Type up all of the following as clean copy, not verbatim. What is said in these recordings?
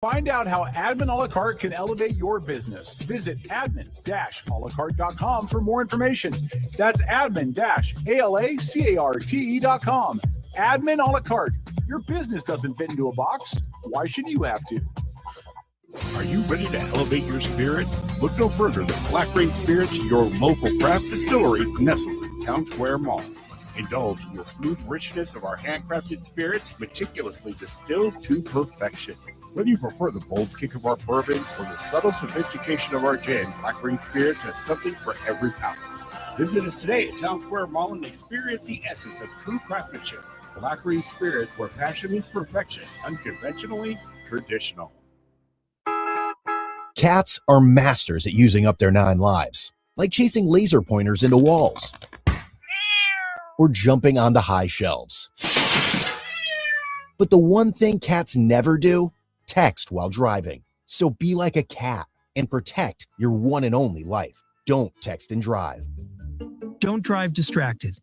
Find out how Admin a la carte can elevate your business. Visit admin-a-la-carte.com for more information. That's admin-alacarte.com. Admin a la carte. Your business doesn't fit into a box. Why should you have to? Are you ready to elevate your spirits? Look no further than Black Rain Spirits, your local craft distillery nestled in Town Square Mall. Indulge in the smooth richness of our handcrafted spirits, meticulously distilled to perfection. Whether you prefer the bold kick of our bourbon or the subtle sophistication of our gin, Black Rain Spirits has something for every palate. Visit us today at Town Square Mall and experience the essence of true craftsmanship. Black Rain Spirits, where passion meets perfection, unconventionally traditional. Cats are masters at using up their 9 lives, like chasing laser pointers into walls or jumping onto high shelves. But the one thing cats never do, text while driving. So be like a cat and protect your one and only life. Don't text and drive. Don't drive distracted.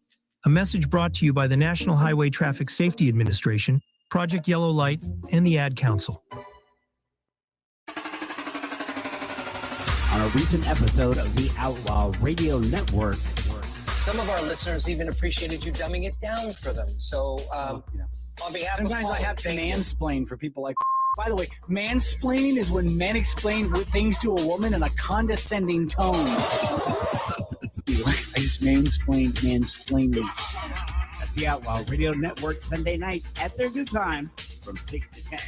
A message brought to you by the National Highway Traffic Safety Administration, Project Yellow Light, and the Ad Council. On a recent episode of the Outlaw Radio Network, some of our listeners even appreciated you dumbing it down for them. So, on behalf sometimes of I have to mansplain for people like. By the way, mansplaining is when men explain things to a woman in a condescending tone. I just mansplain this. That's the Outlaw Radio Network Sunday night at their good time from 6 to 10.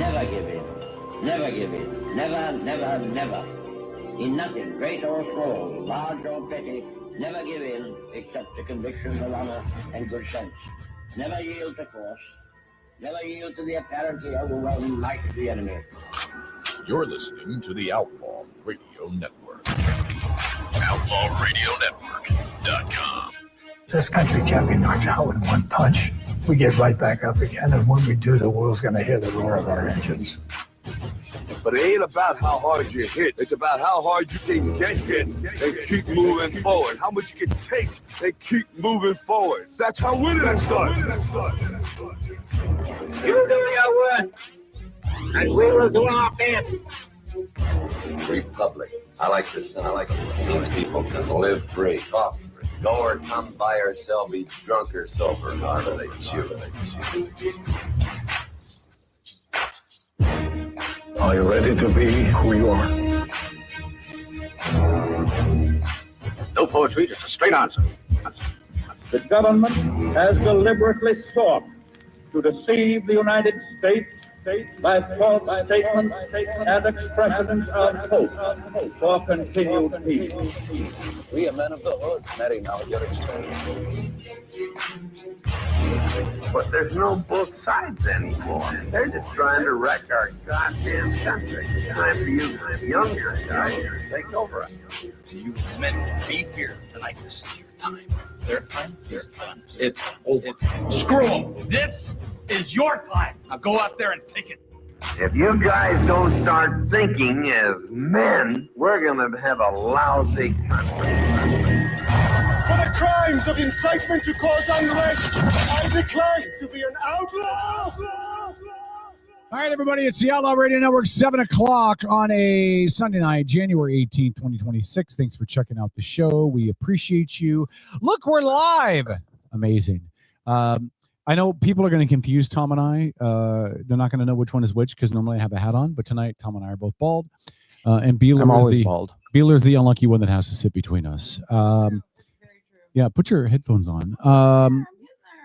Never give in. Never give in. Never, never, never. In nothing, great or small, large or petty, never give in except the convictions of honor and good sense. Never yield to force. Never yield to the apparently overwhelming might of the enemy. You're listening to the Outlaw Radio Network. OutlawRadioNetwork.com. This country can't be knocked out with one punch. We get right back up again, and when we do, the world's going to hear the roar of our engines. But it ain't about how hard you hit. It's about how hard you can get hit and keep moving forward. How much you can take and keep moving forward. That's how winning is done. You do your work, and we will do our best. Republic. I like this. Means people can live free, talk free, go or come, buy or sell, be drunk or sober, however they choose. Are you ready to be who you are? No poetry, just a straight answer. The government has deliberately sought to deceive the United States by false statements and expressions of hope for continued peace. We are men of the hood, Matty, now your experience. But there's no both sides anymore. They're just trying to wreck our goddamn country. It's time for you younger guys to take over. You men be here tonight. This is your time. Their time is done. It's over. Screw them. This is your time. Now go out there and take it. If you guys don't start thinking as men, we're going to have a lousy country. For the crimes of incitement to cause unrest, I declare to be an outlaw. All right, everybody, it's the Outlaw Radio Network, 7 o'clock on a Sunday night, January 18th, 2026. Thanks for checking out the show. We appreciate you. Look, we're live. Amazing. I know people are going to confuse Tom and I. They're not going to know which one is which because normally I have a hat on, but tonight Tom and I are both bald. And I'm always bald. Beeler's the unlucky one that has to sit between us. Yeah, put your headphones on.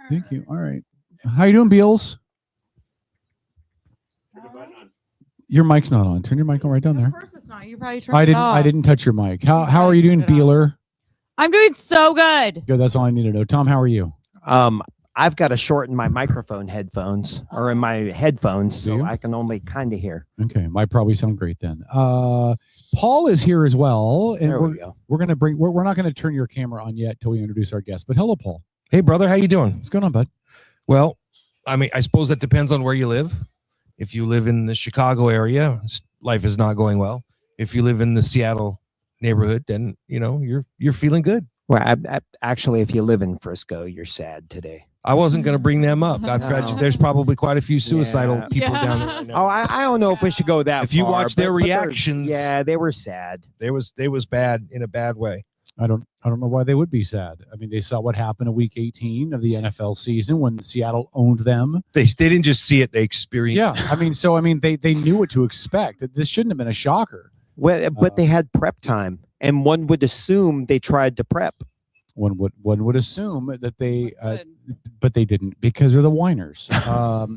Thank you. All right. How you doing, Beals? Your mic's not on. Turn your mic on right down there. Of course it's not. You probably turned it off. I didn't touch your mic. How are you doing, Beeler? I'm doing so good. Good. That's all I need to know. Tom, how are you? I've got to shorten my microphone headphones or in my headphones, so I can only kind of hear. Okay, might probably sound great then. Paul is here as well, and there we go. We're gonna bring. We're not gonna turn your camera on yet till we introduce our guest. But hello, Paul. Hey, brother, how you doing? What's going on, bud? Well, I mean, I suppose that depends on where you live. If you live in the Chicago area, life is not going well. If you live in the Seattle neighborhood, then you're feeling good. Well, actually, if you live in Frisco, you're sad today. I wasn't going to bring them up. There's probably quite a few suicidal people down there right now. Oh, I don't know if we should go that If you far, watch their but reactions, they were sad. They was bad in a bad way. I don't know why they would be sad. I mean, they saw what happened in week 18 of the NFL season when Seattle owned them. They didn't just see it; they experienced. Yeah, they knew what to expect. This shouldn't have been a shocker. Well, but they had prep time, and one would assume they tried to prep. One would assume that they, but they didn't because they're the whiners.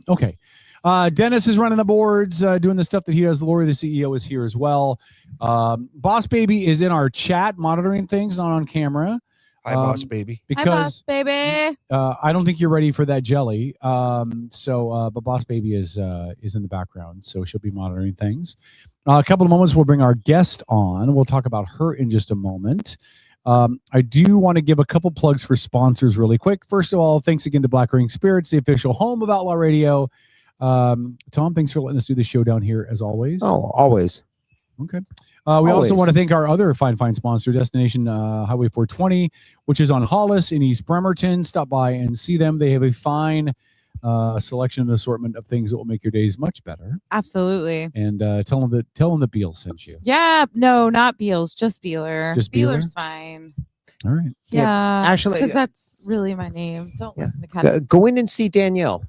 Okay. Dennis is running the boards, doing the stuff that he does. Lori, the CEO, is here as well. Boss Baby is in our chat, monitoring things, not on camera. Hi, Boss Baby. Because Hi, Boss Baby. I don't think you're ready for that jelly. But Boss Baby is in the background, so she'll be monitoring things. A couple of moments, we'll bring our guest on. We'll talk about her in just a moment. I do want to give a couple plugs for sponsors really quick. First of all, thanks again to Black Ring Spirits, the official home of Outlaw Radio. Tom, thanks for letting us do the show down here as always. Oh, always. Okay. We also want to thank our other fine sponsor, Destination Highway 420, which is on Hollis in East Bremerton. Stop by and see them. They have a fine selection and assortment of things that will make your days much better. Absolutely. And tell them that Beal sent you. Yeah, no, not Beals, just Beeler. Just Beeler? Beeler's fine. All right. Yeah, actually, because that's really my name. Don't listen to Kat. Go in and see Danielle.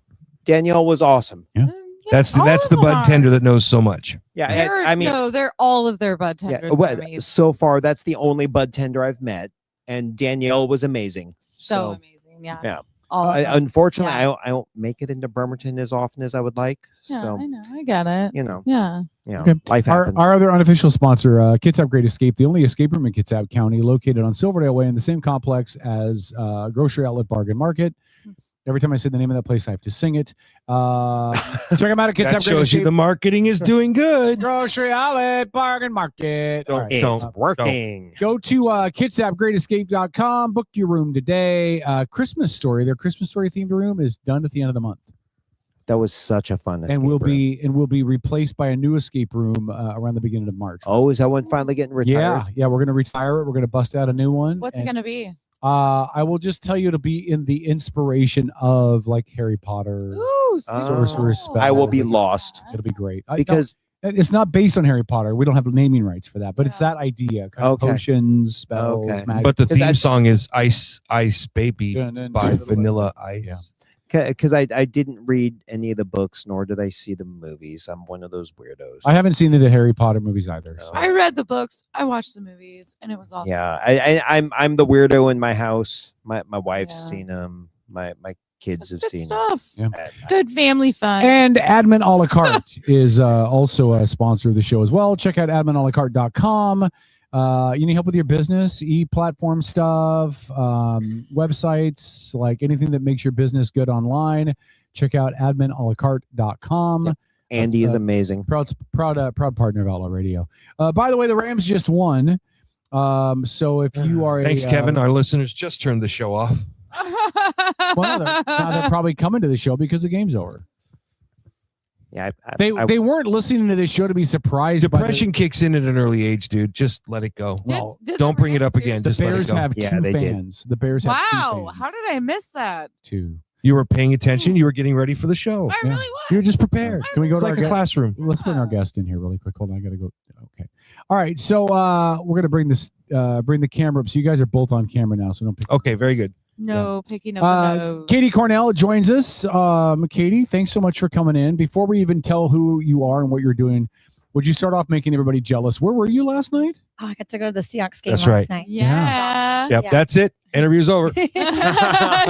Danielle was awesome. Yeah. That's the bud tender that knows so much. Yeah, they're all of their bud tenders. Yeah, so far, that's the only bud tender I've met, and Danielle was amazing. So amazing. Yeah. Yeah. Unfortunately, I don't make it into Bremerton as often as I would like. Yeah, so I know. I get it. Yeah. Okay. Life happens. Our other unofficial sponsor, Kitsap Great Escape, the only escape room in Kitsap County, located on Silverdale Way in the same complex as Grocery Outlet Bargain Market. Every time I say the name of that place, I have to sing it. Check them out at Kitsap Great Escape. That shows you the marketing is doing good. Grocery Outlet Bargain Market. It's working. Go to kitsapgreatescape.com. Book your room today. Christmas Story, their Christmas Story themed room is done at the end of the month. That was such a fun escape and will room. be replaced by a new escape room around the beginning of March. Oh, is that one finally getting retired? Yeah, we're gonna retire it. We're gonna bust out a new one. What's it gonna be? I will just tell you to be in the inspiration of like Harry Potter, Sorcerer's Spell. I will be lost. It'll be great because it's not based on Harry Potter. We don't have naming rights for that, but it's that idea, kind of potions, spells, magic. But the theme song is "Ice Ice Baby" by Vanilla Ice. Yeah. Because I didn't read any of the books, nor did I see the movies. I'm one of those weirdos. I haven't seen any of the Harry Potter movies either. So. I read the books. I watched the movies, and it was awesome. Yeah, I'm the weirdo in my house. My wife's seen them. My kids have seen stuff. Yeah. Good family fun. And Admin a la carte is also a sponsor of the show as well. Check out adminalacarte.com. You need help with your business, e-platform stuff, websites, like anything that makes your business good online. Check out adminalacarte.com. Yeah. Andy is amazing. Proud partner of Outlaw Radio. By the way, the Rams just won. So if you are thanks, Kevin. Our listeners just turned the show off. Well, they're probably coming to the show because the game's over. Yeah, they weren't listening to this show to be surprised. Depression kicks in at an early age, dude. Just let it go. Well, don't bring it up again. The Just let it Bears go. have two fans. The Bears have two Wow, fans. how did I miss that? Two. You were paying attention. You were getting ready for the show. I really was. You were just prepared. Can we go It's to like our a classroom. Let's bring our guest in here really quick. Hold on, I gotta go. Okay. All right. So we're gonna bring the camera up. So you guys are both on camera now. So don't pick. Okay, very good. No picking up the nose. Katy Cornell joins us. Katy, thanks so much for coming in. Before we even tell who you are and what you're doing, would you start off making everybody jealous? Where were you last night? Oh, I got to go to the Seahawks game That's last right. night. Yeah. Yep, that's it. Interview's over.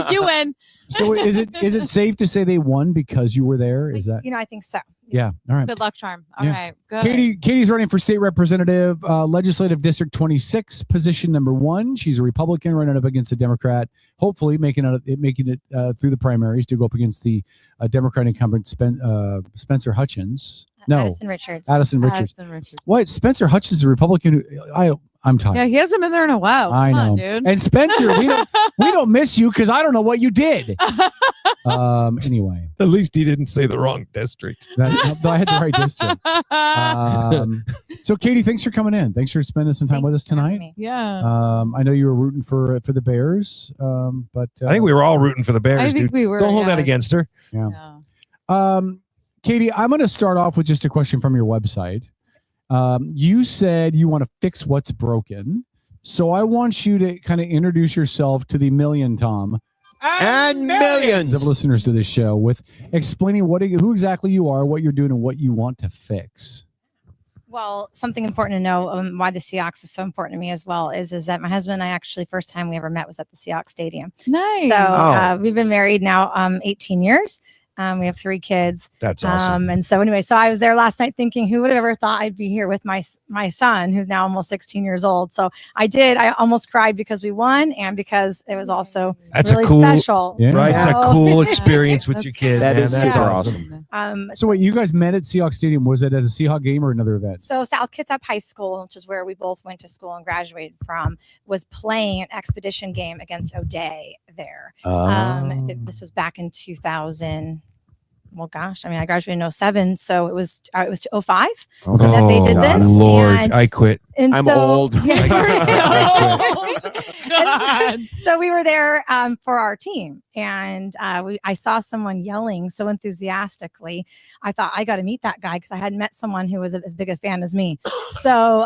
You win. So is it safe to say they won because you were there? Is that? I think so. Yeah. All right. Good luck, charm. All right. Good. Katie's running for state representative, legislative district 26, position number 1. She's a Republican running up against a Democrat, hopefully making it through the primaries to go up against the Democrat incumbent Spencer Hutchins. No, Addison Richards. Addison Richards. What? Spencer Hutchins is a Republican. I'm tired. Yeah, he hasn't been there in a while. I Come know, on, dude. And Spencer, we don't miss you because I don't know what you did. Anyway, at least he didn't say the wrong district. I had the right district. So, Katie, thanks for coming in. Thanks for spending some time with us tonight. Yeah. I know you were rooting for the Bears, but I think we were all rooting for the Bears. I think dude. we were, Don't hold that yeah. against her. Yeah. Katie, I'm going to start off with just a question from your website. You said you want to fix what's broken. So I want you to kind of introduce yourself to the Tom and millions of listeners to this show with explaining who exactly you are, what you're doing, and what you want to fix. Well, something important to know why the Seahawks is so important to me as well is that my husband and I actually first time we ever met was at the Seahawks Stadium. Nice. So we've been married now 18 years. We have 3 kids. That's awesome. And so anyway, so I was there last night thinking, who would have ever thought I'd be here with my son, who's now almost 16 years old. So I did. I almost cried because we won and because it was also really special. Yeah. Right? It's a So- cool experience with your kid. That man. is That's super awesome. So wait, you guys met at Seahawks Stadium. Was it at a Seahawks game or another event? So South Kitsap High School, which is where we both went to school and graduated from, was playing an expedition game against O'Day there. This was back in 2000. Well, gosh, I mean, I graduated in 07, so it was to 05 that they did this. Lord, and, I quit. and I'm so, old. So we were there for our team, and I saw someone yelling so enthusiastically. I thought I got to meet that guy because I hadn't met someone who was as big a fan as me. So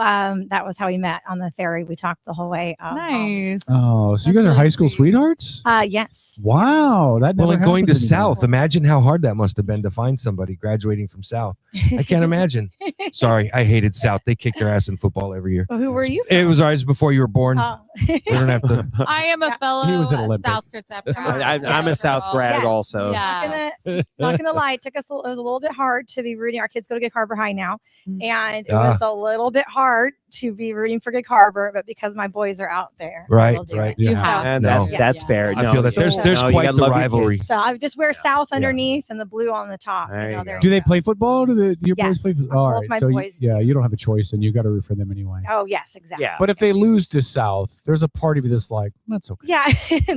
that was how we met on the ferry. We talked the whole way. Nice. Oh, so you guys are high school sweethearts? Yes. Wow, that Well, never and going to happens anymore. South, imagine how hard that must have been to find somebody graduating from South. I can't imagine. Sorry, I hated South. They kicked their ass in football every year. Well, who were you from? It was ours before you were born. Oh. We don't have to. I am a fellow He was at Olympic. South Kitsap grad. I'm a South grad also. Yeah. Not gonna lie, it took us. It was a little bit hard to be rooting. Our kids go to Gig Harbor High now, and it was a little bit hard to be rooting for Gig Harbor. But because my boys are out there, Right, we'll do right. it. You have And No. that's fair. I feel that there's no, you quite gotta the love your rivalry. kids. So I just wear South underneath and the blue on the top. There you there go. Do they play football? Do your boys Yes. play football? All Both right. my So boys. you don't have a choice, and you got to root for them anyway. Oh yes, exactly. Yeah. But if they lose to South, there's a part of you that's like, that's okay. Yeah,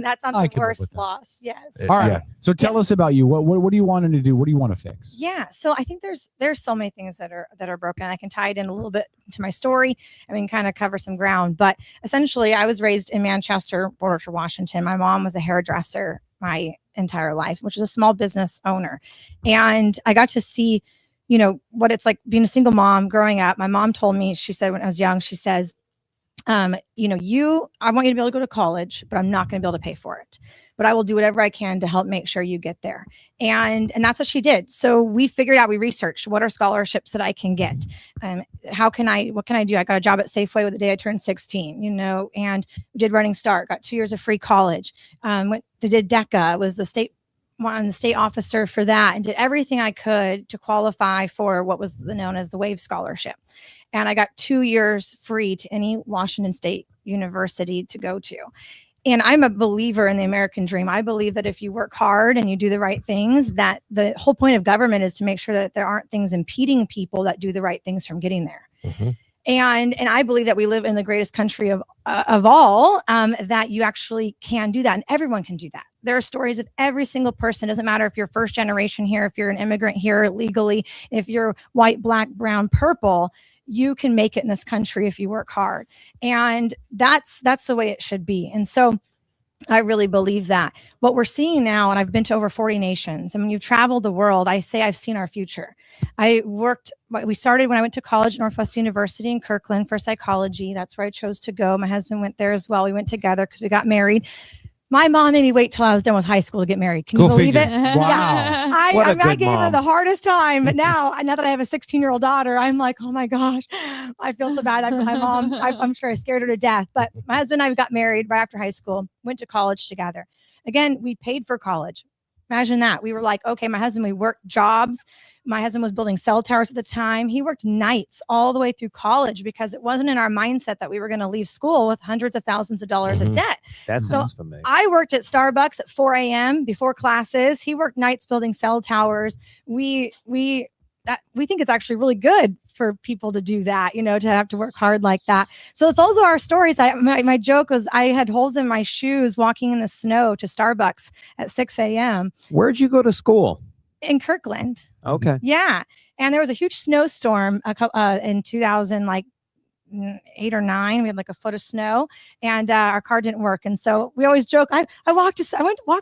that's not I the can live with worst that. loss. Yes. All right. Yeah. So tell us about you. What do you want to do? What do you want to fix? Yeah, so I think there's so many things that are broken. I can tie it in a little bit to my story. I mean, kind of cover some ground. But essentially, I was raised in Manchester, Border, Washington. My mom was a hairdresser my entire life, which is a small business owner, and I got to see, what it's like being a single mom growing up. My mom told me, she said when I was young, she says, I want you to be able to go to college, but I'm not going to be able to pay for it. But I will do whatever I can to help make sure you get there. And that's what she did. So we figured out, we researched what are scholarships that I can get. What can I do? I got a job at Safeway the day I turned 16, and we did Running Start, got 2 years of free college. Did DECA, was the state officer for that, and did everything I could to qualify for what was known as the WAVE scholarship. And I got 2 years free to any Washington State university to go to. And I'm a believer in the American dream. I believe that if you work hard and you do the right things, that the whole point of government is to make sure that there aren't things impeding people that do the right things from getting there. Mm-hmm. And I believe that we live in the greatest country of all, that you actually can do that, and everyone can do that. There are stories of every single person. Doesn't matter if you're first generation here, if you're an immigrant here legally, if you're white, black, brown, purple, you can make it in this country if you work hard. And that's the way it should be. And so I really believe that. What we're seeing now, and I've been to over 40 nations, and when you've traveled the world, I say I've seen our future. We started when I went to college at Northwest University in Kirkland for psychology. That's where I chose to go. My husband went there as well. We went together because we got married. My mom made me wait till I was done with high school to get married. Can you believe it? Wow. Yeah. I gave her the hardest time. But now that I have a 16-year-old daughter, I'm like, oh my gosh, I feel so bad. My mom, I'm sure I scared her to death. But my husband and I got married right after high school, went to college together. Again, we paid for college. Imagine that. We were like, okay, my husband, we worked jobs. My husband was building cell towers at the time. He worked nights all the way through college because it wasn't in our mindset that we were going to leave school with hundreds of thousands of dollars of debt. That sounds familiar. I worked at Starbucks at 4 a.m. before classes. He worked nights building cell towers. We think it's actually really good for people to do that, to have to work hard like that. So it's also our stories. My joke was I had holes in my shoes walking in the snow to Starbucks at 6 a.m. Where'd you go to school? in Kirkland. Okay. Yeah. And there was a huge snowstorm in 2008 or 9. We had like a foot of snow, and our car didn't work. And so we always joke, I walked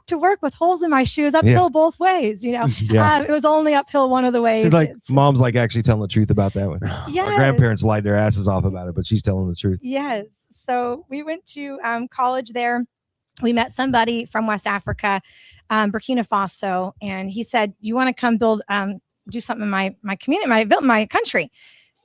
to work with holes in my shoes uphill both ways. You know, it was only uphill one of the ways. She's like, mom's like actually telling the truth about that one. Yes. Our grandparents lied their asses off about it, but she's telling the truth. Yes. So we went to college there. We met somebody from West Africa, Burkina Faso, and he said, "You want to come do something in my community, my country?"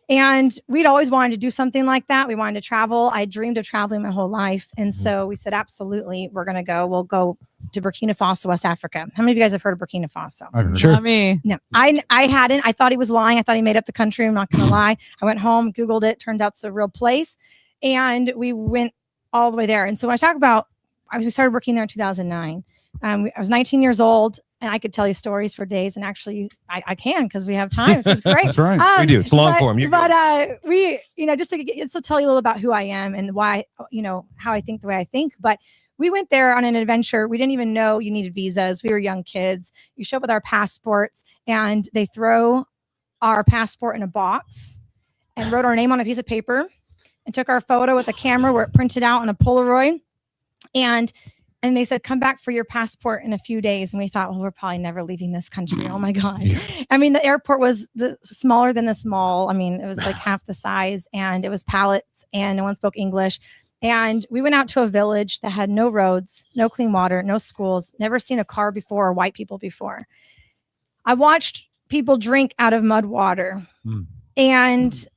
And we'd always wanted to do something like that. We wanted to travel. I dreamed of traveling my whole life. And so we said, absolutely, we're going to go. We'll go to Burkina Faso, West Africa. How many of you guys have heard of Burkina Faso? Sure. Not me. No, I hadn't. I thought he was lying. I thought he made up the country. I'm not going to lie. I went home, Googled it. Turns out it's a real place. And we went all the way there. And so when I talk about, we started working there in 2009. I was 19 years old. And I could tell you stories for days, and actually I can, because we have time. This is great. That's right. We do. It's long form. We, just to tell you a little about who I am and why, how I think the way I think. But we went there on an adventure. We didn't even know you needed visas. We were young kids. You show up with our passports, and they throw our passport in a box and wrote our name on a piece of paper and took our photo with a camera where it printed out on a Polaroid. And they said, come back for your passport in a few days. And we thought, well, we're probably never leaving this country. Oh my God. Yeah. I mean, the airport was smaller than this mall. I mean, it was like half the size, and it was pallets, and no one spoke English. And we went out to a village that had no roads, no clean water, no schools, never seen a car before or white people before. I watched people drink out of mud water. And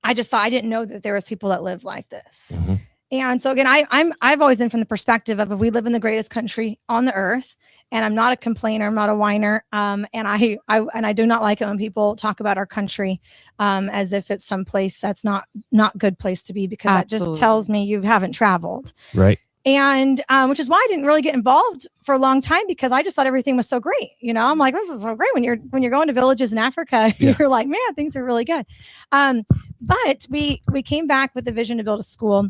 I just thought, I didn't know that there was people that lived like this. Mm-hmm. And so again, I've always been from the perspective of, we live in the greatest country on the earth, and I'm not a complainer, I'm not a whiner, and I do not like it when people talk about our country as if it's some place that's not good place to be, because that just tells me you haven't traveled, right? And which is why I didn't really get involved for a long time, because I just thought everything was so great. I'm like, this is so great. When you're going to villages in Africa, you're like, man, things are really good. But we came back with the vision to build a school.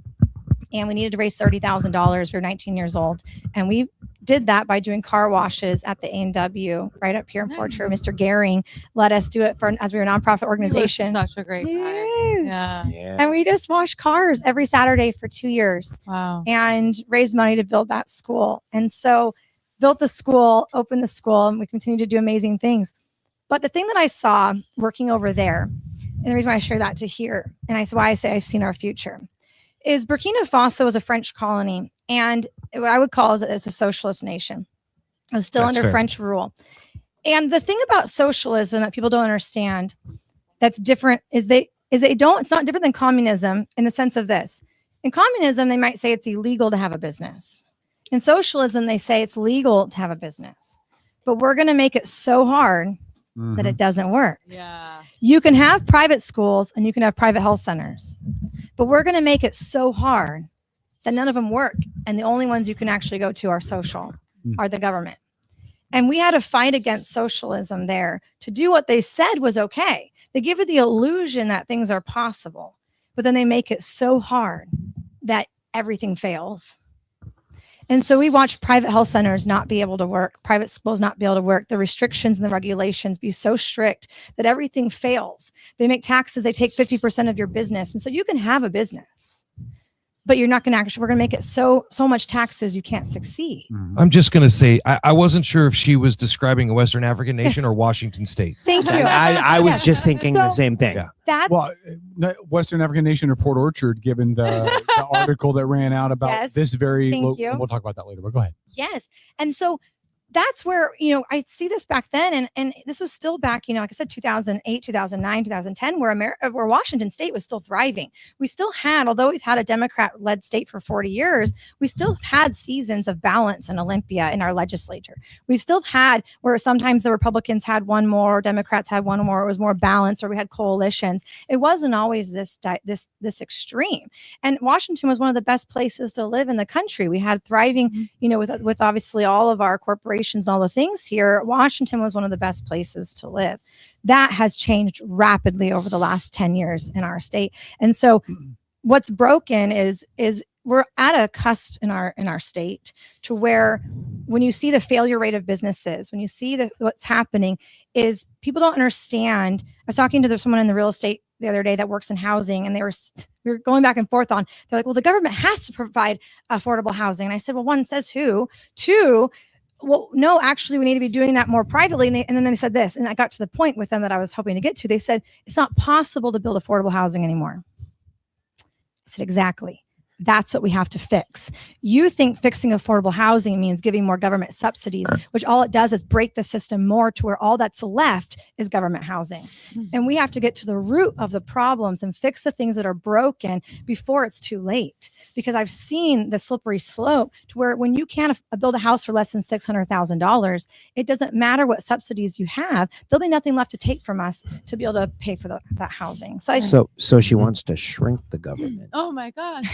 And we needed to raise $30,000. We were 19 years old. And we did that by doing car washes at the A&W right up here in Portrait. Mr. Gehring let us do it as we were a nonprofit organization. Such a great guy. Yeah. And we just washed cars every Saturday for 2 years. Wow. And raised money to build that school. And so built the school, opened the school, and we continue to do amazing things. But the thing that I saw working over there, and the reason why I share that to here, and why I say I've seen our future, is Burkina Faso was a French colony, and what I would call it is a socialist nation. It was still under French rule. And the thing about socialism that people don't understand that's different is it's not different than communism in the sense of this. In communism, they might say it's illegal to have a business. In socialism, they say it's legal to have a business. But we're going to make it so hard that it doesn't work. Yeah. You can have private schools and you can have private health centers, but we're going to make it so hard that none of them work. And the only ones you can actually go to are the government. And we had to fight against socialism there to do what they said was okay. They give it the illusion that things are possible, but then they make it so hard that everything fails. And so we watched private health centers not be able to work, private schools not be able to work, the restrictions and the regulations be so strict that everything fails. They make taxes, they take 50% of your business. And so you can have a business, but you're not going to we're going to make it so much taxes you can't succeed. I'm just going to say, I wasn't sure if she was describing a Western African nation or Washington State. Thank you. I was just thinking the same thing. Yeah. Western African nation or Port Orchard, given the article that ran out about this very. Thank you. We'll talk about that later, but go ahead. Yes. And so that's where, I see this back then. And this was still back, like I said, 2008, 2009, 2010, where Washington State was still thriving. We still had, although we've had a Democrat-led state for 40 years, we still had seasons of balance in Olympia in our legislature. We've still had where sometimes the Republicans had one more, Democrats had one more, it was more balanced, or we had coalitions. It wasn't always this extreme. And Washington was one of the best places to live in the country. We had thriving, with obviously all of our corporations and all the things here, Washington was one of the best places to live. That has changed rapidly over the last 10 years in our state. And so what's broken is we're at a cusp in our state to where when you see the failure rate of businesses, when you see what's happening, is people don't understand. I was talking to someone in the real estate the other day that works in housing, and we were going back and forth on, they're like, well, the government has to provide affordable housing. And I said, well, one, says who? Two, well, no, actually, we need to be doing that more privately. And then they said this, and I got to the point with them that I was hoping to get to. They said, it's not possible to build affordable housing anymore. I said, exactly. That's what we have to fix. You think fixing affordable housing means giving more government subsidies, which all it does is break the system more to where all that's left is government housing. And we have to get to the root of the problems and fix the things that are broken before it's too late. Because I've seen the slippery slope to where when you can't build a house for less than $600,000, it doesn't matter what subsidies you have. There'll be nothing left to take from us to be able to pay for that housing. So she wants to shrink the government. Oh my gosh.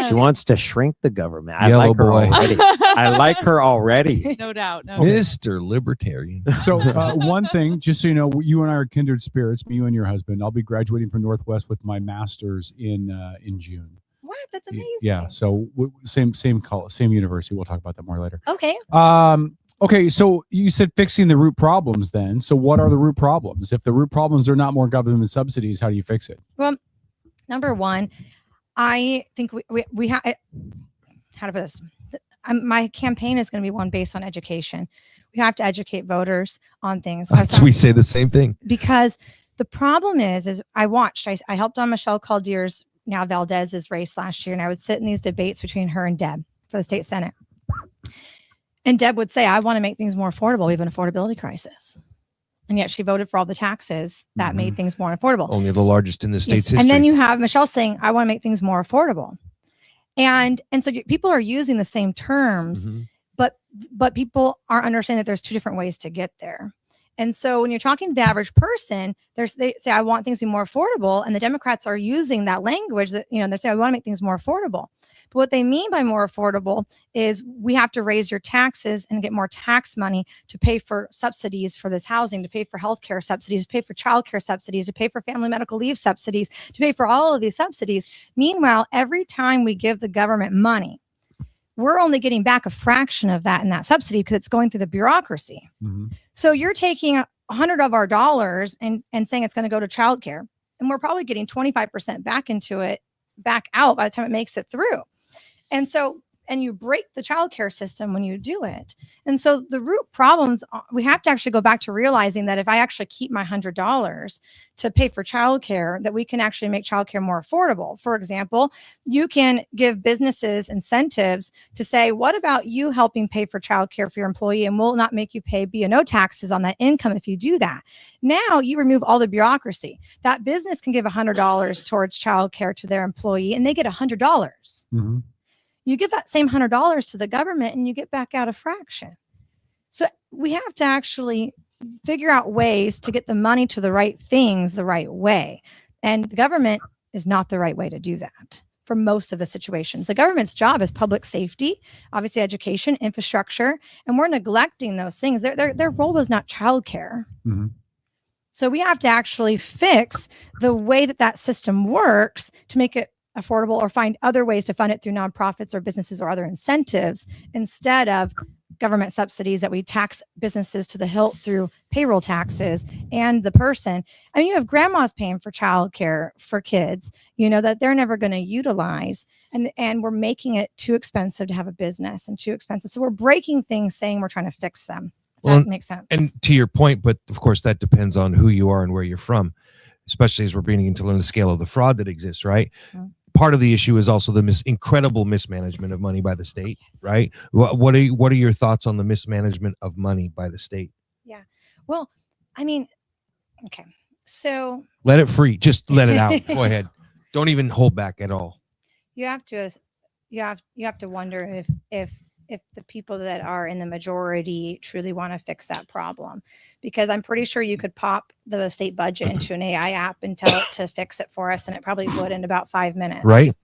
She wants to shrink the government. I Yellow like her boy. already. I like her already. No doubt. No. Mr. Libertarian. So one thing, just so you know, you and I are kindred spirits, you and your husband. I'll be graduating from Northwest with my master's in June. What? That's amazing. Yeah. So same university. We'll talk about that more later. Okay. Okay. So you said fixing the root problems then. So what are the root problems? If the root problems are not more government subsidies, how do you fix it? Well, number one, I think we have, how to put this? My campaign is going to be one based on education. We have to educate voters on things. We say the same thing. Because the problem is I helped on Michelle Caldier's, now Valdez's race last year, and I would sit in these debates between her and Deb for the state Senate. And Deb would say, I want to make things more affordable. We have an affordability crisis. And yet she voted for all the taxes that made things more affordable. Only the largest in the state's history. And then you have Michelle saying, I want to make things more affordable. And so people are using the same terms, but people aren't understanding that there's two different ways to get there. And so when you're talking to the average person, they say, I want things to be more affordable. And the Democrats are using that language that, they say, I want to make things more affordable. But what they mean by more affordable is we have to raise your taxes and get more tax money to pay for subsidies for this housing, to pay for healthcare subsidies, to pay for childcare subsidies, to pay for family medical leave subsidies, to pay for all of these subsidies. Meanwhile, every time we give the government money, we're only getting back a fraction of that in that subsidy because it's going through the bureaucracy. So you're taking 100 of our dollars and saying it's going to go to childcare, and we're probably getting 25% back out by the time it makes it through. And so, and you break the childcare system when you do it. And so the root problems, we have to actually go back to realizing that if I actually keep my $100 to pay for childcare, that we can actually make childcare more affordable. For example, you can give businesses incentives to say, what about you helping pay for childcare for your employee, and we'll not make you pay B&O taxes on that income if you do that. Now you remove all the bureaucracy. That business can give $100 towards childcare to their employee, and they get $100. You give that same $100 to the government and you get back out a fraction. So we have to actually figure out ways to get the money to the right things the right way. And the government is not the right way to do that for most of the situations. The government's job is public safety, obviously education, infrastructure, and we're neglecting those things. Their role was not childcare. So we have to actually fix the way that system works to make it affordable, or find other ways to fund it through nonprofits or businesses or other incentives instead of government subsidies that we tax businesses to the hilt through payroll taxes and the person. I mean, you have grandmas paying for childcare for kids, that they're never going to utilize. And we're making it too expensive to have a business and too expensive. So we're breaking things saying we're trying to fix them. That makes sense. And to your point, but of course that depends on who you are and where you're from, especially as we're beginning to learn the scale of the fraud that exists, right? Part of the issue is also the incredible mismanagement of money by the state, right? What are your thoughts on the mismanagement of money by the state? Yeah. Well, I mean, okay. So let it free. Just let it out. Go ahead. Don't even hold back at all. You have to wonder if the people that are in the majority truly want to fix that problem, because I'm pretty sure you could pop the state budget into an AI app and tell it to fix it for us, and it probably would in about 5 minutes. Right.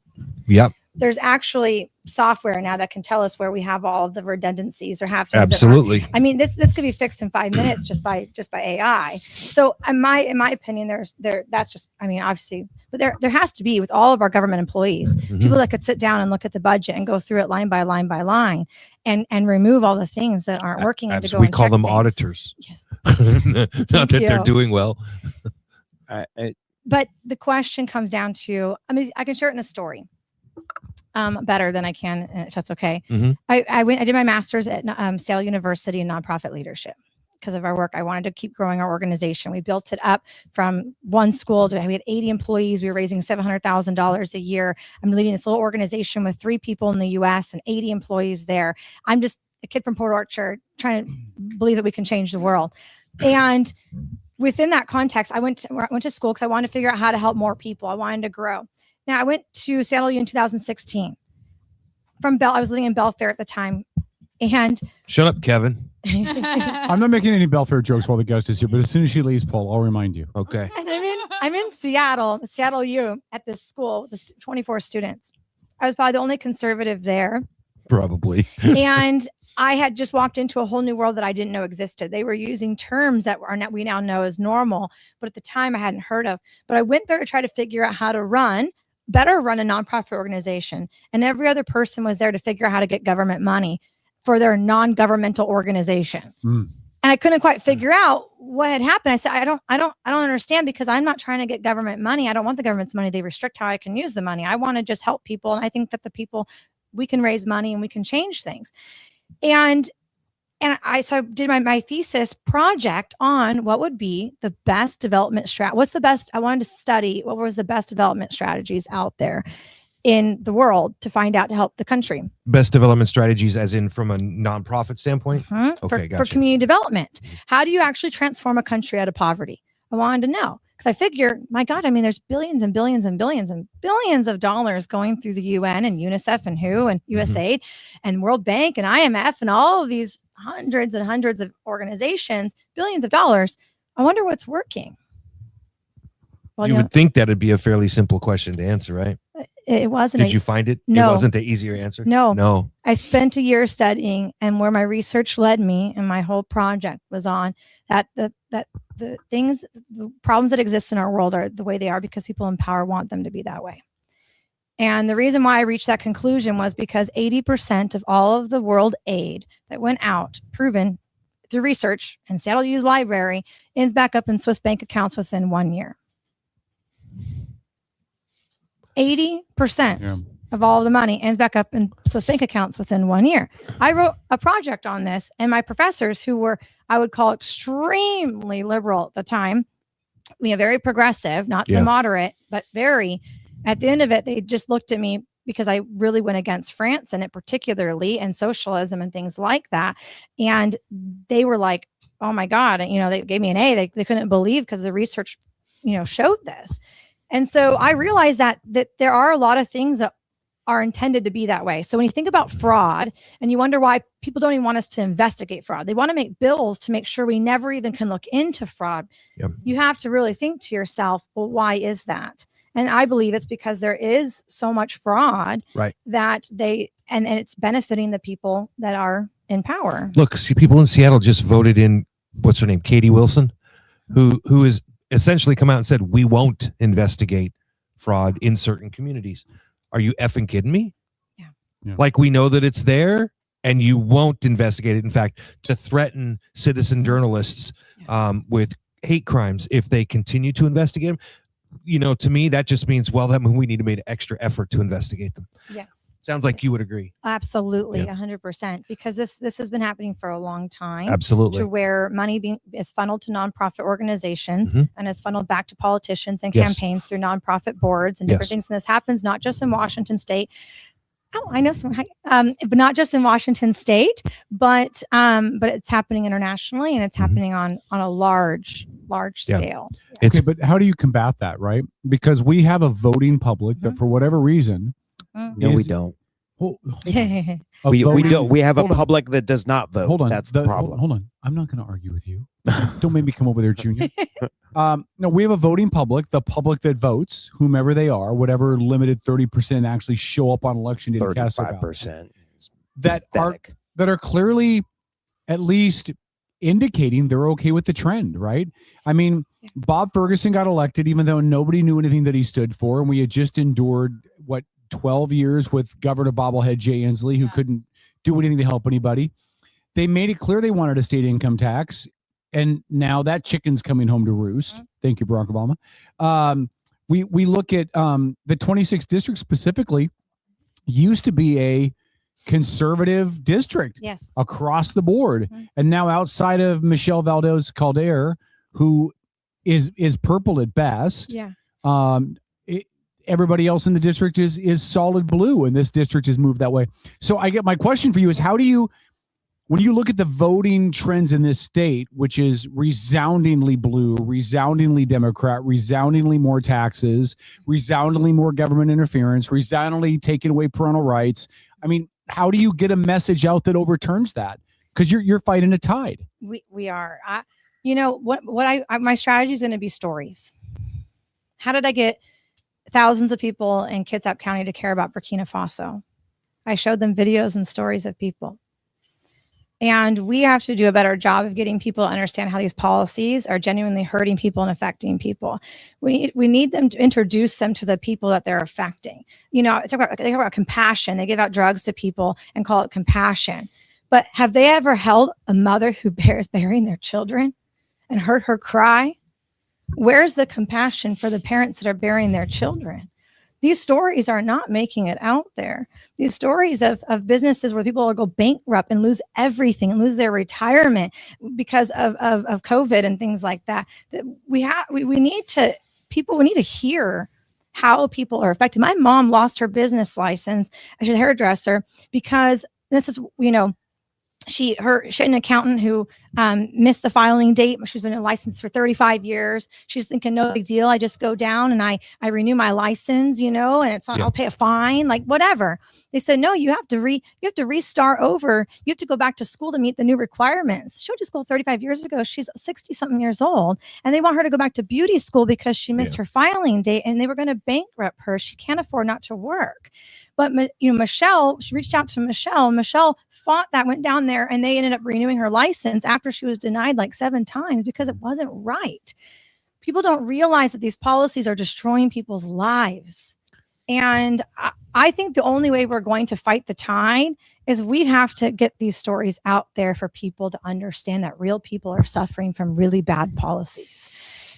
Yep. there's actually software now that can tell us where we have all of the redundancies or have things Absolutely. I mean, this could be fixed in 5 minutes just by AI. So in my opinion, that's just, I mean, obviously, but there has to be with all of our government employees, people that could sit down and look at the budget and go through it line by line by line and remove all the things that aren't working. And to go we and call check them things. auditors. Yes. Not that they're doing well. But the question comes down to, I mean, I can share it in a story better than I can, if that's okay. I did my master's at Sale University in nonprofit leadership. Because of our work, I wanted to keep growing our organization. We built it up from one school to, we had 80 employees. We were raising $700,000 a year. I'm leading this little organization with 3 people in the US and 80 employees there. I'm just a kid from Port Orchard trying to believe that we can change the world. And within that context, I went to school because I wanted to figure out how to help more people. I wanted to grow. Now, I went to Seattle in 2016. I was living in Belfair at the time. And shut up, Kevin. I'm not making any Belfair jokes while the guest is here, but as soon as she leaves, Paul, I'll remind you. Okay. And I'm in Seattle, Seattle U, at this school with 24 students. I was probably the only conservative there. Probably. And I had just walked into a whole new world that I didn't know existed. They were using terms that we now know as normal, but at the time I hadn't heard of. But I went there to try to figure out how to better run a nonprofit organization. And every other person was there to figure out how to get government money for their non-governmental organization. And I couldn't quite figure out what had happened. I said, I don't understand, because I'm not trying to get government money. I don't want the government's money. They restrict how I can use the money. I want to just help people. And I think that we can raise money and we can change things. And I did my thesis project on what would be the best development I wanted to study what was the best development strategies out there in the world to find out to help the country. Best development strategies, as in from a nonprofit standpoint? Okay, gotcha. For community development. How do you actually transform a country out of poverty? I wanted to know, because I figure, my God, I mean, there's billions and billions and billions and billions of dollars going through the UN and UNICEF and WHO and USAID and World Bank and IMF and all of these hundreds and hundreds of organizations, billions of dollars. I wonder what's working. Well, you would think that'd be a fairly simple question to answer, right? It wasn't. Did you find it? No. It wasn't the easier answer? No. I spent a year studying, and where my research led me and my whole project was on that the problems that exist in our world are the way they are because people in power want them to be that way. And the reason why I reached that conclusion was because 80% of all of the world aid that went out, proven through research and Seattle U's library, ends back up in Swiss bank accounts within 1 year. 80% of all of the money ends back up in Swiss bank accounts within 1 year. I wrote a project on this, and my professors, who were, I would call extremely liberal at the time, very progressive, not the moderate, but very, at the end of it, they just looked at me because I really went against France and it particularly, and socialism and things like that. And they were like, oh my God. And, they gave me an A. They couldn't believe, because the research, showed this. And so I realized that there are a lot of things that are intended to be that way. So when you think about fraud and you wonder why people don't even want us to investigate fraud, they want to make bills to make sure we never even can look into fraud. You have to really think to yourself, well, why is that? And I believe it's because there is so much fraud that and it's benefiting the people that are in power. Look, see, people in Seattle just voted in, what's her name? Katie Wilson, who is essentially come out and said, we won't investigate fraud in certain communities. Are you effing kidding me? Yeah. Like, we know that it's there and you won't investigate it. In fact, to threaten citizen journalists with hate crimes if they continue to investigate them, to me, that just means, well, that means we need to make an extra effort to investigate them. Yes. Sounds like you would agree. Absolutely, 100%, because this has been happening for a long time. Absolutely. To where money is funneled to nonprofit organizations and is funneled back to politicians and campaigns through nonprofit boards and different things. And this happens not just in Washington State. Oh, I know some, but not just in Washington State, but it's happening internationally, and it's happening on a large scale. Okay, but how do you combat that, right? Because we have a voting public that, for whatever reason, no, we don't. We have a public that does not vote. Hold on. That's the problem. Hold on. I'm not going to argue with you. Don't make me come over there, Junior. No, we have a voting public, the public that votes, whomever they are, whatever limited 30% actually show up on election day to cast their ballot. 35%. That are clearly at least indicating they're okay with the trend, right? I mean, Bob Ferguson got elected even though nobody knew anything that he stood for, and we had just endured 12 years with Governor Bobblehead Jay Inslee, who couldn't do anything to help anybody. They made it clear they wanted a state income tax, and now that chicken's coming home to roost. Thank you, Barack Obama. We look at the 26th district specifically used to be a conservative district across the board, and now outside of Michelle Valdez Calder, who is purple at best, everybody else in the district is solid blue, and this district has moved that way. So I get my question for you is, how do you, when you look at the voting trends in this state, which is resoundingly blue, resoundingly Democrat, resoundingly more taxes, resoundingly more government interference, resoundingly taking away parental rights, I mean, how do you get a message out that overturns that? Because you're fighting a tide. We are. My strategy is going to be stories. How did I get thousands of people in Kitsap County to care about Burkina Faso? I showed them videos and stories of people. And we have to do a better job of getting people to understand how these policies are genuinely hurting people and affecting people. We need them to introduce them to the people that they're affecting. They talk about compassion. They give out drugs to people and call it compassion. But have they ever held a mother who is burying their children and heard her cry? Where's the compassion for the parents that are burying their children? These stories are not making it out there. These stories of businesses where people will go bankrupt and lose everything and lose their retirement because of COVID and things like that. We need to hear how people are affected. My mom lost her business license. She's a hairdresser because this is, she had an accountant who missed the filing date. She's been licensed for 35 years. She's thinking, no big deal. I just go down and I renew my license, and it's not, I'll pay a fine, like whatever. They said, no, you have to restart over. You have to go back to school to meet the new requirements. She went to school 35 years ago. She's 60 something years old, and they want her to go back to beauty school because she missed her filing date, and they were going to bankrupt her. She can't afford not to work. But Michelle, she reached out to Michelle. Michelle fought that, went down there, and they ended up renewing her license after she was denied like 7 times because it wasn't right. People don't realize that these policies are destroying people's lives. And I think the only way we're going to fight the tide is we have to get these stories out there for people to understand that real people are suffering from really bad policies.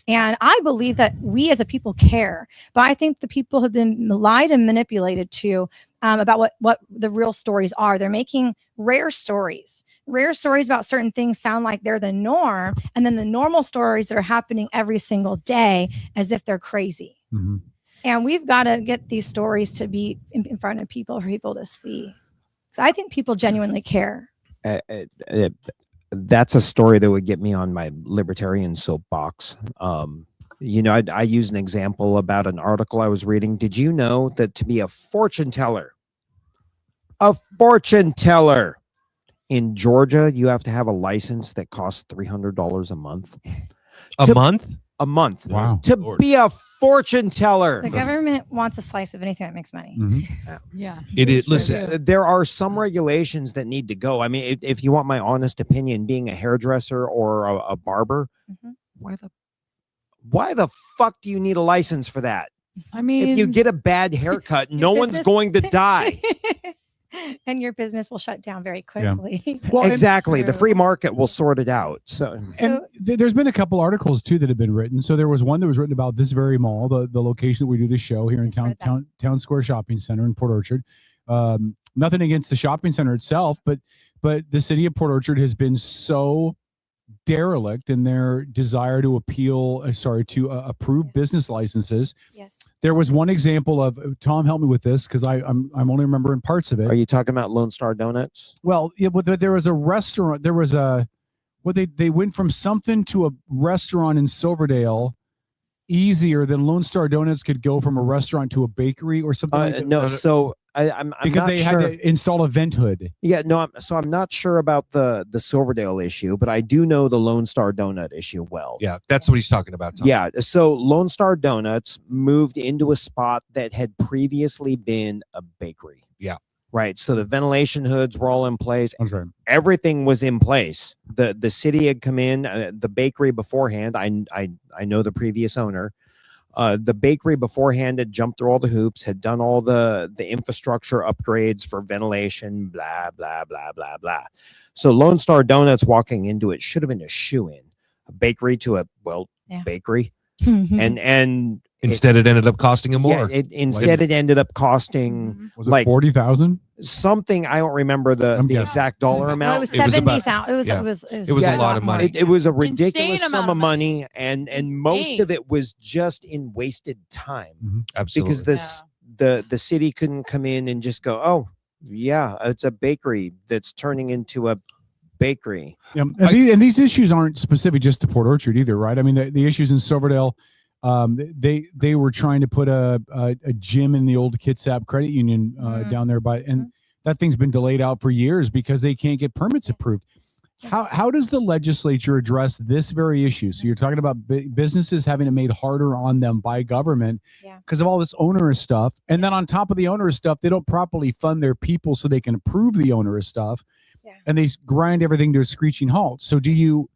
And I believe that we as a people care, but I think the people have been lied and manipulated to about what the real stories are. They're making rare stories about certain things sound like they're the norm, and then the normal stories that are happening every single day as if they're crazy. Mm-hmm. And we've got to get these stories to be in front of people for people to see. So I think people genuinely care. That's a story that would get me on my libertarian soapbox. I use an example about an article I was reading. Did you know that to be a fortune teller in Georgia, you have to have a license that costs $300 a month? A month. Wow. To be a fortune teller. The government wants a slice of anything that makes money. Mm-hmm. Yeah. Listen, there are some regulations that need to go. I mean, if you want my honest opinion, being a hairdresser or a barber, why the fuck do you need a license for that? I mean, if you get a bad haircut, no one's going to die. And your business will shut down very quickly. Yeah. Well, exactly. The free market will sort it out. And there's been a couple articles too that have been written. So there was one that was written about this very mall, the location that we do the show here in Town Square Shopping Center in Port Orchard. Nothing against the shopping center itself, but the city of Port Orchard has been so derelict in their desire to approve business licenses. Yes. There was one example of, Tom, help me with this because I'm only remembering parts of it. Are you talking about Lone Star Donuts? Well, but there was a restaurant. There was they went from something to a restaurant in Silverdale easier than Lone Star Donuts could go from a restaurant to a bakery or something like that. No, so I'm because not they sure. had to install a vent hood. Yeah, no, I'm not sure about the Silverdale issue, but I do know the Lone Star Donut issue well. Yeah, that's what he's talking about, Tom. Yeah, so Lone Star Donuts moved into a spot that had previously been a bakery. Yeah. Right. So the ventilation hoods were all in place. Okay. Everything was in place. The city had come in, the bakery beforehand. I know the previous owner. The bakery beforehand had jumped through all the hoops, had done all the infrastructure upgrades for ventilation, blah, blah, blah, blah, blah. So Lone Star Donuts walking into it should have been a shoe-in. A bakery to a, bakery. And Instead, it ended up costing him more. Yeah, it ended up costing Was it 40,000? something. I don't remember the exact dollar amount. No, it was 70,000. It was a lot of money. It was a ridiculous Insane sum amount of of money, and most of it was just in wasted time. Absolutely. Because the city couldn't come in and just go, oh yeah, it's a bakery that's turning into a bakery. Yeah, and these issues aren't specific just to Port Orchard either, right? I mean, the issues in Silverdale, they were trying to put a gym in the old Kitsap Credit Union down there, and that thing's been delayed out for years because they can't get permits approved. How does the legislature address this very issue? So you're talking about businesses having it made harder on them by government because of all this onerous stuff, and then on top of the onerous stuff, they don't properly fund their people so they can approve the onerous stuff, and they grind everything to a screeching halt. So do you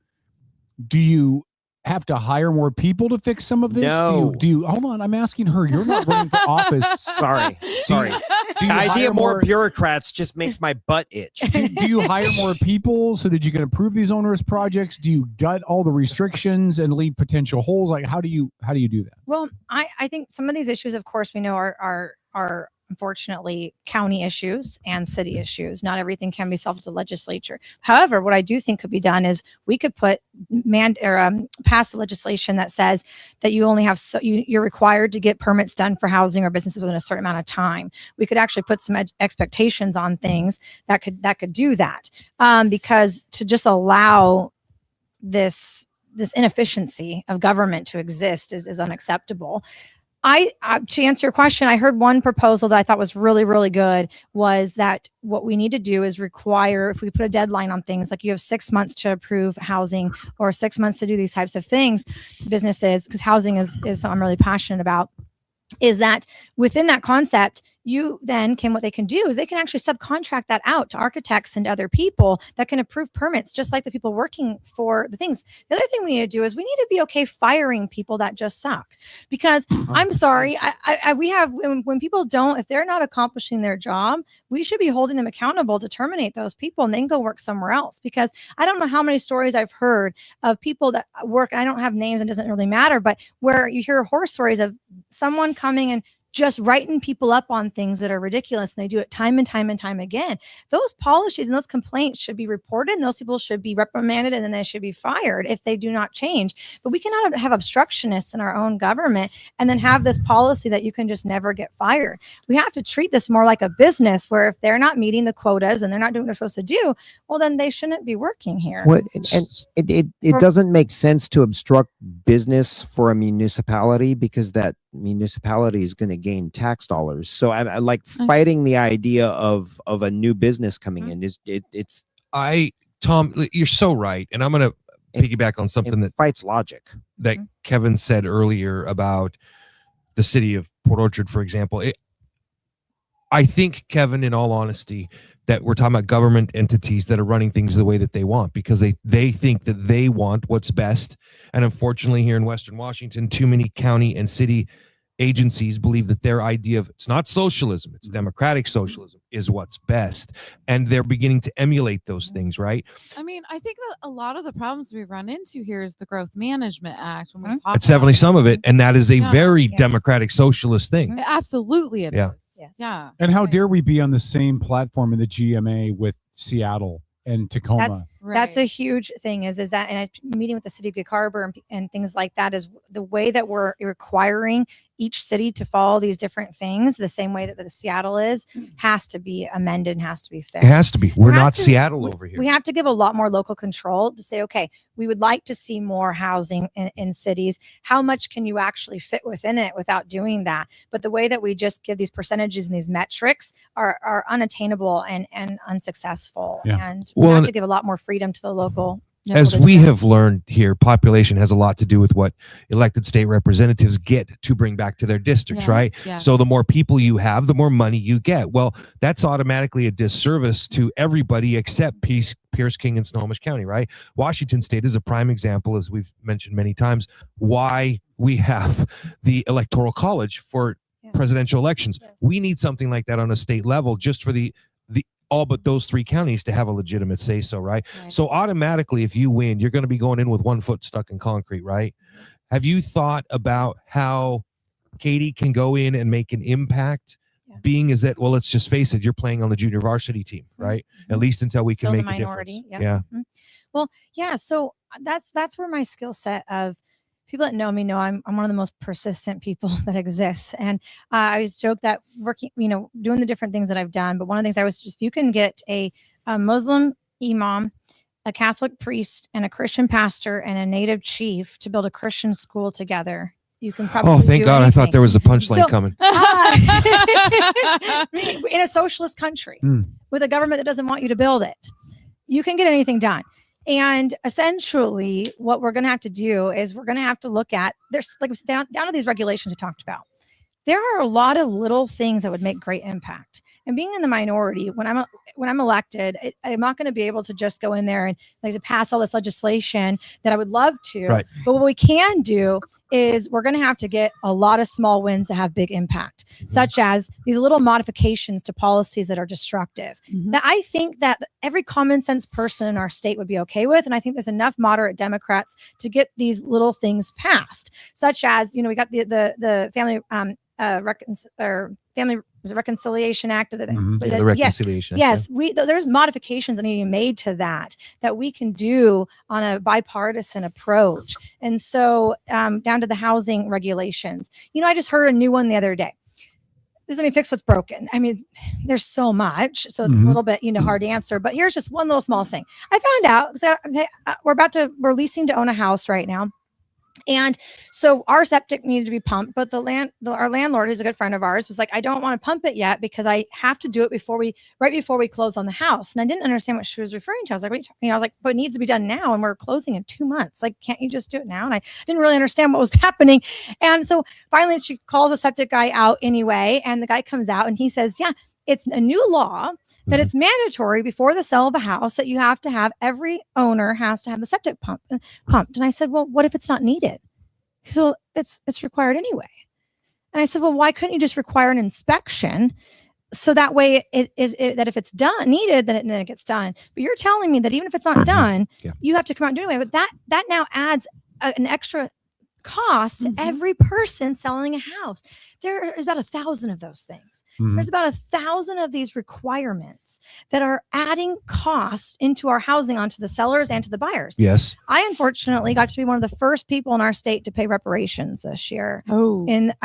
have to hire more people to fix some of this? No. Do you hold on? I'm asking her. You're not running for office. Sorry. Do you The idea hire of more bureaucrats just makes my butt itch. do you hire more people so that you can approve these onerous projects? Do you gut all the restrictions and leave potential holes? Like, how do you do that? Well, I think some of these issues, of course, we know are unfortunately county issues and city issues. Not everything can be solved at the legislature. However, what I do think could be done is we could pass legislation that says that you only have you're required to get permits done for housing or businesses within a certain amount of time. We could actually put some expectations on things that could do that, because to just allow this inefficiency of government to exist is unacceptable. To answer your question, I heard one proposal that I thought was really, really good, was that what we need to do is require, if we put a deadline on things, like you have 6 months to approve housing or 6 months to do these types of things, businesses, because housing is something I'm really passionate about, is that within that concept, what they can do is they can actually subcontract that out to architects and other people that can approve permits, just like the people working for the things. The other thing we need to do is we need to be okay firing people that just suck, because I'm sorry, we have, when people don't, if they're not accomplishing their job, we should be holding them accountable to terminate those people and then go work somewhere else. Because I don't know how many stories I've heard of people that work, and I don't have names and it doesn't really matter, but where you hear horror stories of someone coming and just writing people up on things that are ridiculous, and they do it time and time and time again. Those policies and those complaints should be reported, and those people should be reprimanded, and then they should be fired if they do not change. But we cannot have obstructionists in our own government and then have this policy that you can just never get fired. We have to treat this more like a business, where if they're not meeting the quotas and they're not doing what they're supposed to do, well, then they shouldn't be working here. And it doesn't make sense to obstruct business for a municipality, because that municipality is going to gain tax dollars. So I like fighting the idea of a new business coming in. Tom, you're so right, and I'm going to piggyback on something that fights logic that Kevin said earlier about the city of Port Orchard, for example. I think, Kevin, in all honesty, that we're talking about government entities that are running things the way that they want, because they think that they want what's best. And unfortunately, here in Western Washington, too many county and city agencies believe that their idea of, it's not socialism, it's democratic socialism, is what's best. And they're beginning to emulate those things, right? I mean, I think that a lot of the problems we run into here is the Growth Management Act. When we talk It's definitely some of it. And that is a Yeah. very democratic socialist thing. Absolutely it is. Yeah. Yes. Yeah. And how dare we be on the same platform in the GMA with Seattle and Tacoma? That's a huge thing is that, and a meeting with the city of Gig Harbor and things like that, is the way that we're requiring each city to follow these different things the same way that the Seattle is has to be amended and has to be fixed. It has to be. We're not Seattle over here. We have to give a lot more local control to say, okay, we would like to see more housing in cities. How much can you actually fit within it without doing that? But the way that we just give these percentages and these metrics are unattainable and unsuccessful. And we have to give a lot more freedom to the local. As we have learned here, population has a lot to do with what elected state representatives get to bring back to their districts, right? Yeah. So the more people you have, the more money you get. Well, that's automatically a disservice to everybody except Pierce, King, and Snohomish County, right? Washington State is a prime example, as we've mentioned many times, why we have the Electoral College for presidential elections. We need something like that on a state level just for the all but those 3 counties to have a legitimate say so, right? So automatically, if you win, you're going to be going in with 1 foot stuck in concrete, right? Have you thought about how Katy can go in and make an impact? Being is that, well, let's just face it, you're playing on the junior varsity team, right? At least until we Still can the make minority. a difference. Yeah. Well, yeah. So that's where my skill set of people that know me know I'm one of the most persistent people that exists. And I always joke that working, doing the different things that I've done. But one of the things I was just, if you can get a Muslim imam, a Catholic priest, and a Christian pastor and a native chief to build a Christian school together, you can probably. Oh, thank God. Anything. I thought there was a punchline coming. In a socialist country with a government that doesn't want you to build it, you can get anything done. And essentially what we're going to have to do is we're going to have to look at, there's like down to these regulations we talked about. There are a lot of little things that would make great impact. And being in the minority, when I'm elected, I'm not going to be able to just go in there and like to pass all this legislation that I would love to. Right. But what we can do is we're going to have to get a lot of small wins that have big impact, such as these little modifications to policies that are destructive. That I think that every common sense person in our state would be okay with. And I think there's enough moderate Democrats to get these little things passed, such as, we got the family Family Reconciliation Act. The Reconciliation Act. Yes, there's modifications that need to be made to that we can do on a bipartisan approach. And so down to the housing regulations. I just heard a new one the other day. This is fix what's broken. There's so much, so it's a little bit hard to answer. But here's just one little small thing. I found out. So we're leasing to own a house right now. And so our septic needed to be pumped, but our landlord, who's a good friend of ours, was like, I don't want to pump it yet because I have to do it right before we close on the house. And I didn't understand what she was referring to. I was like, but it needs to be done now, and we're closing in 2 months. Like, can't you just do it now? And I didn't really understand what was happening. And so finally, she calls a septic guy out anyway, and the guy comes out and he says, yeah, it's a new law that it's mandatory before the sale of a house that you have to have, every owner has to have the septic pumped. And I said, well, what if it's not needed? He said, well, it's required anyway. And I said, well, why couldn't you just require an inspection? So that way that if it's needed, then it gets done. But you're telling me that even if it's not done, you have to come out and do it anyway. But that now adds an extra cost to every person selling a house. There is about 1,000 of those things. There's about 1,000 of these requirements that are adding cost into our housing, onto the sellers and to the buyers. Yes. I unfortunately got to be one of the first people in our state to pay reparations this year. Oh. And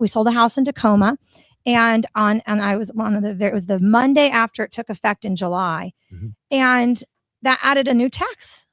we sold a house in Tacoma, and I was it was the Monday after it took effect in July. And that added a new tax.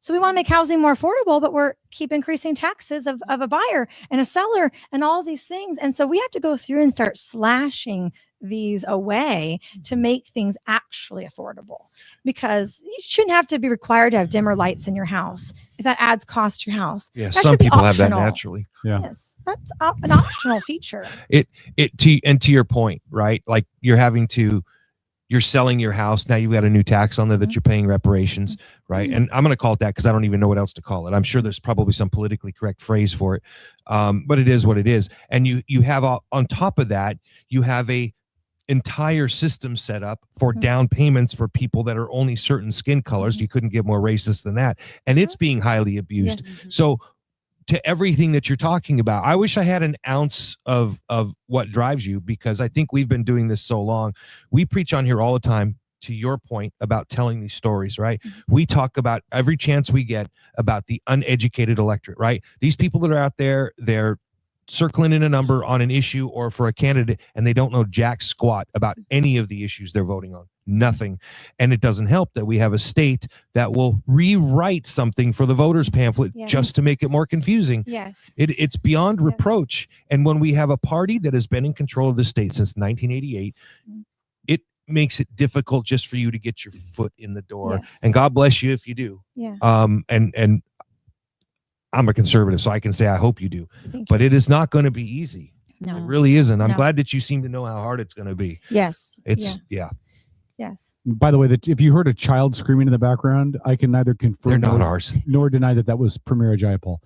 So we want to make housing more affordable, but we're keep increasing taxes of a buyer and a seller and all these things. And so we have to go through and start slashing these away to make things actually affordable, because you shouldn't have to be required to have dimmer lights in your house if that adds cost to your house. Yeah, some people have that naturally. Yeah. Yes, that's an optional feature. To your point, right? Like you're selling your house. Now you've got a new tax on there that you're paying reparations, right? And I'm going to call it that because I don't even know what else to call it. I'm sure there's probably some politically correct phrase for it, but it is what it is. And you have on top of that, you have a entire system set up for down payments for people that are only certain skin colors. You couldn't get more racist than that. And it's being highly abused. Yes. So to everything that you're talking about, I wish I had an ounce of what drives you, because I think we've been doing this so long. We preach on here all the time, to your point about telling these stories, right? We talk about every chance we get about the uneducated electorate, right? These people that are out there, they're circling in a number on an issue or for a candidate, and they don't know jack squat about any of the issues they're voting on. Nothing. And it doesn't help that we have a state that will rewrite something for the voters pamphlet just to make it more confusing. Yes. It's beyond reproach. And when we have a party that has been in control of the state since 1988, it makes it difficult just for you to get your foot in the door. And God bless you if you do. Yeah. And I'm a conservative, so I can say I hope you do. But it is not going to be easy. No. It really isn't. I'm No. glad that you seem to know how hard it's going to be. Yes. It's yeah. Yes. By the way, if you heard a child screaming in the background, I can neither confirm They're not ours. nor deny that was Premier Jayapal.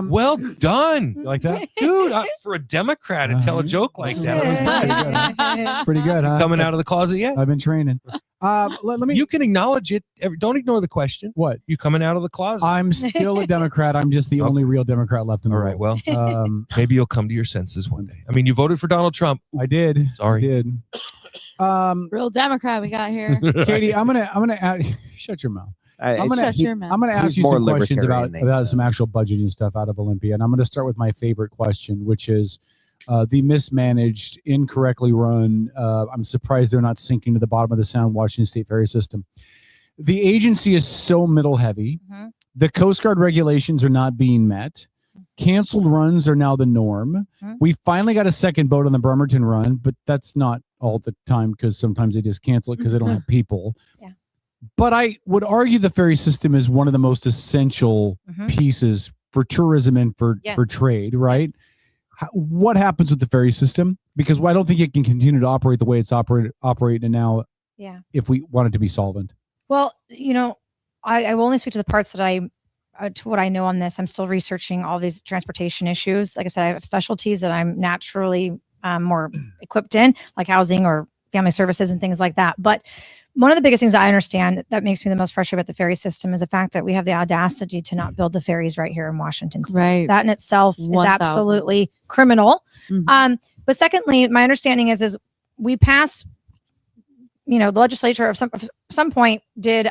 Well done. You like that? Dude, for a Democrat to tell a joke like that. Pretty good, huh? Coming out of the closet yet? I've been training. Let me. You can acknowledge it. Don't ignore the question. What? You coming out of the closet? I'm still a Democrat. I'm just the only real Democrat left in the world. All right. Well, maybe you'll come to your senses one day. I mean, you voted for Donald Trump. I did. Sorry. I did. Real Democrat we got here. Katie, I'm gonna ask, shut your mouth. I'm gonna Shut your mouth. I'm gonna ask He's you more some questions libertarian about some actual budgeting stuff out of Olympia, and I'm gonna start with my favorite question, which is the mismanaged, incorrectly run. I'm surprised they're not sinking to the bottom of the Sound Washington State ferry system. The agency is so middle heavy. The Coast Guard regulations are not being met. Canceled runs are now the norm. We finally got a second boat on the Bremerton run, but that's not all the time because sometimes they just cancel it because they don't have people. Yeah. But I would argue the ferry system is one of the most essential pieces for tourism and for trade, right? What happens with the ferry system? Because I don't think it can continue to operate the way it's operating now. Yeah. If we want it to be solvent. Well, I will only speak to the parts that to what I know on this. I'm still researching all these transportation issues. Like I said, I have specialties that I'm naturally more equipped in, like housing or family services and things like that. But one of the biggest things I understand that makes me the most frustrated about the ferry system is the fact that we have the audacity to not build the ferries right here in Washington State. Right. That in itself is 1,000. absolutely criminal. But secondly, my understanding is we pass, the legislature of some point did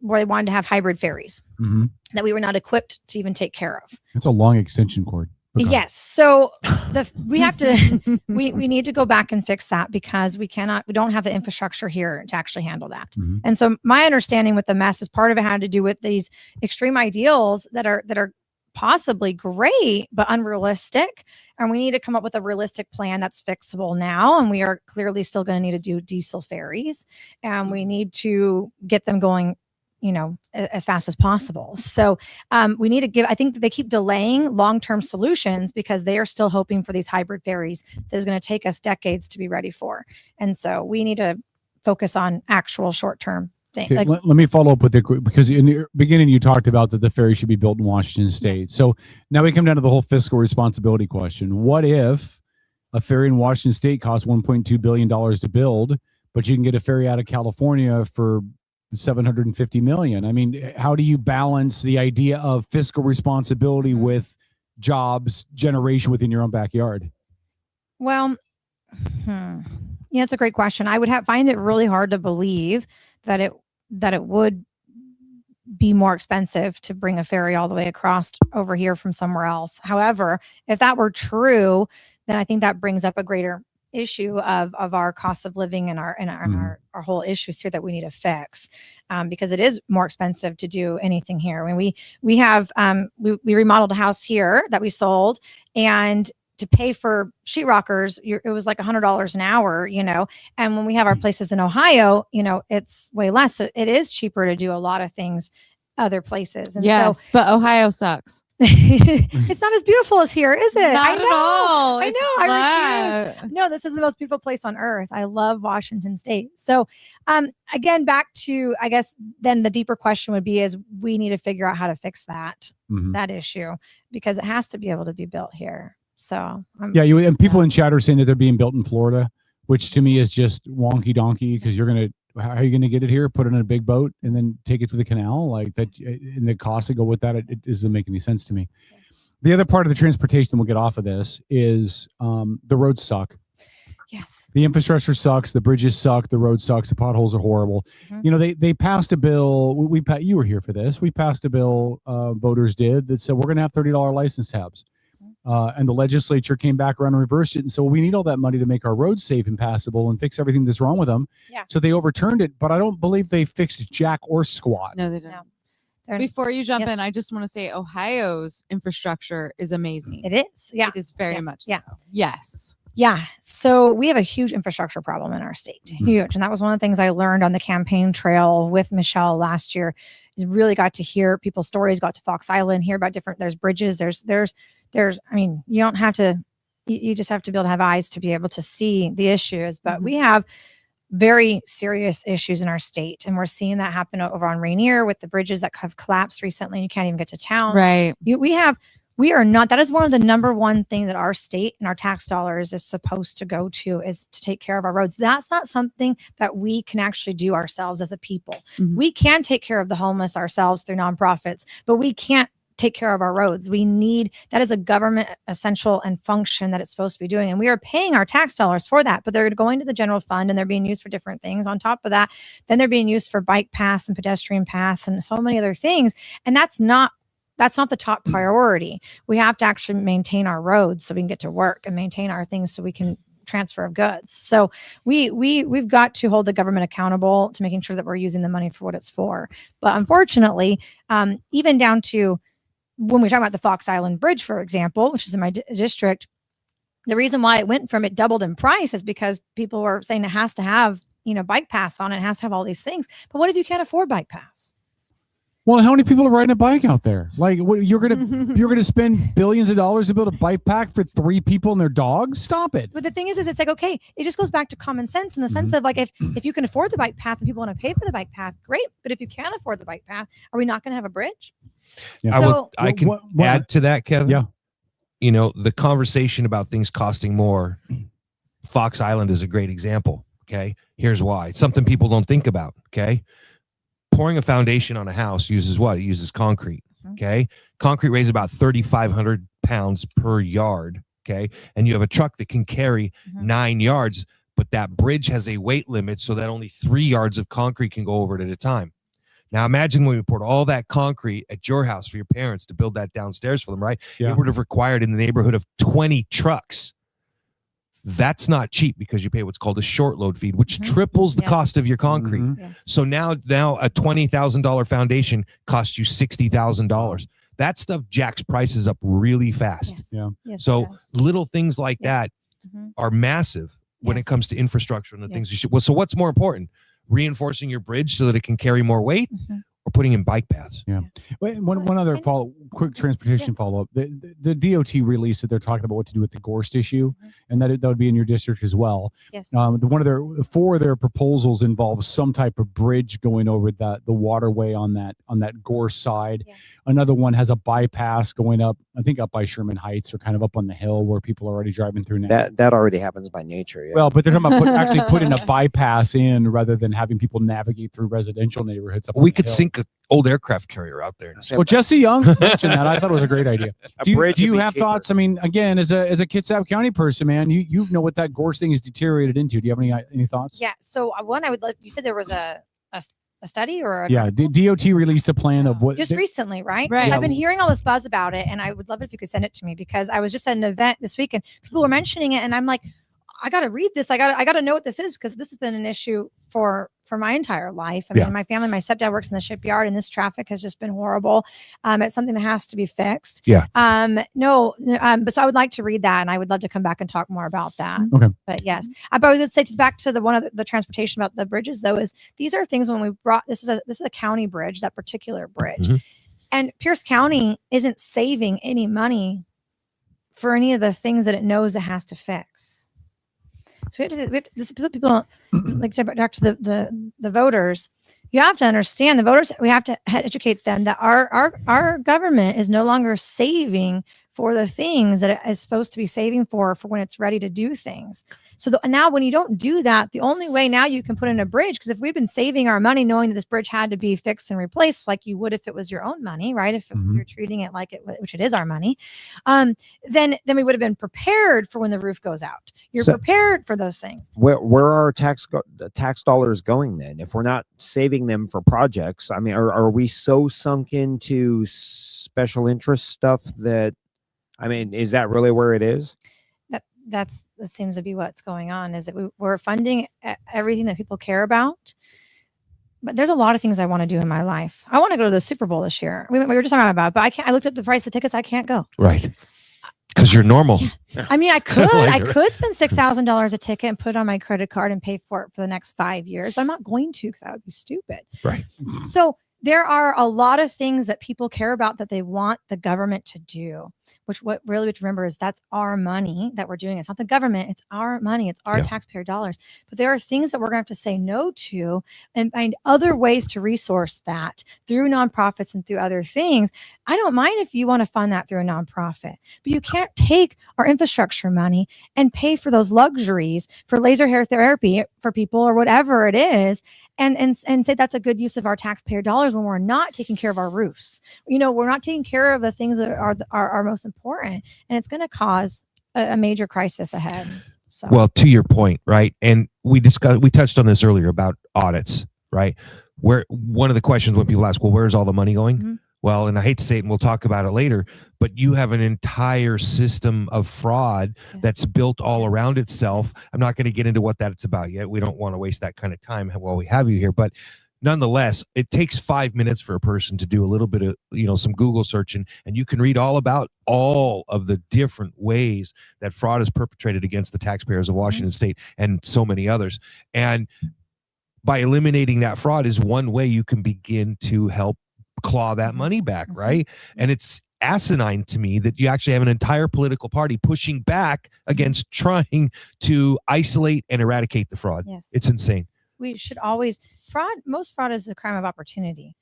where they wanted to have hybrid ferries that we were not equipped to even take care of. It's a long extension cord. Okay. Yes. So we have to, we need to go back and fix that because we don't have the infrastructure here to actually handle that. And so my understanding with the mess is part of it had to do with these extreme ideals that are possibly great, but unrealistic. And we need to come up with a realistic plan that's fixable now. And we are clearly still going to need to do diesel ferries and we need to get them going as fast as possible. So we need to I think that they keep delaying long-term solutions because they are still hoping for these hybrid ferries that is going to take us decades to be ready for. And so we need to focus on actual short-term things. Okay, let me follow up with it because in the beginning you talked about that the ferry should be built in Washington State. So now we come down to the whole fiscal responsibility question. What if a ferry in Washington State costs $1.2 billion to build, but you can get a ferry out of California for $750 million. I mean, how do you balance the idea of fiscal responsibility with jobs generation within your own backyard? Well, it's a great question. I would find it really hard to believe that it would be more expensive to bring a ferry all the way across over here from somewhere else. However, if that were true, then I think that brings up a greater issue of our cost of living and our whole issues here that we need to fix because it is more expensive to do anything here. I mean, we have we remodeled a house here that we sold, and to pay for sheetrockers, it was like $100 an hour, and when we have our places in Ohio, it's way less. So it is cheaper to do a lot of things other places. And yes, but Ohio sucks. It's not as beautiful as here, is it? Not at all. I know. I refuse. No, this is the most beautiful place on earth. I love Washington State. So, again, back to, I guess, then the deeper question would be is we need to figure out how to fix that issue because it has to be able to be built here. So, and people in chat are saying that they're being built in Florida, which to me is just wonky donkey because how are you going to get it here? Put it in a big boat and then take it to the canal like that, and the cost to go with that. It doesn't make any sense to me. The other part of the transportation we'll get off of this is the roads suck. Yes. The infrastructure sucks. The bridges suck. The road sucks. The potholes are horrible. They passed a bill. You were here for this. We passed a bill. Voters did that said we're going to have $30 license tabs. And the legislature came back around and reversed it. And so we need all that money to make our roads safe and passable and fix everything that's wrong with them. Yeah. So they overturned it, but I don't believe they fixed jack or squat. No, they don't. Before you jump in, I just want to say Ohio's infrastructure is amazing. It is. Yeah. It is very much Yeah. so. Yes. Yeah. So we have a huge infrastructure problem in our state. Huge. And that was one of the things I learned on the campaign trail with Michelle last year. Is really got to hear people's stories, got to Fox Island, hear about there's bridges. There's, I mean, you don't have to, you just have to be able to have eyes to be able to see the issues. But we have very serious issues in our state. And we're seeing that happen over on Rainier with the bridges that have collapsed recently. You can't even get to town. Right. We are not, that is one of the number one thing that our state and our tax dollars is supposed to go to, is to take care of our roads. That's not something that we can actually do ourselves as a people. We can take care of the homeless ourselves through nonprofits, but we can't take care of our roads. We need, that is a government essential and function that it's supposed to be doing. And we are paying our tax dollars for that, but they're going to the general fund and they're being used for different things. On top of that, then they're being used for bike paths and pedestrian paths and so many other things. And that's not the top priority. We have to actually maintain our roads so we can get to work and maintain our things so we can transfer of goods. So we've got to hold the government accountable to making sure that we're using the money for what it's for. But unfortunately, even down to when we're talking about the Fox Island Bridge, for example, which is in my district, the reason why it doubled in price is because people were saying it has to have, bike paths on it. It has to have all these things. But what if you can't afford bike paths? Well, how many people are riding a bike out there? Like, you're gonna spend billions of dollars to build a bike path for 3 people and their dogs? Stop it. But the thing is it's like, okay, it just goes back to common sense in the sense of like, if you can afford the bike path and people want to pay for the bike path, great. But if you can't afford the bike path, are we not going to have a bridge? Yeah. I can add to that, Kevin. Yeah. The conversation about things costing more. Fox Island is a great example. Okay. Here's why. It's something people don't think about. Okay. Pouring a foundation on a house uses what? It uses concrete. Okay. Concrete weighs about 3,500 pounds per yard. Okay. And you have a truck that can carry 9 yards, but that bridge has a weight limit so that only 3 yards of concrete can go over it at a time. Now imagine when we poured all that concrete at your house for your parents to build that downstairs for them, right? Yeah. It would have required in the neighborhood of 20 trucks. That's not cheap because you pay what's called a short load fee, which triples the cost of your concrete. So now a $20,000 foundation costs you $60,000. That stuff jacks prices up really fast. So little things like that are massive when it comes to infrastructure and the things you should. Well, so what's more important? Reinforcing your bridge so that it can carry more weight, or putting in bike paths? Yeah. One other quick transportation follow-up. The DOT released that they're talking about what to do with the Gorst issue, and that would be in your district as well. Yes. Four of their proposals involve some type of bridge going over the waterway on that Gorst side. Yeah. Another one has a bypass going up, I think up by Sherman Heights or kind of up on the hill where people are already driving through now. That already happens by nature. Yeah. Well, but they're talking about putting a bypass in rather than having people navigate through residential neighborhoods. We could sink an old aircraft carrier out there. Well, Jesse Young mentioned that. I thought it was a great idea. Do you have thoughts? I mean, again, as a Kitsap County person, man, you know what that Gorst thing is deteriorated into. Do you have any thoughts? Yeah. So one, I would love. You said there was a study or DOT released a plan of what just recently, right? Right. I've been hearing all this buzz about it, and I would love it if you could send it to me because I was just at an event this week and people were mentioning it, and I'm like, I got to read this. I got to know what this is because this has been an issue for my entire life. I mean, my family, my stepdad works in the shipyard, and this traffic has just been horrible. It's something that has to be fixed. Yeah. But so I would like to read that, and I would love to come back and talk more about that. Okay. But yes, but I was going to say back to the transportation about the bridges though, is these are things when we brought, this is a county bridge, that particular bridge. And Pierce County isn't saving any money for any of the things that it knows it has to fix. So we have to people like to talk to the voters. You have to understand the voters. We have to educate them that our government is no longer saving for the things that it is supposed to be saving for when it's ready to do things. So now when you don't do that, the only way now you can put in a bridge, because if we've been saving our money knowing that this bridge had to be fixed and replaced like you would if it was your own money, right? If you're treating it like it, which it is our money, then we would have been prepared for when the roof goes out. You're prepared for those things. Where are our tax dollars going then? If we're not saving them for projects, I mean, are we so sunk into special interest stuff that, I mean, is that really where it is? That seems to be what's going on, is that we're funding everything that people care about. But there's a lot of things I want to do in my life. I want to go to the Super Bowl this year. We were just talking about it, but I can't. I looked up the price of the tickets. I can't go. Right. Because you're normal. Yeah. I mean, I could. I could spend $6,000 a ticket and put it on my credit card and pay for it for the next 5 years, but I'm not going to, because that would be stupid. Right. So there are a lot of things that people care about that they want the government to do, which what really we have to remember is that's our money that we're doing. It's not the government. It's our money. It's our taxpayer dollars. But there are things that we're going to have to say no to and find other ways to resource that through nonprofits and through other things. I don't mind if you want to fund that through a nonprofit, but you can't take our infrastructure money and pay for those luxuries for laser hair therapy for people or whatever it is. And say that's a good use of our taxpayer dollars when we're not taking care of our roofs. We're not taking care of the things that are most important, and it's going to cause a major crisis ahead. So. Well, to your point, right? And we touched on this earlier about audits, right? Where one of the questions when people ask, well, where's all the money going? Mm-hmm. Well, and I hate to say it, and we'll talk about it later, but you have an entire system of fraud that's built all around itself. I'm not going to get into what that's about yet. We don't want to waste that kind of time while we have you here, but nonetheless, it takes 5 minutes for a person to do a little bit of, some Google searching, and you can read all about all of the different ways that fraud is perpetrated against the taxpayers of Washington State and so many others. And by eliminating that fraud is one way you can begin to help claw that money back, right? And it's asinine to me that you actually have an entire political party pushing back against trying to isolate and eradicate the fraud. Yes. It's insane. We should always most fraud is a crime of opportunity.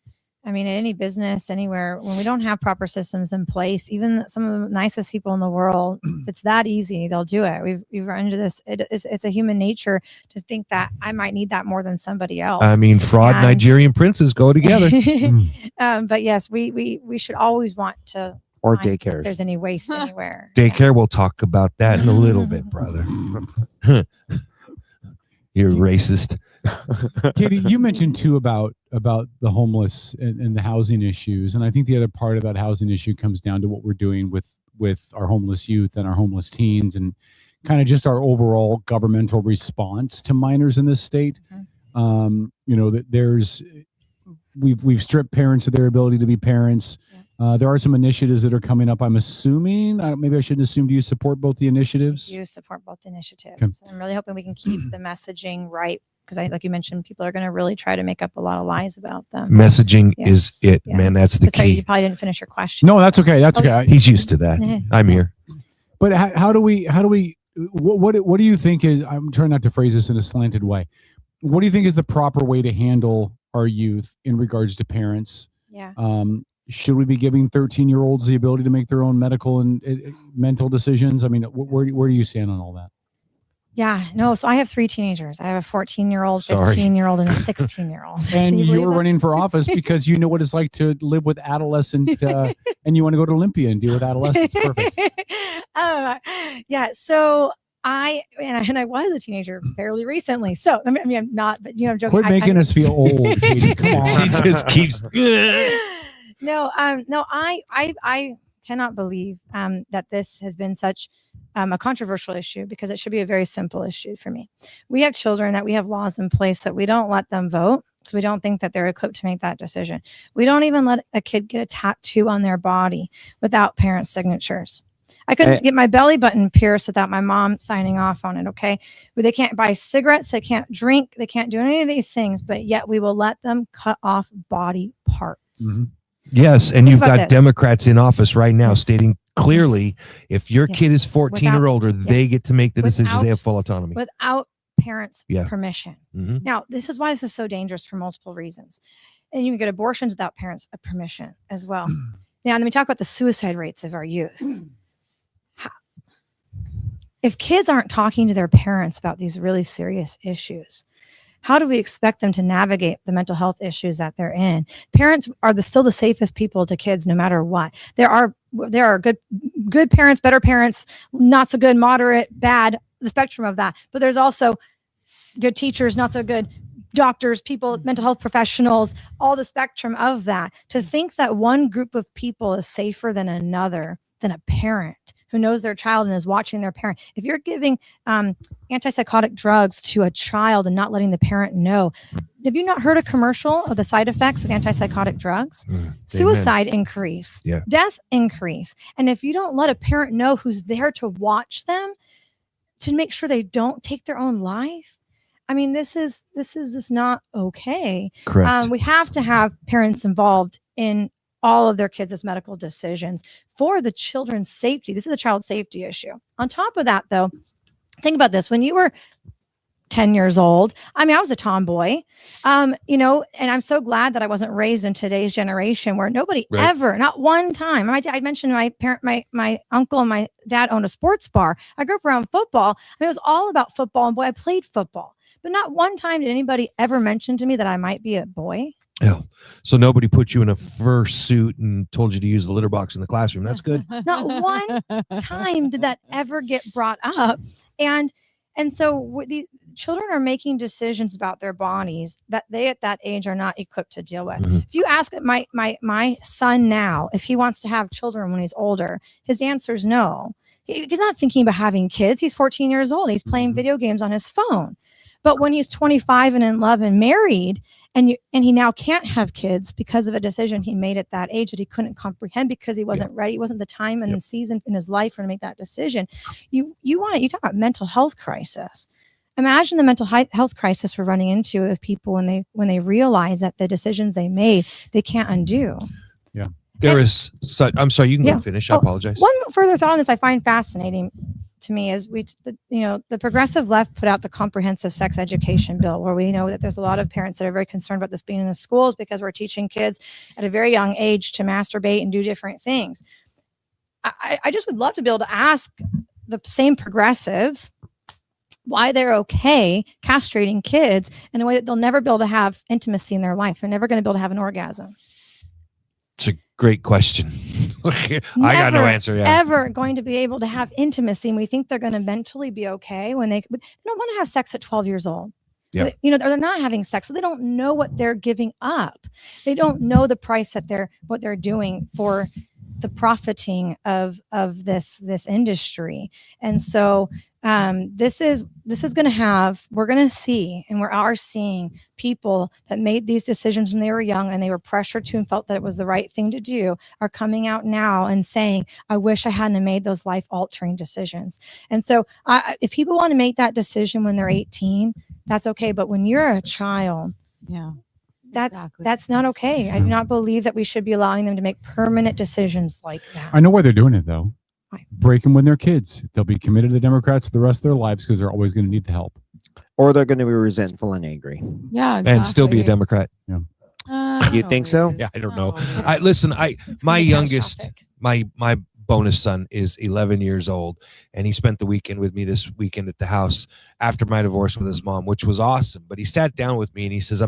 I mean, at any business, anywhere, when we don't have proper systems in place, even some of the nicest people in the world, if it's that easy, they'll do it. We've run into this. It's a human nature to think that I might need that more than somebody else. I mean, fraud, Nigerian princes go together. But yes, we should always want to. Or daycare. If there's any waste anywhere. Daycare, we'll talk about that in a little bit, brother. You're racist. Katy, you mentioned too about the homeless and the housing issues, and I think the other part of that housing issue comes down to what we're doing with our homeless youth and our homeless teens, and kind of just our overall governmental response to minors in this state. That we've stripped parents of their ability to be parents. There are some initiatives that are coming up. I'm assuming, maybe I shouldn't assume, do you support both the initiatives? You support both initiatives. Okay. I'm really hoping we can keep the messaging right, because like you mentioned, people are going to really try to make up a lot of lies about them. Messaging is it, man. That's the key. You probably didn't finish your question. No, that's okay. That's okay. He's used to that. I'm here. But how do we? What do you think is? I'm trying not to phrase this in a slanted way. What do you think is the proper way to handle our youth in regards to parents? Yeah. Should we be giving 13-year-olds the ability to make their own medical and mental decisions? I mean, where do you stand on all that? Yeah, no. So I have 3 teenagers. I have a 14-year-old, 15-year-old, and a 16-year-old. And you're running for office because you know what it's like to live with adolescent, and you want to go to Olympia and deal with adolescents. Perfect. Yeah. So I was a teenager fairly recently. So I mean, I'm not, but I'm joking. Quit making us feel old, Katy. Come on. She just keeps. No, I cannot believe that this has been such a controversial issue, because it should be a very simple issue for me. We have children that we have laws in place that we don't let them vote, so we don't think that they're equipped to make that decision. We don't even let a kid get a tattoo on their body without parents' signatures. I couldn't get my belly button pierced without my mom signing off on it, okay? But they can't buy cigarettes, they can't drink, they can't do any of these things, but yet we will let them cut off body parts. Mm-hmm. Yes, and you've got Democrats in office right now stating clearly, if your kid is 14 or older, they get to make the decisions. They have full autonomy. Without parents' permission. Mm-hmm. Now, this is why this is so dangerous for multiple reasons. And you can get abortions without parents' permission as well. Now, let me talk about the suicide rates of our youth. If kids aren't talking to their parents about these really serious issues, how do we expect them to navigate the mental health issues that they're in? Parents are still the safest people to kids, no matter what. There are good parents, better parents, not so good, moderate, bad, the spectrum of that. But there's also good teachers, not so good doctors, people, mental health professionals, all the spectrum of that. To think that one group of people is safer than another than a parent who knows their child and is watching their parent. If you're giving antipsychotic drugs to a child and not letting the parent know, have you not heard a commercial of the side effects of antipsychotic drugs? Suicide increase, death increase. And if you don't let a parent know who's there to watch them, to make sure they don't take their own life, I mean, this is just not okay. Correct. We have to have parents involved in all of their kids' medical decisions for the children's safety. This is a child safety issue. On top of that, though, think about this. When you were 10 years old, I mean, I was a tomboy, you know, and I'm so glad that I wasn't raised in today's generation where nobody ever, not one time. I mentioned my uncle and my dad owned a sports bar. I grew up around football. I mean, it was all about football, and boy, I played football. But not one time did anybody ever mention to me that I might be a boy. Yeah. So nobody put you in a fur suit and told you to use the litter box in the classroom. That's good. Not one time did that ever get brought up. And so these children are making decisions about their bodies that they at that age are not equipped to deal with. If you ask my son now if he wants to have children when he's older, his answer is no. He's not thinking about having kids. He's 14 years old. He's playing video games on his phone. But when he's 25 and in love and married, and he now can't have kids because of a decision he made at that age that he couldn't comprehend because he wasn't ready. It wasn't the time and the season in his life for him to make that decision. You talk about mental health crisis. Imagine the mental health crisis we're running into with people when they realize that the decisions they made, they can't undo. Yeah. There is such, I'm sorry, you can go finish. I apologize. One further thought on this I find fascinating to me is the progressive left put out the comprehensive sex education bill, where we know that there's a lot of parents that are very concerned about this being in the schools because we're teaching kids at a very young age to masturbate and do different things. I just would love to be able to ask the same progressives why they're okay castrating kids in a way that they'll never be able to have intimacy in their life. They're never going to be able to have an orgasm. It's a great question. I got no answer. Yeah. Ever going to be able to have intimacy, and we think they're going to mentally be okay when they don't want to have sex at 12 years old. Yeah. They're not having sex, so they don't know what they're giving up. They don't know the price that what they're doing for the profiting of this industry. And so this is going to have, we're going to see, and we are seeing people that made these decisions when they were young and they were pressured to and felt that it was the right thing to do are coming out now and saying, I wish I hadn't made those life altering decisions. And so if people want to make that decision when they're 18, that's okay. But when you're a child, that's not okay. I do not believe that we should be allowing them to make permanent decisions like that. I know why they're doing it, though. Break them when they're kids. They'll be committed to the Democrats for the rest of their lives because they're always going to need the help. Or they're going to be resentful and angry. Yeah, exactly. And still be a Democrat. Yeah. You think so? Yeah, I don't know. My youngest, my bonus son is 11 years old, and he spent the weekend with me this weekend at the house after my divorce with his mom, which was awesome. But he sat down with me and he says,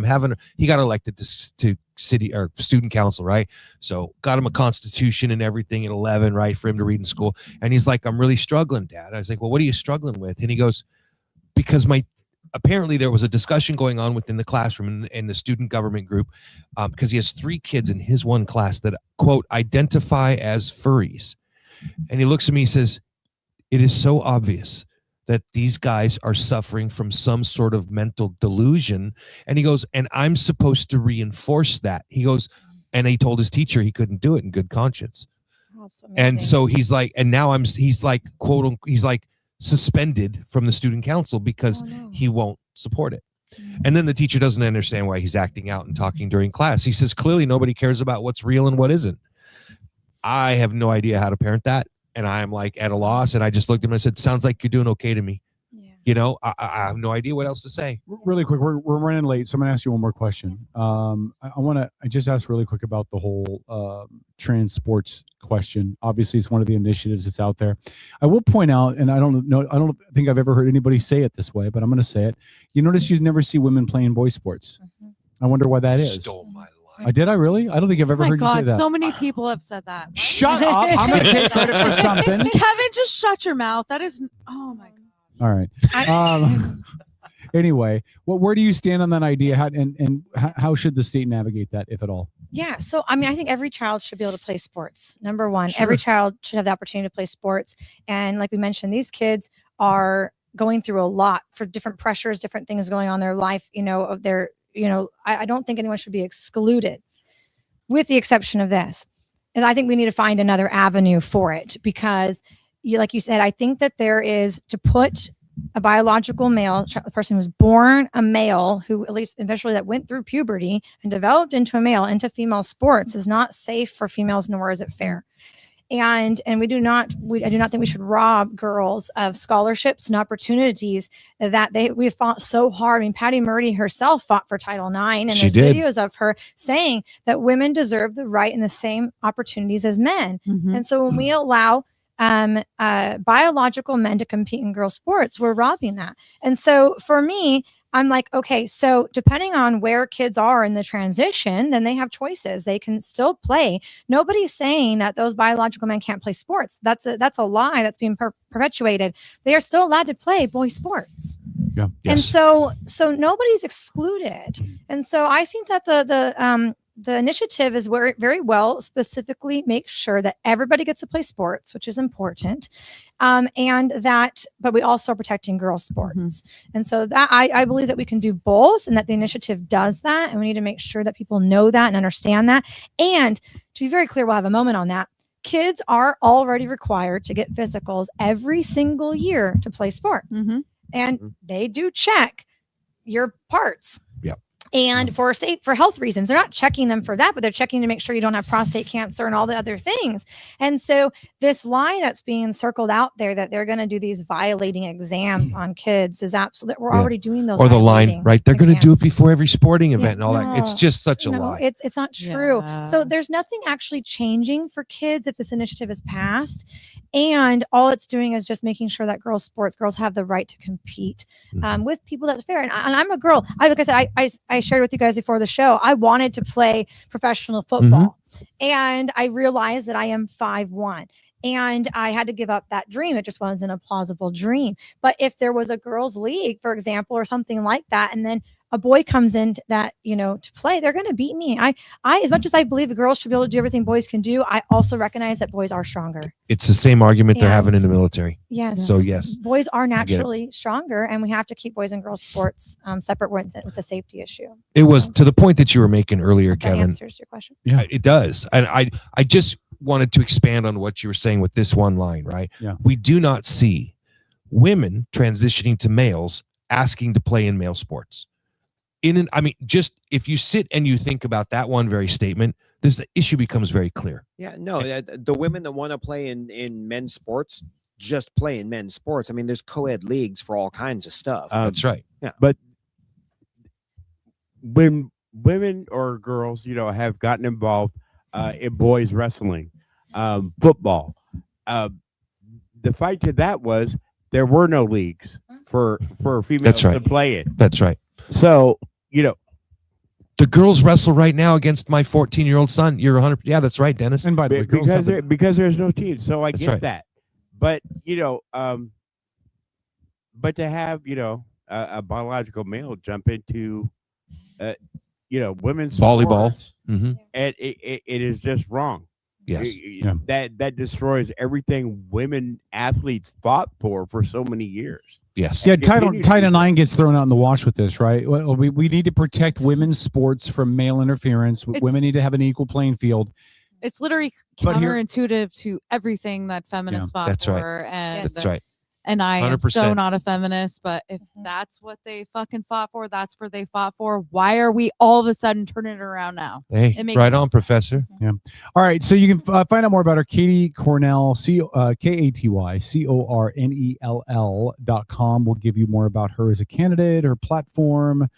he got elected to city or student council, right? So got him a constitution and everything at 11, right, for him to read in school. And he's like, I'm really struggling, Dad. I was like, well, what are you struggling with? And he goes, because apparently there was a discussion going on within the classroom in the student government group, because he has 3 kids in his one class that, quote, identify as furries. And he looks at me, he says, it is so obvious that these guys are suffering from some sort of mental delusion. And he goes, and I'm supposed to reinforce that. He goes, and he told his teacher he couldn't do it in good conscience. And so he's like, and now he's like, quote unquote, he's like suspended from the student council because he won't support it. And then the teacher doesn't understand why he's acting out and talking during class. He says, clearly nobody cares about what's real and what isn't. I have no idea how to parent that. And I'm like at a loss. And I just looked at him and I said, sounds like you're doing okay to me. You know, I have no idea what else to say. Really quick, we're running late, so I'm gonna ask you one more question. I just ask really quick about the whole trans sports question. Obviously, it's one of the initiatives that's out there. I will point out, and I don't think I've ever heard anybody say it this way, but I'm gonna say it. You notice you never see women playing boy sports. I wonder why that is. Stole my Did I really? I don't think I've ever heard you say that. So many people have said that. Shut up! I'm gonna take credit for something. Kevin, just shut your mouth. That is. Oh my God. All right. Anyway, where do you stand on that idea? How should the state navigate that, if at all? Yeah. So, I mean, I think every child should be able to play sports. Number one, Sure. every child should have the opportunity to play sports. And like we mentioned, these kids are going through a lot for different pressures, different things going on in their life, of their, I don't think anyone should be excluded, with the exception of this. And I think we need to find another avenue for it because, like you said, I think that there is to put a biological male, a person who's born a male, who at least eventually that went through puberty and developed into a male, into female sports, is not safe for females, nor is it fair. And I do not think we should rob girls of scholarships and opportunities that we fought so hard. I mean, Patty Murray herself fought for Title IX, and She there's did. videos of her saying that women deserve the right and the same opportunities as men. And so when we allow biological men to compete in girls' sports, we're robbing that. And so for me, I'm like, okay, so depending on where kids are in the transition, then they have choices. They can still play. Nobody's saying that those biological men can't play sports. That's a lie that's being perpetuated. They are still allowed to play boy sports. Yeah. And so nobody's excluded. And so I think that the initiative is where very well specifically make sure that everybody gets to play sports, which is important. But we also are protecting girls' sports. And so that I believe that we can do both and that the initiative does that. And we need to make sure that people know that and understand that. And to be very clear, we'll have a moment on that. Kids are already required to get physicals every single year to play sports. And they do check your parts. And for health reasons, they're not checking them for that, but they're checking to make sure you don't have prostate cancer and all the other things. And so this lie that's being circled out there that they're going to do these violating exams on kids is absolutely, we're already doing those. Or the line, right? They're going to do it exams. before every sporting event and all that. No, It's just such a lie. It's not true. So there's nothing actually changing for kids if this initiative is passed. And all it's doing is just making sure that girls have the right to compete with people that's fair. And I'm a girl. Like I said, I shared with you guys before the show, I wanted to play professional football. And I realized that I am 5'1". And I had to give up that dream. It just wasn't a plausible dream. But if there was a girls' league, for example, or something like that, and then a boy comes in that, to play, they're going to beat me. I, as much as I believe the girls should be able to do everything boys can do, I also recognize that boys are stronger. It's the same argument they're having in the military. Yes. So yes, boys are naturally stronger, and we have to keep boys and girls sports separate when it's a safety issue. it was to the point that you were making earlier, That Kevin. answers your question. Yeah, it does. And I just wanted to expand on what you were saying with this one line, right? Yeah. We do not see women transitioning to males asking to play in male sports. Just if you sit and you think about that one very statement, the issue becomes very clear. Yeah, no, the women that want to play in men's sports just play in men's sports. I mean, there's co-ed leagues for all kinds of stuff. That's right. Yeah. But when women or girls, have gotten involved in boys wrestling, football, the fight to that was there were no leagues for females That's right. to play in. That's right. So, the girls wrestle right now against my 14-year-old son. You're 100. Yeah, that's right, Dennis. And by the way, girls have because there's no team. So I That's get right. that. But, but to have, a biological male jump into, women's Volleyball. sports, Mhm. and it is just wrong. Yes. That destroys everything women athletes fought for so many years. Yes. Yeah, Continue to Title IX gets thrown out in the wash with this, right? Well, we need to protect women's sports from male interference. Women need to have an equal playing field. It's literally But here- counterintuitive to everything that feminists fought That's right. for. And That's right. And I am so 100%. not a feminist, but if that's what they fucking fought for, that's what they fought for. Why are we all of a sudden turning it around now? Hey, It makes right no on, Professor. Yeah. All right. So you can find out more about her, Katy Cornell, KatyCornell.com. We'll give you more about her as a candidate, her platform.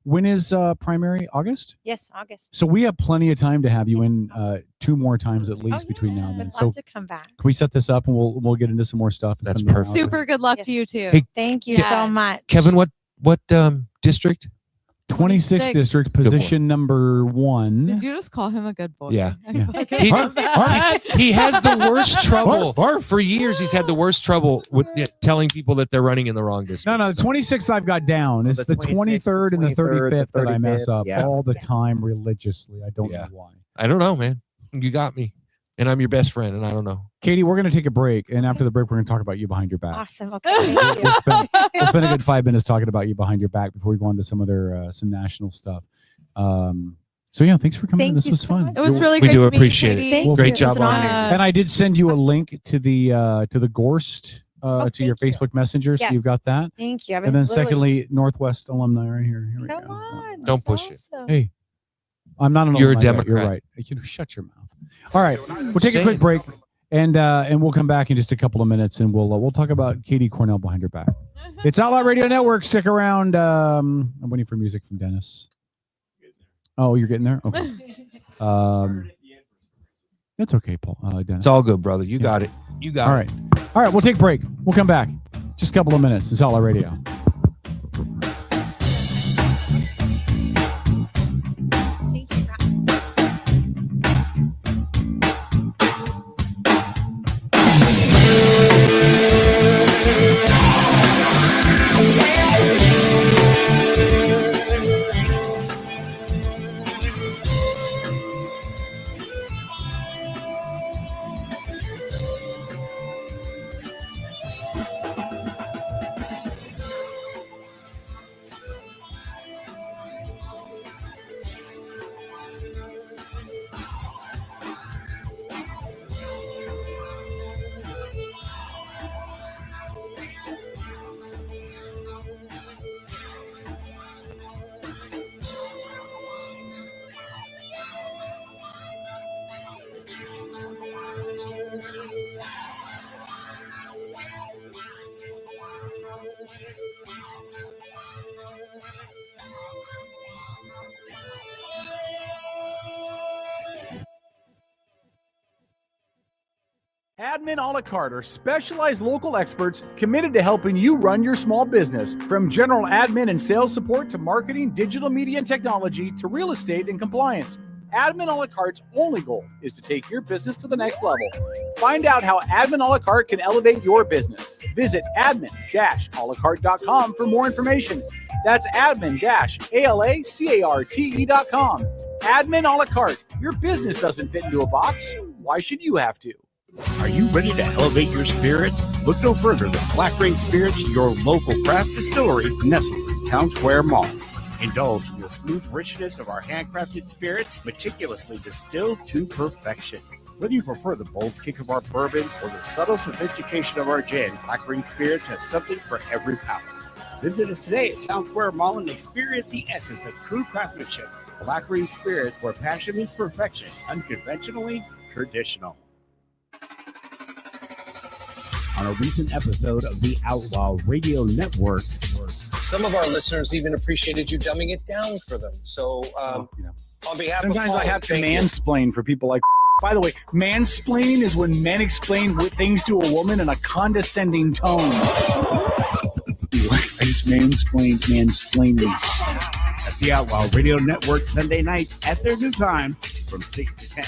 When is primary? August? Yes, August. So we have plenty of time to have you in 2 more times at least between now and then. Would So love to come back. can we set this up and we'll get into some more stuff? It's That's been perfect. Super good luck to you too. Hey, Thank you Ke- so much. Kevin, what district? 26th district, Good boy. position number 1. Did you just call him a good boy? Yeah. Yeah. Okay. He has the worst trouble. For years, he's had the worst trouble with telling people that they're running in the wrong district. No, the 26th I've got down. It's the 23rd and the 35th that I mess up yeah. all the time religiously. I don't know why. I don't know, man. You got me. And I'm your best friend, and I don't know. Katie, we're going to take a break, and after the break, we're going to talk about you behind your back. Awesome. Okay. Thank you. We'll spend a good 5 minutes talking about you behind your back before we go on to some other some national stuff. So yeah, thanks for coming. Thank This you was so fun. much. It was really We great do to meet you, appreciate it. Katie. Thank Great you. It job was an on honor. it. And I did send you a link to the Gorst to your thank you. Facebook Messenger, so Yes. you've got that. Thank you. I've And been then literally- secondly, Northwest alumni right here. Here we Come go. on. Don't that's push it. awesome. Hey, I'm not an You're a alumni yet. You're Democrat. right. You shut your mouth. All right, we'll take a Saying. quick break, and we'll come back in just a couple of minutes, and we'll talk about Katy Cornell behind her back. It's Outlaw Radio Network. Stick around. I'm waiting for music from Dennis. Oh, you're getting there. Okay. That's okay, Paul. Dennis. It's all good, brother. You got it. You got All it. right. All right. We'll take a break. We'll come back. Just a couple of minutes. It's Outlaw Radio. Admin a la carte are specialized local experts committed to helping you run your small business. From general admin and sales support to marketing, digital media and technology to real estate and compliance. Admin a la carte's only goal is to take your business to the next level. Find out how Admin a la carte can elevate your business. Visit admin-alacarte.com for more information. That's admin-alacarte.com. Admin a la carte. Your business doesn't fit into a box. Why should you have to? Are you ready to elevate your spirits? Look no further than Black Rain Spirits, your local craft distillery nestled in Town Square Mall. Indulge in the smooth richness of our handcrafted spirits, meticulously distilled to perfection. Whether you prefer the bold kick of our bourbon or the subtle sophistication of our gin, Black Rain Spirits has something for every palate. Visit us today at Town Square Mall and experience the essence of true craftsmanship. Black Rain Spirits, where passion meets perfection, unconventionally traditional. On a recent episode of the Outlaw Radio Network, Some of our listeners even appreciated you dumbing it down for them. So, on behalf Sometimes of I Paul, have to thank you. mansplain for people like. By the way, mansplaining is when men explain things to a woman in a condescending tone. I just mansplaining. That's the Outlaw Radio Network Sunday night at their new time from 6 to 10.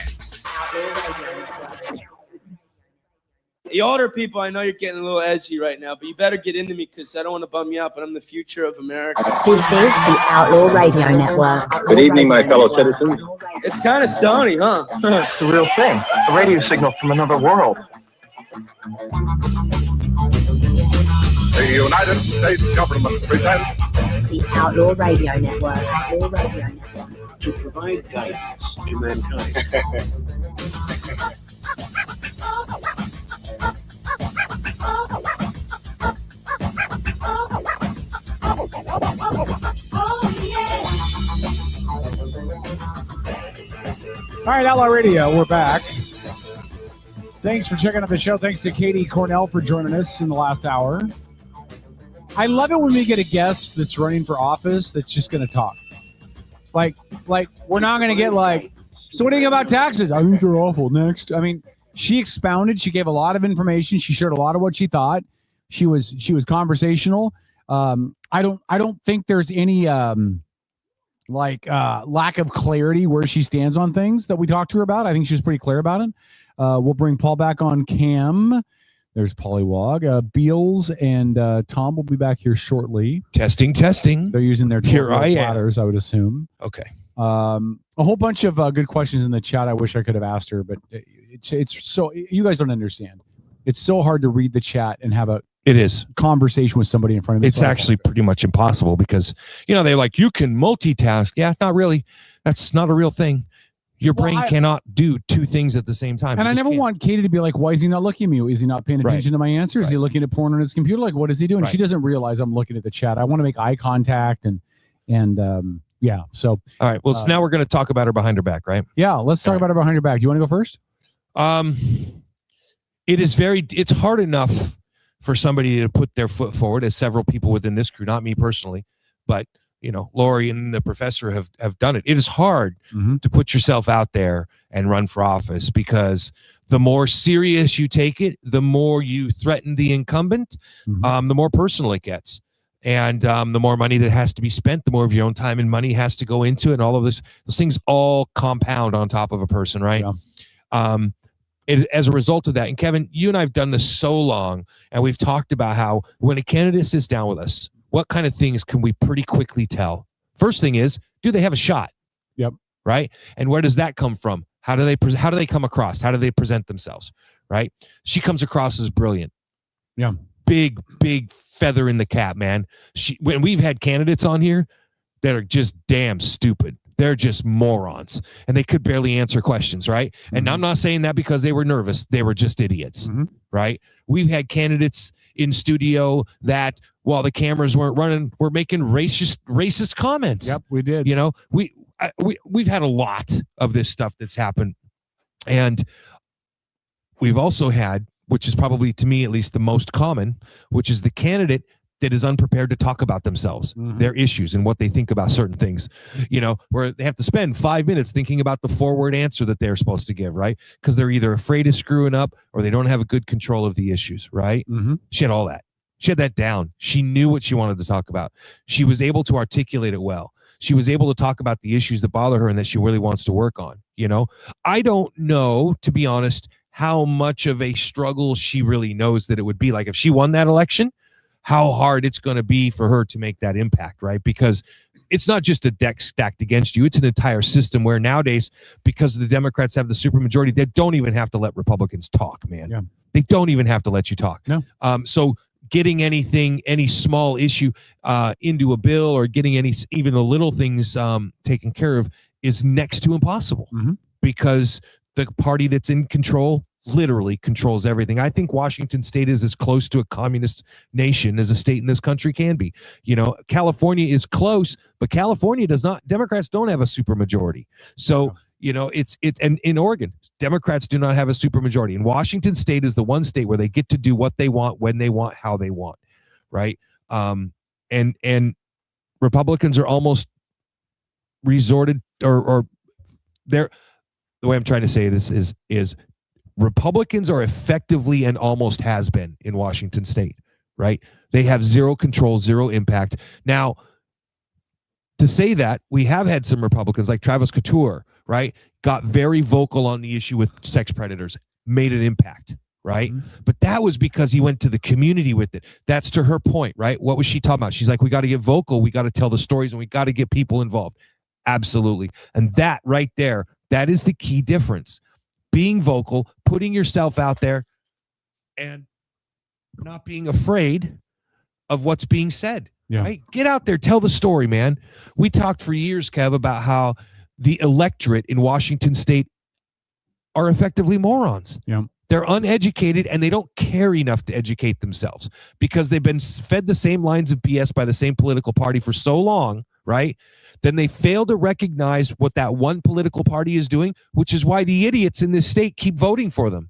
You older people, I know you're getting a little edgy right now, but you better get into me because I don't want to bum you out, but I'm the future of America. This is the Outlaw Radio Network. Good evening, my fellow citizens. It's kind of stony, huh? It's a real thing. A radio signal from another world. The United States government presents The Outlaw Radio Network. Outlaw Radio Network. To provide guidance to mankind. All right, Outlaw Radio, we're back. Thanks for checking out the show. Thanks to Katy Cornell for joining us in the last hour. I love it when we get a guest that's running for office that's just going to talk. Like we're not going to get like, so what do you think about taxes? I think they're awful. Next. I mean, she expounded. She gave a lot of information. She shared a lot of what she thought. She was conversational. I don't think there's any lack of clarity where she stands on things that we talked to her about. I think she was pretty clear about it. We'll bring Paul back on cam. There's Pollywog. Beals and Tom will be back here shortly. Testing. They're using their Here I am. platters, I would assume. Okay. A whole bunch of good questions in the chat. I wish I could have asked her, but it's so, you guys don't understand. It's so hard to read the chat and have a conversation with somebody in front of me. It's actually pretty much impossible because, they're like, you can multitask. Yeah, not really. That's not a real thing. Your brain cannot do two things at the same time. And I never want Katie to be like, why is he not looking at me? Is he not paying attention to my answer? Is he looking at porn on his computer? Like, what is he doing? She doesn't realize I'm looking at the chat. I want to make eye contact and yeah. So, all right. Well, so now we're going to talk about her behind her back, right? Yeah. Let's talk about her behind her back. Do you want to go first? It's hard enough for somebody to put their foot forward, as several people within this crew, not me personally, but Lori and the professor have done it. It is hard to put yourself out there and run for office because the more serious you take it, the more you threaten the incumbent, the more personal it gets. And the more money that has to be spent, the more of your own time and money has to go into it. And all of those things all compound on top of a person, right? Yeah. As a result of that, and Kevin, you and I have done this so long, and we've talked about how when a candidate sits down with us, what kind of things can we pretty quickly tell? First thing is, do they have a shot? Yep. Right? And where does that come from? How do they come across? How do they present themselves? Right? She comes across as brilliant. Yeah. Big feather in the cap, man. When we've had candidates on here that are just damn stupid. They're just morons, and they could barely answer questions, right? And I'm not saying that because they were nervous. They were just idiots, right? We've had candidates in studio that, while the cameras weren't running, were making racist comments. Yep, we did. We've had a lot of this stuff that's happened, and we've also had, which is probably, to me at least, the most common, which is the candidate that is unprepared to talk about themselves, their issues, and what they think about certain things, where they have to spend 5 minutes thinking about the forward answer that they're supposed to give, right? Because they're either afraid of screwing up or they don't have a good control of the issues, right? She had all that. She had that down. She knew what she wanted to talk about. She was able to articulate it well. She was able to talk about the issues that bother her and that she really wants to work on. I don't know, to be honest, how much of a struggle she really knows that it would be like if she won that election, how hard it's going to be for her to make that impact, right? Because it's not just a deck stacked against you. It's an entire system where nowadays, because the Democrats have the supermajority, they don't even have to let Republicans talk, man. Yeah. They don't even have to let you talk. No. So getting any small issue into a bill, or getting even the little things taken care of, is next to impossible, because the party that's in control literally controls everything. I think Washington State is as close to a communist nation as a state in this country can be. California is close, but California does not. Democrats don't have a supermajority. So, and in Oregon, Democrats do not have a supermajority. And Washington State is the one state where they get to do what they want, when they want, how they want, right? And Republicans are almost resorted, or they're, the way I'm trying to say this is Republicans are effectively and almost has been in Washington State, right? They have zero control, zero impact. Now, to say that, we have had some Republicans like Travis Couture, right? Got very vocal on the issue with sex predators, made an impact, right? But that was because he went to the community with it. That's to her point, right? What was she talking about? She's like, we got to get vocal, we got to tell the stories, and we got to get people involved. Absolutely. And that right there, that is the key difference. Being vocal, putting yourself out there, and not being afraid of what's being said. Yeah. Right? Get out there, tell the story, man. We talked for years, Kev, about how the electorate in Washington State are effectively morons. Yeah. They're uneducated, and they don't care enough to educate themselves because they've been fed the same lines of BS by the same political party for so long, right? Then they fail to recognize what that one political party is doing, which is why the idiots in this state keep voting for them.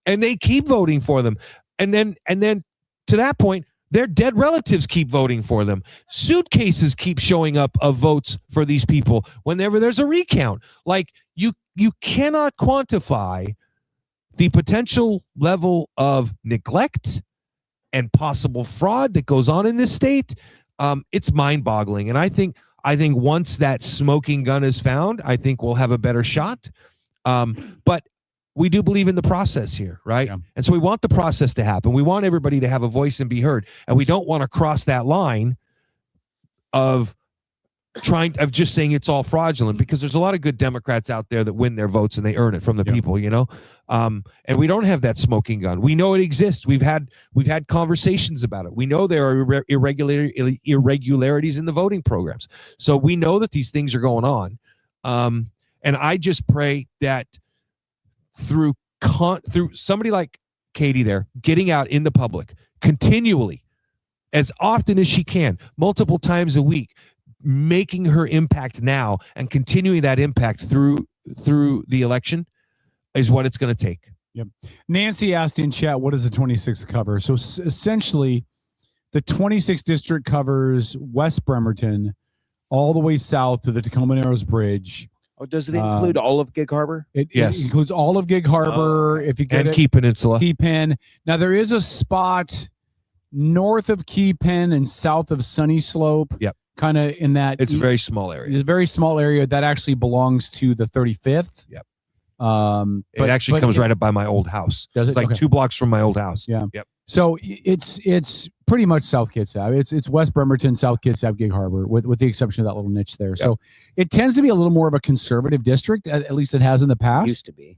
And they keep voting for them. And then to that point, their dead relatives keep voting for them. Suitcases keep showing up of votes for these people whenever there's a recount. Like, you cannot quantify the potential level of neglect and possible fraud that goes on in this state. It's mind-boggling. And I think once that smoking gun is found, I think we'll have a better shot. But we do believe in the process here, right? Yeah. And so we want the process to happen. We want everybody to have a voice and be heard. And we don't want to cross that line of of just saying it's all fraudulent, because there's a lot of good Democrats out there that win their votes and they earn it from the people, you know. And we don't have that smoking gun. We know it exists. We've had conversations about it. We know there are irregularities in the voting programs. So we know that these things are going on. And I just pray that through somebody like Katy there, getting out in the public continually, as often as she can, multiple times a week, making her impact now and continuing that impact through the election is what it's going to take. Yep. Nancy asked in chat, what does the 26 cover? So essentially, the 26th district covers West Bremerton all the way south to the Tacoma Narrows Bridge. Oh, does it include all of Gig Harbor? It includes all of Gig Harbor. If you get and Key Peninsula. Key Pen. Now, there is a spot north of Key Pen and south of Sunny Slope. Yep. Kind of in that. It's a very small area. It's a very small area that actually belongs to the 35th. Yep. It actually comes right up by my old house. Does it? It's like 2 blocks from my old house. Yeah. Yep. So it's pretty much South Kitsap. It's West Bremerton, South Kitsap, Gig Harbor, with the exception of that little niche there. Yep. So it tends to be a little more of a conservative district, at least it has in the past. Used to be.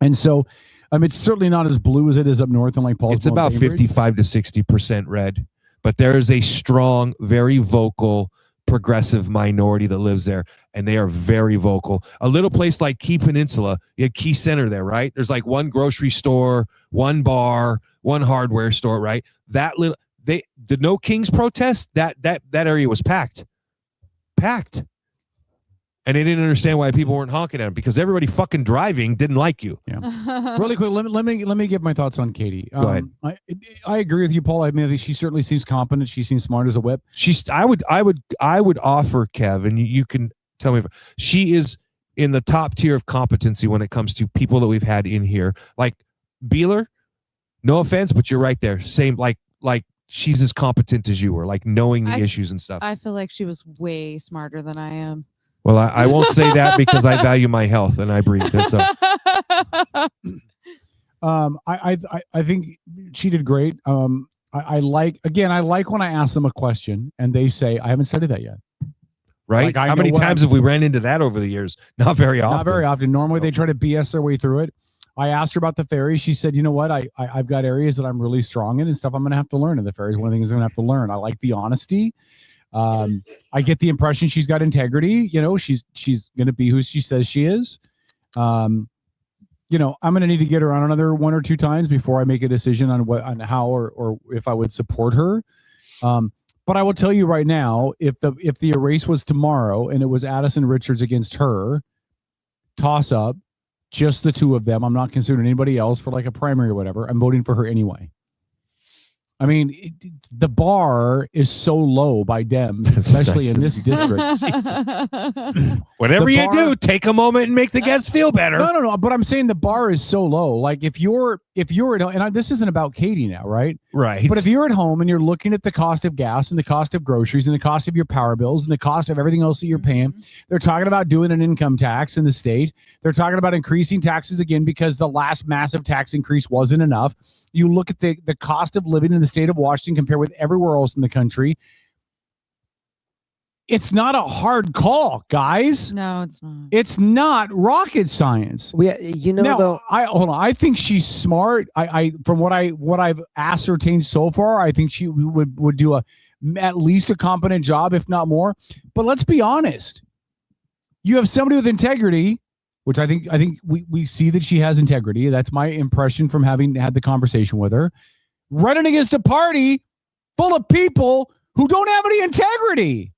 And so, it's certainly not as blue as it is up north in like Paulsville. It's about 55 to 60% red, but there is a strong, very vocal, progressive minority that lives there, and they are very vocal. A little place like Key Peninsula, you had Key Center there, right? There's like one grocery store, one bar, one hardware store, right? That little the No Kings protest, that area was packed. And they didn't understand why people weren't honking at them, because everybody fucking driving didn't like you. Yeah. Really quick, let me give my thoughts on Katy. Go ahead. I agree with you, Paul. I think she certainly seems competent. She seems smart as a whip. I would offer, Kev, and you can tell me if she is in the top tier of competency when it comes to people that we've had in here. Like Beeler, no offense, but you're right there. Same, like she's as competent as you were, like knowing the issues and stuff. I feel like she was way smarter than I am. Well, I won't say that because I value my health and I breathe. So. I think she did great. I like when I ask them a question and they say, I haven't studied that yet. Right? How many times have we ran into that over the years? Not very often. Not very often. Normally they try to BS their way through it. I asked her about the ferries. She said, you know what? I've got areas that I'm really strong in and stuff I'm going to have to learn in the ferries. One of the things I'm going to have to learn. I like the honesty. I get the impression she's got integrity. You know, she's going to be who she says she is. I'm going to need to get her on another 1 or 2 times before I make a decision on how or if I would support her. But I will tell you right now, if the race was tomorrow and it was Addison Richards against her, toss up, just the two of them, I'm not considering anybody else for like a primary or whatever. I'm voting for her anyway. I mean, the bar is so low by Dems, especially in this district. Whatever you do, take a moment and make the guests feel better. No. But I'm saying the bar is so low. Like if you're at home, and this isn't about Katy now, right? Right. But if you're at home and you're looking at the cost of gas and the cost of groceries and the cost of your power bills and the cost of everything else that you're paying, they're talking about doing an income tax in the state. They're talking about increasing taxes again because the last massive tax increase wasn't enough. You look at the cost of living in the state of Washington compared with everywhere else in the country. It's not a hard call, guys. No, it's not. It's not rocket science. I think she's smart. I from what I've ascertained so far, I think she would do at least a competent job, if not more. But let's be honest. You have somebody with integrity, which I think we see that she has integrity. That's my impression from having had the conversation with her. Running against a party full of people who don't have any integrity.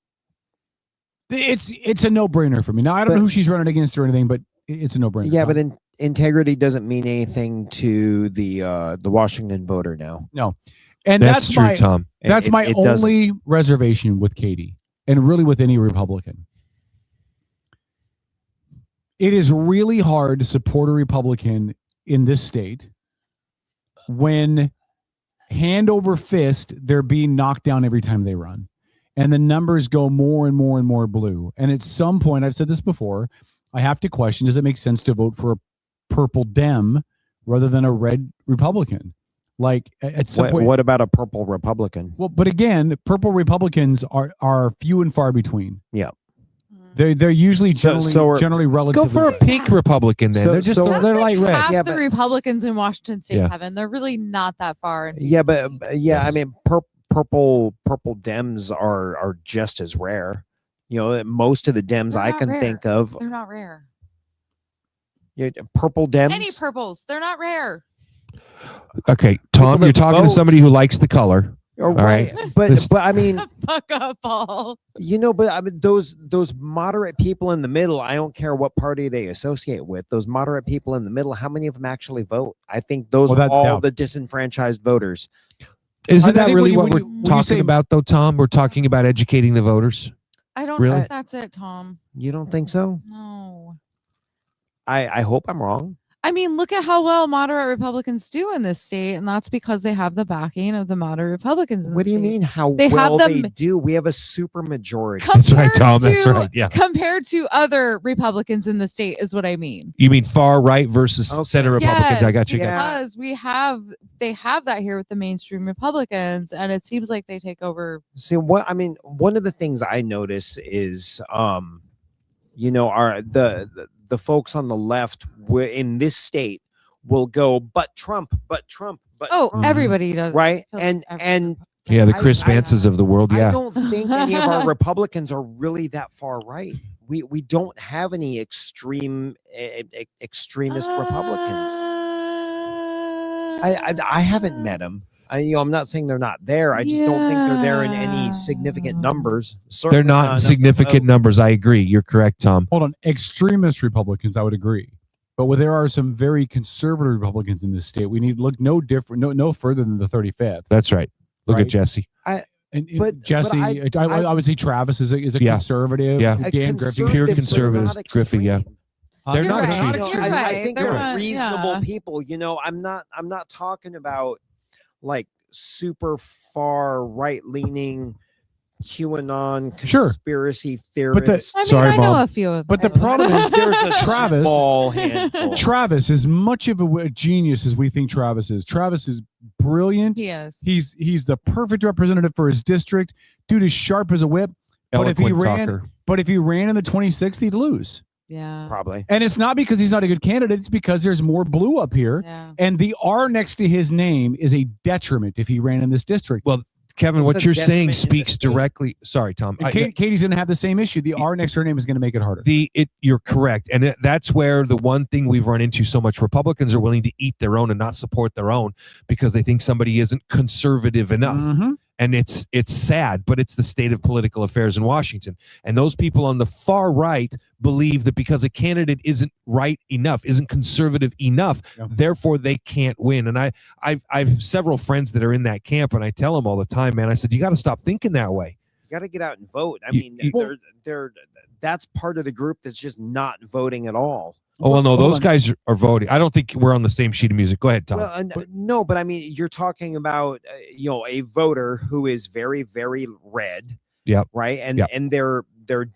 It's a no-brainer for me. Now, I don't know who she's running against or anything, but it's a no-brainer. Yeah, but integrity doesn't mean anything to the Washington voter now. No. And that's true, Tom. That's my only reservation with Katy, and really with any Republican. It is really hard to support a Republican in this state when hand over fist they're being knocked down every time they run. And the numbers go more and more and more blue. And at some point, I've said this before, I have to question, does it make sense to vote for a purple Dem rather than a red Republican? Like at some point. What about a purple Republican? Well, but again, purple Republicans are few and far between. Yeah. They're usually generally relatively. Go for a pink Republican then. They're just they're light red. Half the Republicans in Washington State, Yeah. Kevin. They're really not that far. Yeah, but I mean, purple Dems are just as rare. You know, most of the Dems They're I not can rare. think of. They're not rare. Yeah, purple Dems. Any purples, they're not rare. Okay, Tom, you're talking to somebody who likes the color. Oh, all right. But I mean, Fuck up, Paul. you know, but I mean, those moderate people in the middle, I don't care what party they associate with. Those moderate people in the middle, how many of them actually vote? I think those are all the disenfranchised voters. Isn't that think really when what you we're talking about, though, Tom? We're talking about educating the voters. I don't Really? think that's it, Tom. You don't think so? No. I hope I'm wrong. I mean, look at how well moderate Republicans do in this state, and that's because they have the backing of the moderate Republicans. In What the do you state. mean how They well have they them do? We have a super majority. That's right, Tom. That's right. Yeah. Compared to other Republicans in the state, is what I mean. You mean far right versus center Republicans? I got you. Because they have that here with the mainstream Republicans, and it seems like they take over. See, what I mean, one of the things I notice is, you know, the folks on the left in this state will go, but Trump, but Trump, but Oh, Trump. everybody does. Right, Feels and Yeah, the Chris Vances of the world. I Yeah. don't think any of our Republicans are really that far right. We don't have any extremist Republicans. I haven't met them. I'm not saying they're not there. I just don't think they're there in any significant numbers. Certainly They're not in enough to significant vote. numbers. I agree. You're correct, Tom. Hold on, extremist Republicans, I would agree, but there are some very conservative Republicans in this state. We need to look no different, no further than the 35th. That's right. Look Right? at Jesse. But Jesse, I would say Travis is a Yeah. conservative. Yeah. Dan Griffey, Pure conservatives. Griffey. Yeah. They're You're not right. extreme. You're I right. think They're they're not- reasonable yeah. people. You know, I'm not talking about like super far right leaning QAnon conspiracy theorists. I know a few of them. But the problem is There's a Travis. small handful. Travis, as much of a genius as we think Travis is brilliant. He is. He's the perfect representative for his district. Dude is sharp as a whip. But if he Eloquent ran, talker. in the 26th, he'd lose. Yeah. Probably. And it's not because he's not a good candidate. It's because there's more blue up here. Yeah. And the R next to his name is a detriment if he ran in this district. Well, Kevin, It's what a you're saying detriment in the speaks directly. Sorry, Tom. And Katie's going to have the same issue. The R next to her name is going to make it harder. You're correct, and that's where the one thing we've run into so much. Republicans are willing to eat their own and not support their own because they think somebody isn't conservative enough. Mm-hmm. And it's sad, but it's the state of political affairs in Washington. And those people on the far right believe that because a candidate isn't right enough, isn't conservative enough, therefore they can't win. And I've several friends that are in that camp, and I tell them all the time, man, I said, you got to stop thinking that way. You got to get out and vote. I mean, that's part of the group that's just not voting at all. Oh, well, no, those guys are voting. I don't think we're on the same sheet of music. Go ahead, Tom. Well, no, but I mean, you're talking about a voter who is very, very red. Yep. Right. And Yep. and they're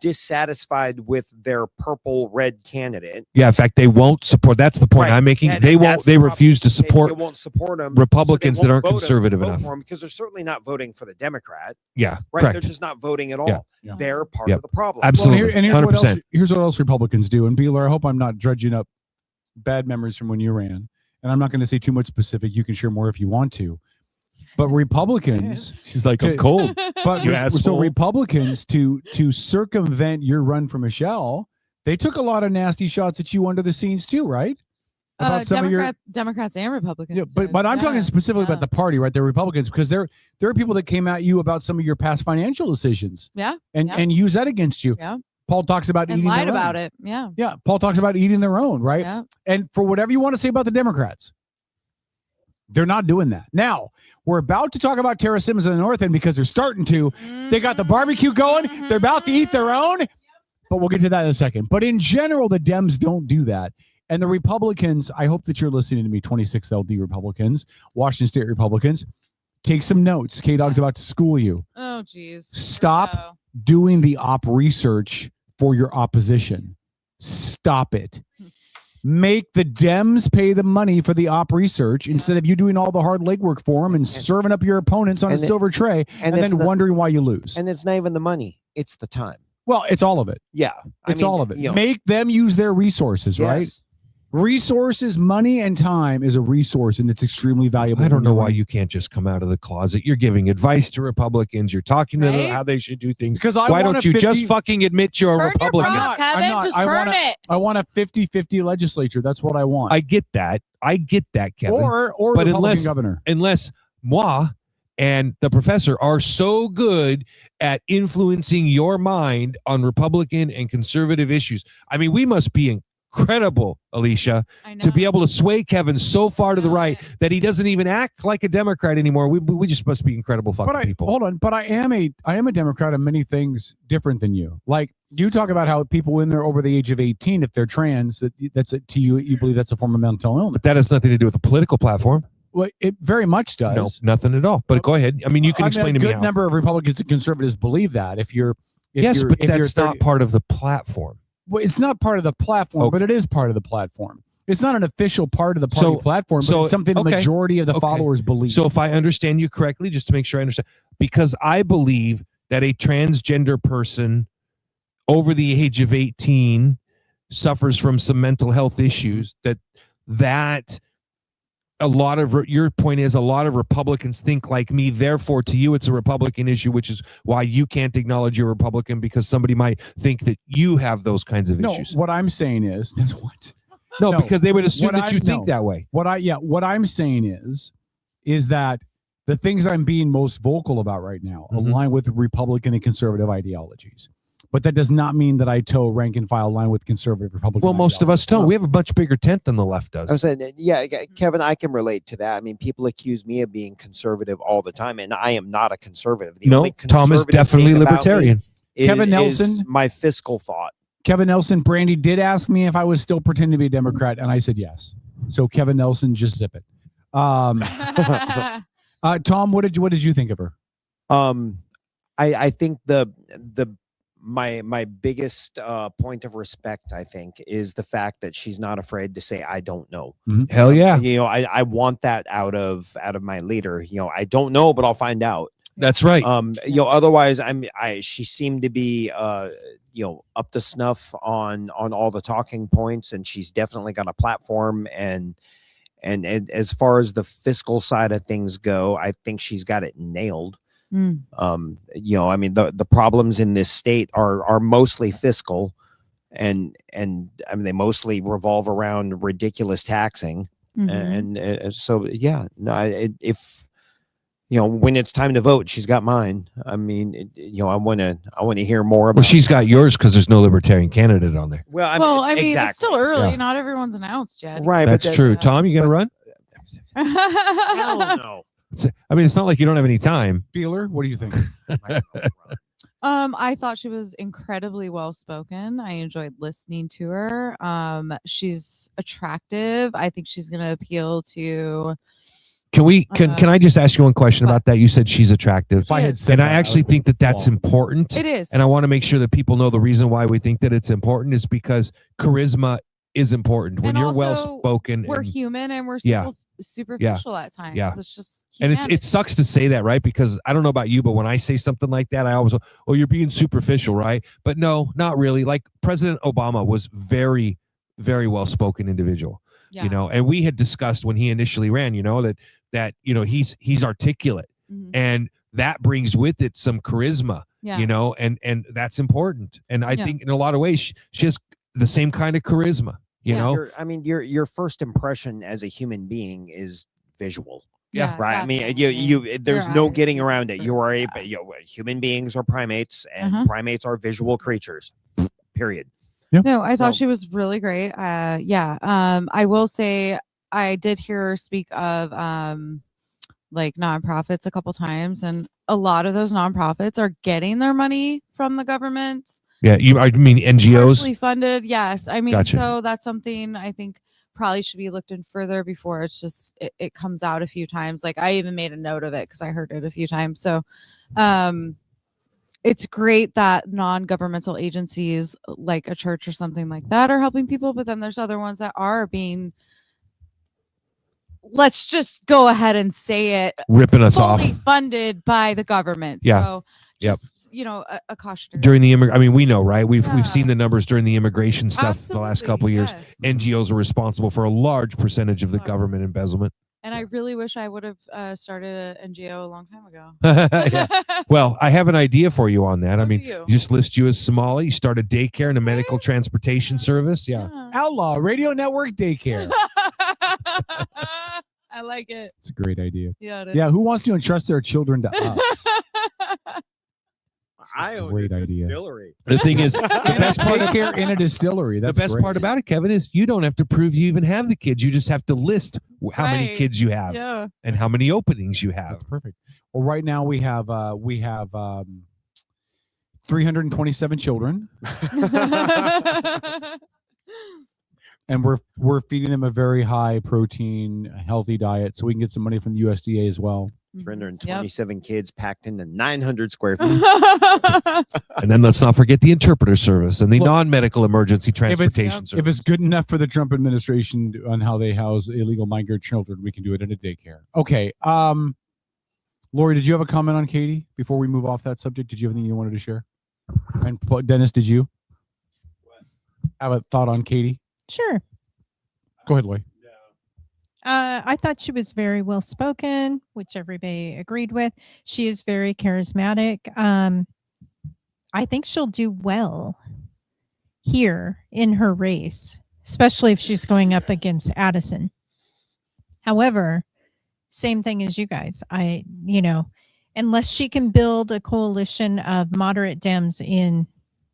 dissatisfied with their purple red candidate. Yeah, in fact, they won't support. That's the point Right. I'm making. And They won't. that's They the refuse to support. They won't support them. Republicans that aren't conservative enough. for him because they're certainly not voting for the Democrat. Yeah, Right. correct. They're just not voting at all. Yeah. They're part Yep. of the problem. Absolutely. Well, here's what 100%. here's what else Republicans do. And Beeler, I hope I'm not dredging up bad memories from when you ran. And I'm not going to say too much specific. You can share more if you want to. But Republicans, she's like, I'm cold. But You so asshole. Republicans to circumvent your run for Michelle, they took a lot of nasty shots at you under the scenes too, right? About some of your Democrats and Republicans. yeah, but I'm talking specifically about the party, right? The Republicans, because there are people that came at you about some of your past financial decisions. Yeah. And use that against you. Yeah. Paul talks about And eating lied their about own. it. Yeah. Yeah. Paul talks about eating their own, right? Yeah. And for whatever you want to say about the Democrats, they're not doing that. Now, we're about to talk about Tara Simmons in the North End because they're starting to. They got the barbecue going. They're about to eat their own. But we'll get to that in a second. But in general, the Dems don't do that. And the Republicans, I hope that you're listening to me, 26 LD Republicans, Washington State Republicans, take some notes. K-Dog's about to school you. Oh, geez. Stop doing the op research for your opposition. Stop it. Make the Dems pay the money for the op research instead of you doing all the hard legwork for them and serving up your opponents on a and it- silver tray and it's then not- wondering why you lose. And it's not even the money; it's the time. Well, it's all of it. Yeah. It's all of it. You know, Make them use their resources, right? yes. Resources, money, and time is a resource, and it's extremely valuable. I don't know why you can't just come out of the closet. You're giving advice to Republicans. You're talking to them Right? how they should do things. Because why don't you just fucking admit you're a Republican? I want a 50-50 legislature. That's what I want. I get that. Kevin. Or but Republican governor. Unless moi and the professor are so good at influencing your mind on Republican and conservative issues. I mean, we must be incredible, Alicia, to be able to sway Kevin so far to the right that he doesn't even act like a Democrat anymore. We just must be incredible fucking people. Hold on, but I am a Democrat on many things different than you. Like you talk about how people when they're over the age of 18, if they're trans, that's to you. You believe that's a form of mental illness. But that has nothing to do with the political platform. Well, it very much does. No, nothing at all. But go ahead. I mean, you can explain to me a good how. number of Republicans and conservatives believe that. Yes, but that's not part of the platform. Well, it's not part of the platform, but it is part of the platform. It's not an official part of the party platform, but it's something the majority of the followers believe. So if I understand you correctly, just to make sure I understand, because I believe that a transgender person over the age of 18 suffers from some mental health issues, that a lot of your point is a lot of Republicans think like me. Therefore, to you, it's a Republican issue, which is why you can't acknowledge you're a Republican, because somebody might think that you have those kinds of issues. What I'm saying is that's what. No, because they would assume that you think that way. What I'm saying is that the things I'm being most vocal about right now align with Republican and conservative ideologies. But that does not mean that I toe rank and file line with conservative Republican. Well, most of us don't. We have a much bigger tent than the left does. I was saying, yeah, Kevin, I can relate to that. I mean, people accuse me of being conservative all the time, and I am not a conservative. The only Tom is conservative definitely thing about libertarian. me Kevin is Nelson, my fiscal thought. Kevin Nelson, Brandy did ask me if I was still pretending to be a Democrat, and I said yes. So Kevin Nelson, just zip it. Tom, what did you think of her? I think my biggest point of respect, I think, is the fact that she's not afraid to say I don't know. Hell yeah. You know, I want that out of my leader. You know, I don't know, but I'll find out. That's right. You know, otherwise she seemed to be you know, up to snuff on all the talking points, and she's definitely got a platform, and as far as the fiscal side of things go, I think she's got it nailed. You know, I mean, the problems in this state are mostly fiscal, and I mean, they mostly revolve around ridiculous taxing. And so, yeah, no, if you know, when it's time to vote, she's got mine. I mean, you know, I want to hear more about. Well, she's got yours because there's no libertarian candidate on there. Well, I mean, exactly. it's still early. Yeah. Not everyone's announced yet. Right, That's true. Tom, you gonna run? Hell no. I mean, it's not like you don't have any time. Beeler, what do you think? I thought she was incredibly well spoken. I enjoyed listening to her. She's attractive. I think she's gonna appeal to. Can I just ask you one question about that? You said she's attractive. If I had said and that, I actually think that that's important. It is. And I want to make sure that people know the reason why we think that it's important is because charisma is important. When And you're also, well spoken, we're human and we're Yeah. superficial at times. Yeah. It's just and humanity. it sucks to say that, right? Because I don't know about you, but when I say something like that, I always, oh, you're being superficial, right? But no, not really. Like President Obama was very, very well spoken individual. Yeah. You know, and we had discussed when he initially ran, you know, that you know, he's articulate, and that brings with it some charisma. Yeah. You know, and that's important. And I think in a lot of ways she has the same kind of charisma. You know, Your first impression as a human being is visual. Yeah. Right. I mean, there's no getting around it. You are human beings are primates, and primates are visual creatures. Period. No, I thought she was really great. I will say I did hear her speak of like nonprofits a couple times, and a lot of those nonprofits are getting their money from the government. Yeah, I mean NGOs Partially funded, yes. I mean, Gotcha. so that's something I think probably should be looked in further before it's just it comes out a few times. Like I even made a note of it because I heard it a few times. So it's great that non-governmental agencies like a church or something like that are helping people, but then there's other ones that are being, let's just go ahead and say it, ripping us off. fully funded by the government. Yeah. So just, a cautionary. During the I mean, we know, right? We've seen the numbers during the immigration stuff the last couple of years. Yes. NGOs are responsible for a large percentage of the government embezzlement. And I really wish I would have started an NGO a long time ago. Yeah. Well, I have an idea for you on that. I mean, you? just list you as Somali, you start a daycare and a medical transportation service. Yeah. Outlaw Radio Network Daycare. I like it. It's a great idea. Yeah, it is. Yeah, who wants to entrust their children to us? I own Great a idea. distillery. The thing is, the best part of Daycare in a distillery. That's the best great. part about it, Kevin, is you don't have to prove you even have the kids. You just have to list how many Right. kids you have and how many openings you have. That's perfect. Well, right now we have 327 children, and we're feeding them a very high protein, healthy diet, so we can get some money from the USDA as well. 327 kids packed into 900 square feet. And then let's not forget the interpreter service and the non-medical emergency If transportation it's, service. if it's good enough for the Trump administration on how they house illegal migrant children, we can do it in a daycare. Okay. Lori, did you have a comment on Katy before we move off that subject? Did you have anything you wanted to share? And Dennis, did you have a thought on Katy? Sure. Go ahead, Lori. I thought she was very well spoken, which everybody agreed with. She is very charismatic. I think she'll do well here in her race, especially if she's going up against Addison. However, same thing as you guys. Unless she can build a coalition of moderate Dems in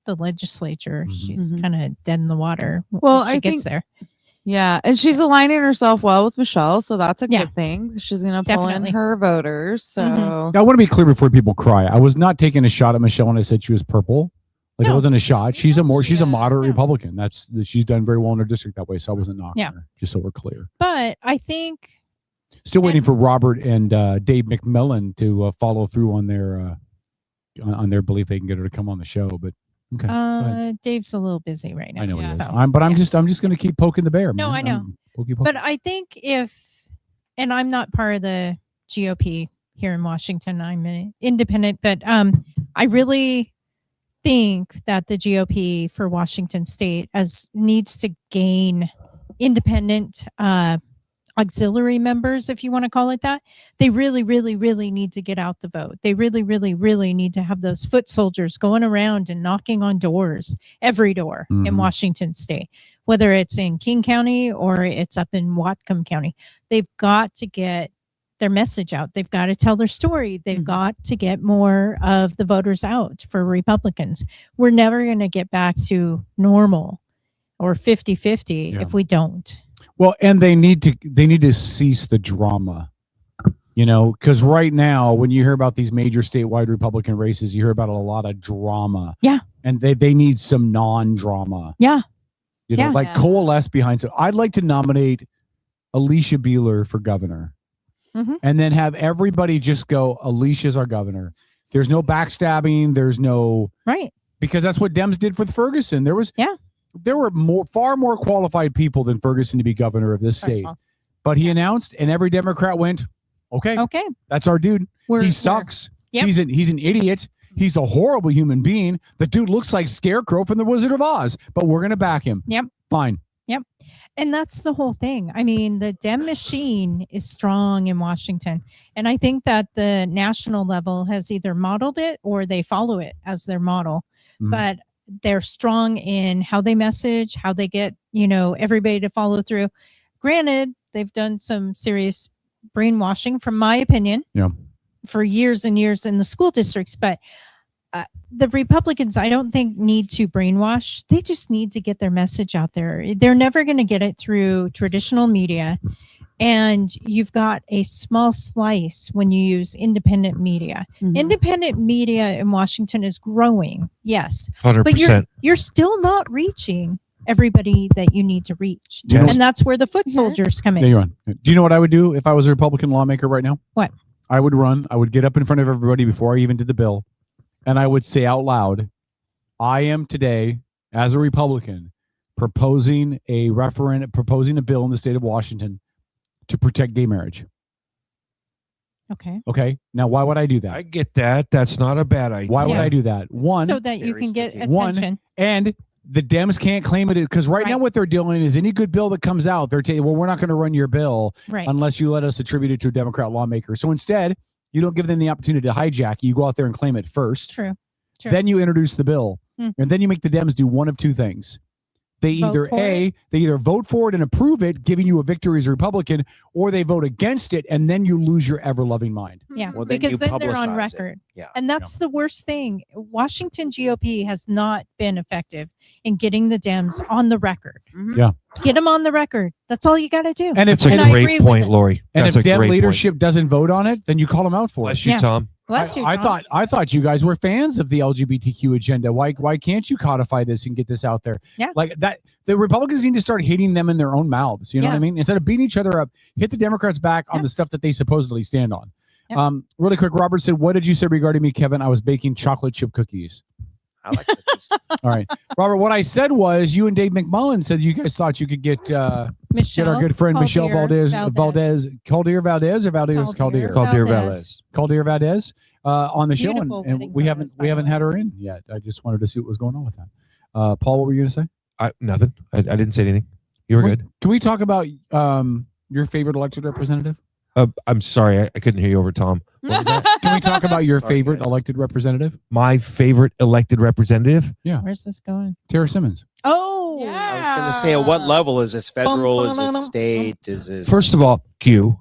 the legislature, she's kind of dead in the water. Well, if she I gets think there. Yeah, and she's aligning herself well with Michelle, so that's a good thing. She's going to pull in Definitely. her voters. So Now, I want to be clear before people cry. I was not taking a shot at Michelle when I said she was purple. Like it wasn't a shot. She's a moderate Republican. She's done very well in her district that way. So I wasn't knocking her. Just so we're clear. But I think Still waiting for Robert and Dave McMillan to follow through on their belief they can get her to come on the show. But okay, go ahead. Dave's a little busy right now. I know he is. so- I'm just going to keep poking the bear. No, man. I know. Poking. But I think and I'm not part of the GOP here in Washington. I'm an independent, but I really think that the GOP for Washington State needs to gain independent auxiliary members, if you want to call it that. They really, really, really need to get out the vote. They really, really, really need to have those foot soldiers going around and knocking on doors, every door in Washington State, whether it's in King County or it's up in Whatcom County. They've got to get their message out. They've got to tell their story. They've got to get more of the voters out for Republicans. We're never going to get back to normal or 50-50 if we don't. Well, and they need to cease the drama, because right now when you hear about these major statewide Republican races, you hear about a lot of drama. Yeah. And they need some non-drama. Yeah. Coalesce behind. So I'd like to nominate Alicia Beeler for governor, and then have everybody just go, Alicia's our governor. There's no backstabbing. There's no because that's what Dems did with Ferguson. There were far more qualified people than Ferguson to be governor of this state. But he announced, and every Democrat went, okay, that's our dude. He sucks. He's an idiot. He's a horrible human being. The dude looks like Scarecrow from The Wizard of Oz, but we're going to back him. Yep. Fine. Yep. And that's the whole thing. I mean, the Dem machine is strong in Washington. And I think that the national level has either modeled it or they follow it as their model. But they're strong in how they message, how they get, everybody to follow through. Granted, they've done some serious brainwashing, from my opinion, for years and years in the school districts. But the Republicans, I don't think, need to brainwash. They just need to get their message out there. They're never going to get it through traditional media. And you've got a small slice when you use independent media. Independent media in Washington is growing, yes. 100%. But you're still not reaching everybody that you need to reach. Yes. And that's where the foot soldiers come in. There you are. Do you know what I would do if I was a Republican lawmaker right now? What? I would get up in front of everybody before I even did the bill, and I would say out loud, I am today, as a Republican, proposing a bill in the state of Washington to protect gay marriage. Okay. Okay. Now, why would I do that? I get that. That's not a bad idea. Why would I do that? One, So that you can get one, attention. and the Dems can't claim it because right now what they're doing is any good bill that comes out, they're saying, well, we're not going to run your bill unless you let us attribute it to a Democrat lawmaker. So instead, you don't give them the opportunity to hijack. You go out there and claim it first. True. Then you introduce the bill, and then you make the Dems do one of two things. They either vote for it and approve it, giving you a victory as a Republican, or they vote against it, and then you lose your ever-loving mind. Yeah, Well, then because you then they're on publicize it. record. Yeah. And that's the worst thing. Washington GOP has not been effective in getting the Dems on the record. Yeah. Get them on the record. That's all you got to do. And if That's a I agree great with point, it. Lori. And That's if a Dem great leadership doesn't vote on it, then you call them out for Bless it. you, Tom. Bless you, I Tom. thought you guys were fans of the LGBTQ agenda. Why can't you codify this and get this out there? Yeah. Like that, the Republicans need to start hating them in their own mouths. You know what I mean? Instead of beating each other up, hit the Democrats back on the stuff that they supposedly stand on. Really quick, Robert said, "What did you say regarding me, Kevin? I was baking chocolate chip cookies." I like cookies. All right, Robert. What I said was, you and Dave McMullen said you guys thought you could get our good friend Michelle Caldier Valdez on the show, and we haven't had her in yet. I just wanted to see what was going on with that. Paul, what were you going to say? Nothing. I didn't say anything. You were good. Can we talk about your favorite elected representative? I'm sorry, I couldn't hear you over Tom. What was that? Can we talk about your favorite elected representative? My favorite elected representative? Yeah. Where's this going? Tara Simmons. Oh, I was going to say, at what level is this? Federal? Is this state? Is this? First of all, Q,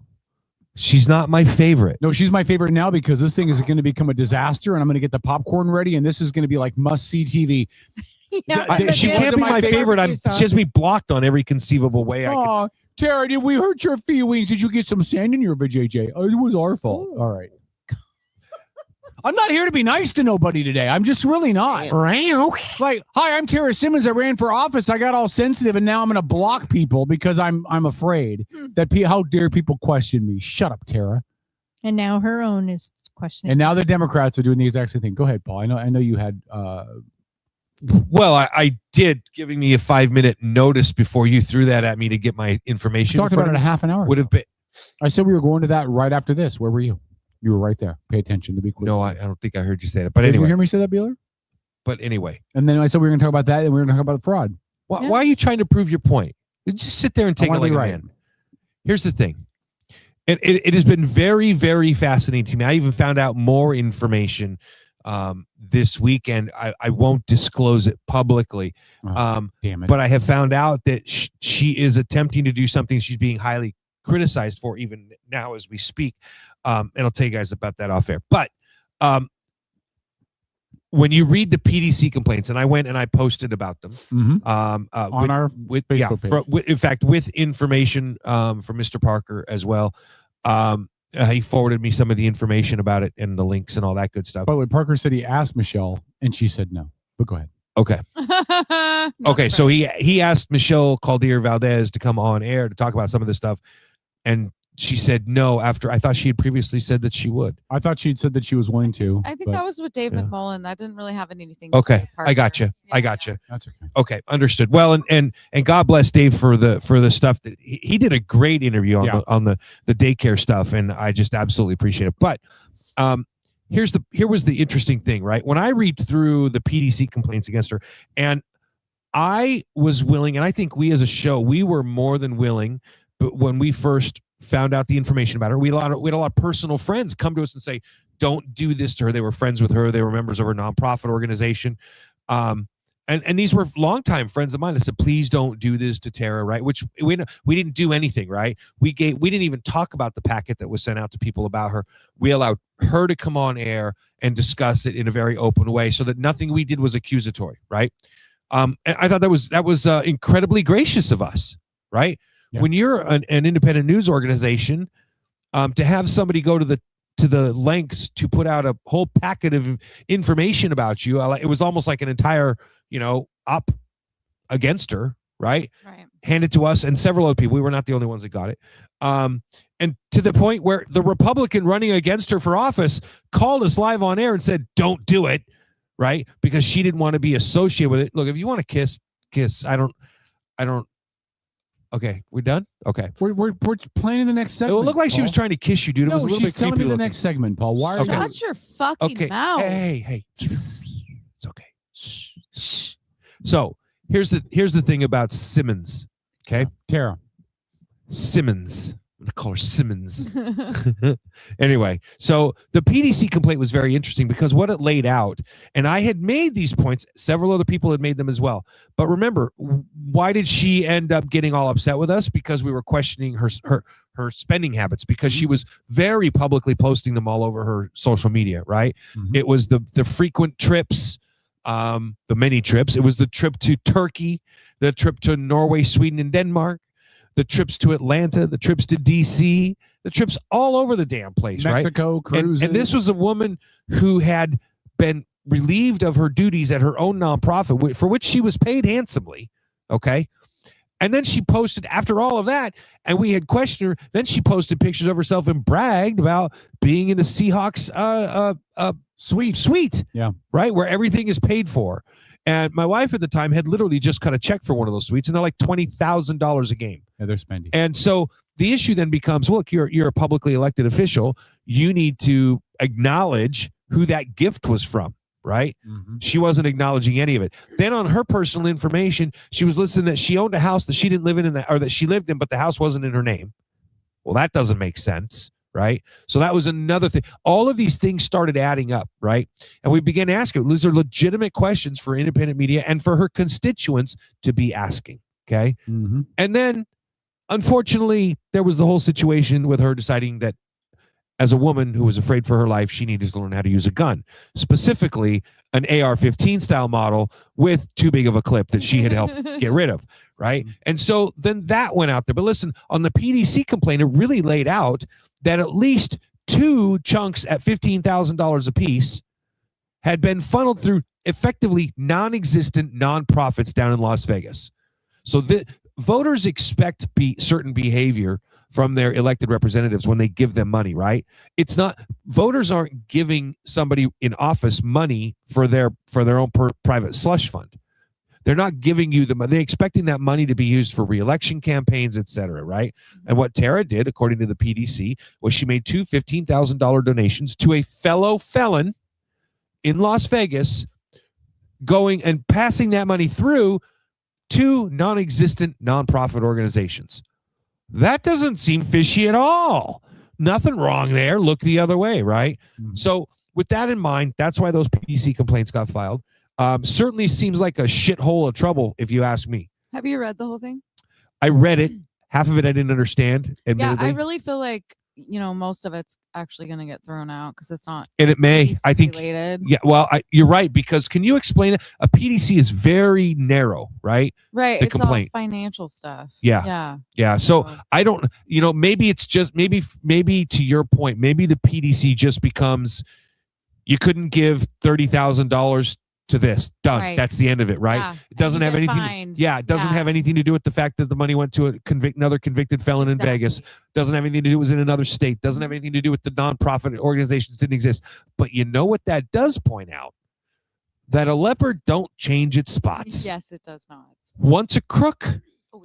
she's not my favorite. No, she's my favorite now because this thing is going to become a disaster, and I'm going to get the popcorn ready, and this is going to be like must-see TV. She can't be my favorite. She has me blocked on every conceivable way. Oh, Tara, did we hurt your feelings? Did you get some sand in your vajayjay? Oh, it was our fault. All right. I'm not here to be nice to nobody today. I'm just really not. Like, hi, I'm Tara Simmons. I ran for office. I got all sensitive, and now I'm going to block people because I'm afraid that how dare people question me. Shut up, Tara. And now her own is questioning. And now the Democrats are doing the exact same thing. Go ahead, Paul. I know you had. Well, I did, giving me a 5-minute notice before you threw that at me to get my information. We talked about it a half an hour. Would have been. I said we were going to that right after this. Where were you? You were right there. Pay attention. The big quiz. No, I don't think I heard you say that. But Did you anyway. hear me say that, Beeler? But anyway. And then I said we were going to talk about that, and we were going to talk about the fraud. Why are you trying to prove your point? You just sit there and take it like a man. Here's the thing. It has been very, very fascinating to me. I even found out more information this weekend. I won't disclose it publicly. Damn it. But I have found out that she is attempting to do something she's being highly criticized for even now as we speak. And I'll tell you guys about that off air. But when you read the PDC complaints, and I went and I posted about them on our Facebook page. In fact, with information from Mr. Parker as well. He forwarded me some of the information about it and the links and all that good stuff. But Parker said he asked Michelle, and she said no. But go ahead. Okay. Okay. So he asked Michelle Caldier Valdez to come on air to talk about some of this stuff, and she said no. After I thought she had previously said that she would. I thought she'd said that she was willing to. I think that was with Dave McMullen. That didn't really have anything. Okay, I got you. I got you. That's okay. Okay, understood. Well, and God bless Dave for the stuff that he did a great interview on the daycare stuff, and I just absolutely appreciate it. But here was the interesting thing, right? When I read through the PDC complaints against her, and I was willing, and I think we as a show, we were more than willing, but when we first found out the information about her, we had a lot of personal friends come to us and say, don't do this to her. They were friends with her. They were members of her nonprofit organization. And these were longtime friends of mine that said, please don't do this to Tara, right? Which we didn't do anything, right? We didn't even talk about the packet that was sent out to people about her. We allowed her to come on air and discuss it in a very open way so that nothing we did was accusatory, right? And I thought that was incredibly gracious of us, right? Yeah. When you're an independent news organization, to have somebody go to the lengths to put out a whole packet of information about you, it was almost like an entire, up against her, right? Handed to us and several other people. We were not the only ones that got it. And to the point where the Republican running against her for office called us live on air and said, don't do it, right? Because she didn't want to be associated with it. Look, if you want to kiss. I don't Okay, we're done. Okay, we're planning the next it segment. looked like she was Paul. trying to kiss you, dude. It No, was a little she's bit telling creepy me the looking. next segment, Paul. Why are Okay. you? Shut your fucking Okay. mouth. Hey. It's okay. Shh. So here's the thing about Simmons. Okay, Tara Simmons. I'm gonna call her Simmons. Anyway, so the PDC complaint was very interesting because what it laid out, and I had made these points, several other people had made them as well. But remember, why did she end up getting all upset with us? Because we were questioning her spending habits, because she was very publicly posting them all over her social media, right? It was the frequent trips, the many trips. It was the trip to Turkey, the trip to Norway, Sweden, and Denmark, the trips to Atlanta, the trips to DC, the trips all over the damn place, Mexico, right? cruises. And this was a woman who had been relieved of her duties at her own nonprofit, for which she was paid handsomely, okay? And then she posted, after all of that, and we had questioned her, then she posted pictures of herself and bragged about being in the Seahawks suite, yeah, right, where everything is paid for. And my wife at the time had literally just cut a check for one of those suites, and they're like $20,000 a game. Yeah, they're spending. And so the issue then becomes, look, you're a publicly elected official. You need to acknowledge who that gift was from, right? She wasn't acknowledging any of it. Then on her personal information, she was listing that she owned a house that she didn't live in, or that she lived in, but the house wasn't in her name. Well, that doesn't make sense, right? So that was another thing. All of these things started adding up, right? And we began asking. These are legitimate questions for independent media and for her constituents to be asking, okay? And then, unfortunately, there was the whole situation with her deciding that as a woman who was afraid for her life, she needed to learn how to use a gun, specifically an AR-15 style model with too big of a clip that she had helped get rid of, right? And so then that went out there. But listen, on the PDC complaint, it really laid out that at least 2 chunks at $15,000 apiece had been funneled through effectively non-existent nonprofits down in Las Vegas. So the voters expect certain behavior from their elected representatives when they give them money, right? It's not, voters aren't giving somebody in office money for their own private slush fund. They're not giving you the money. They're expecting that money to be used for reelection campaigns, et cetera, right? And what Tara did, according to the PDC, was she made 2 $15,000 donations to a fellow felon in Las Vegas, going and passing that money through 2 non-existent nonprofit organizations. That doesn't seem fishy at all. Nothing wrong there. Look the other way, right? So with that in mind, that's why those PDC complaints got filed. Certainly seems like a shithole of trouble, if you ask me. Have you read the whole thing? I read it. Half of it I didn't understand, Yeah, admittedly. I really feel like, most of it's actually going to get thrown out because it's not. And it may, PDC I think. related. Yeah, well, you're right, because can you explain it? A PDC is very narrow, right? Right. The It's complaint. all financial stuff. Yeah. Yeah. So I don't, maybe it's just, maybe to your point, maybe the PDC just becomes, you couldn't give $30,000 to this. Done. Right. That's the end of it, right? Yeah. It doesn't And have you get anything. fined. Yeah. It doesn't have anything to do with the fact that the money went to another convicted felon in Vegas. Doesn't have anything to do with it was in another state. Doesn't have anything to do with the nonprofit organizations didn't exist. But you know what that does point out? That a leopard don't change its spots. Yes, it does not. Once a crook,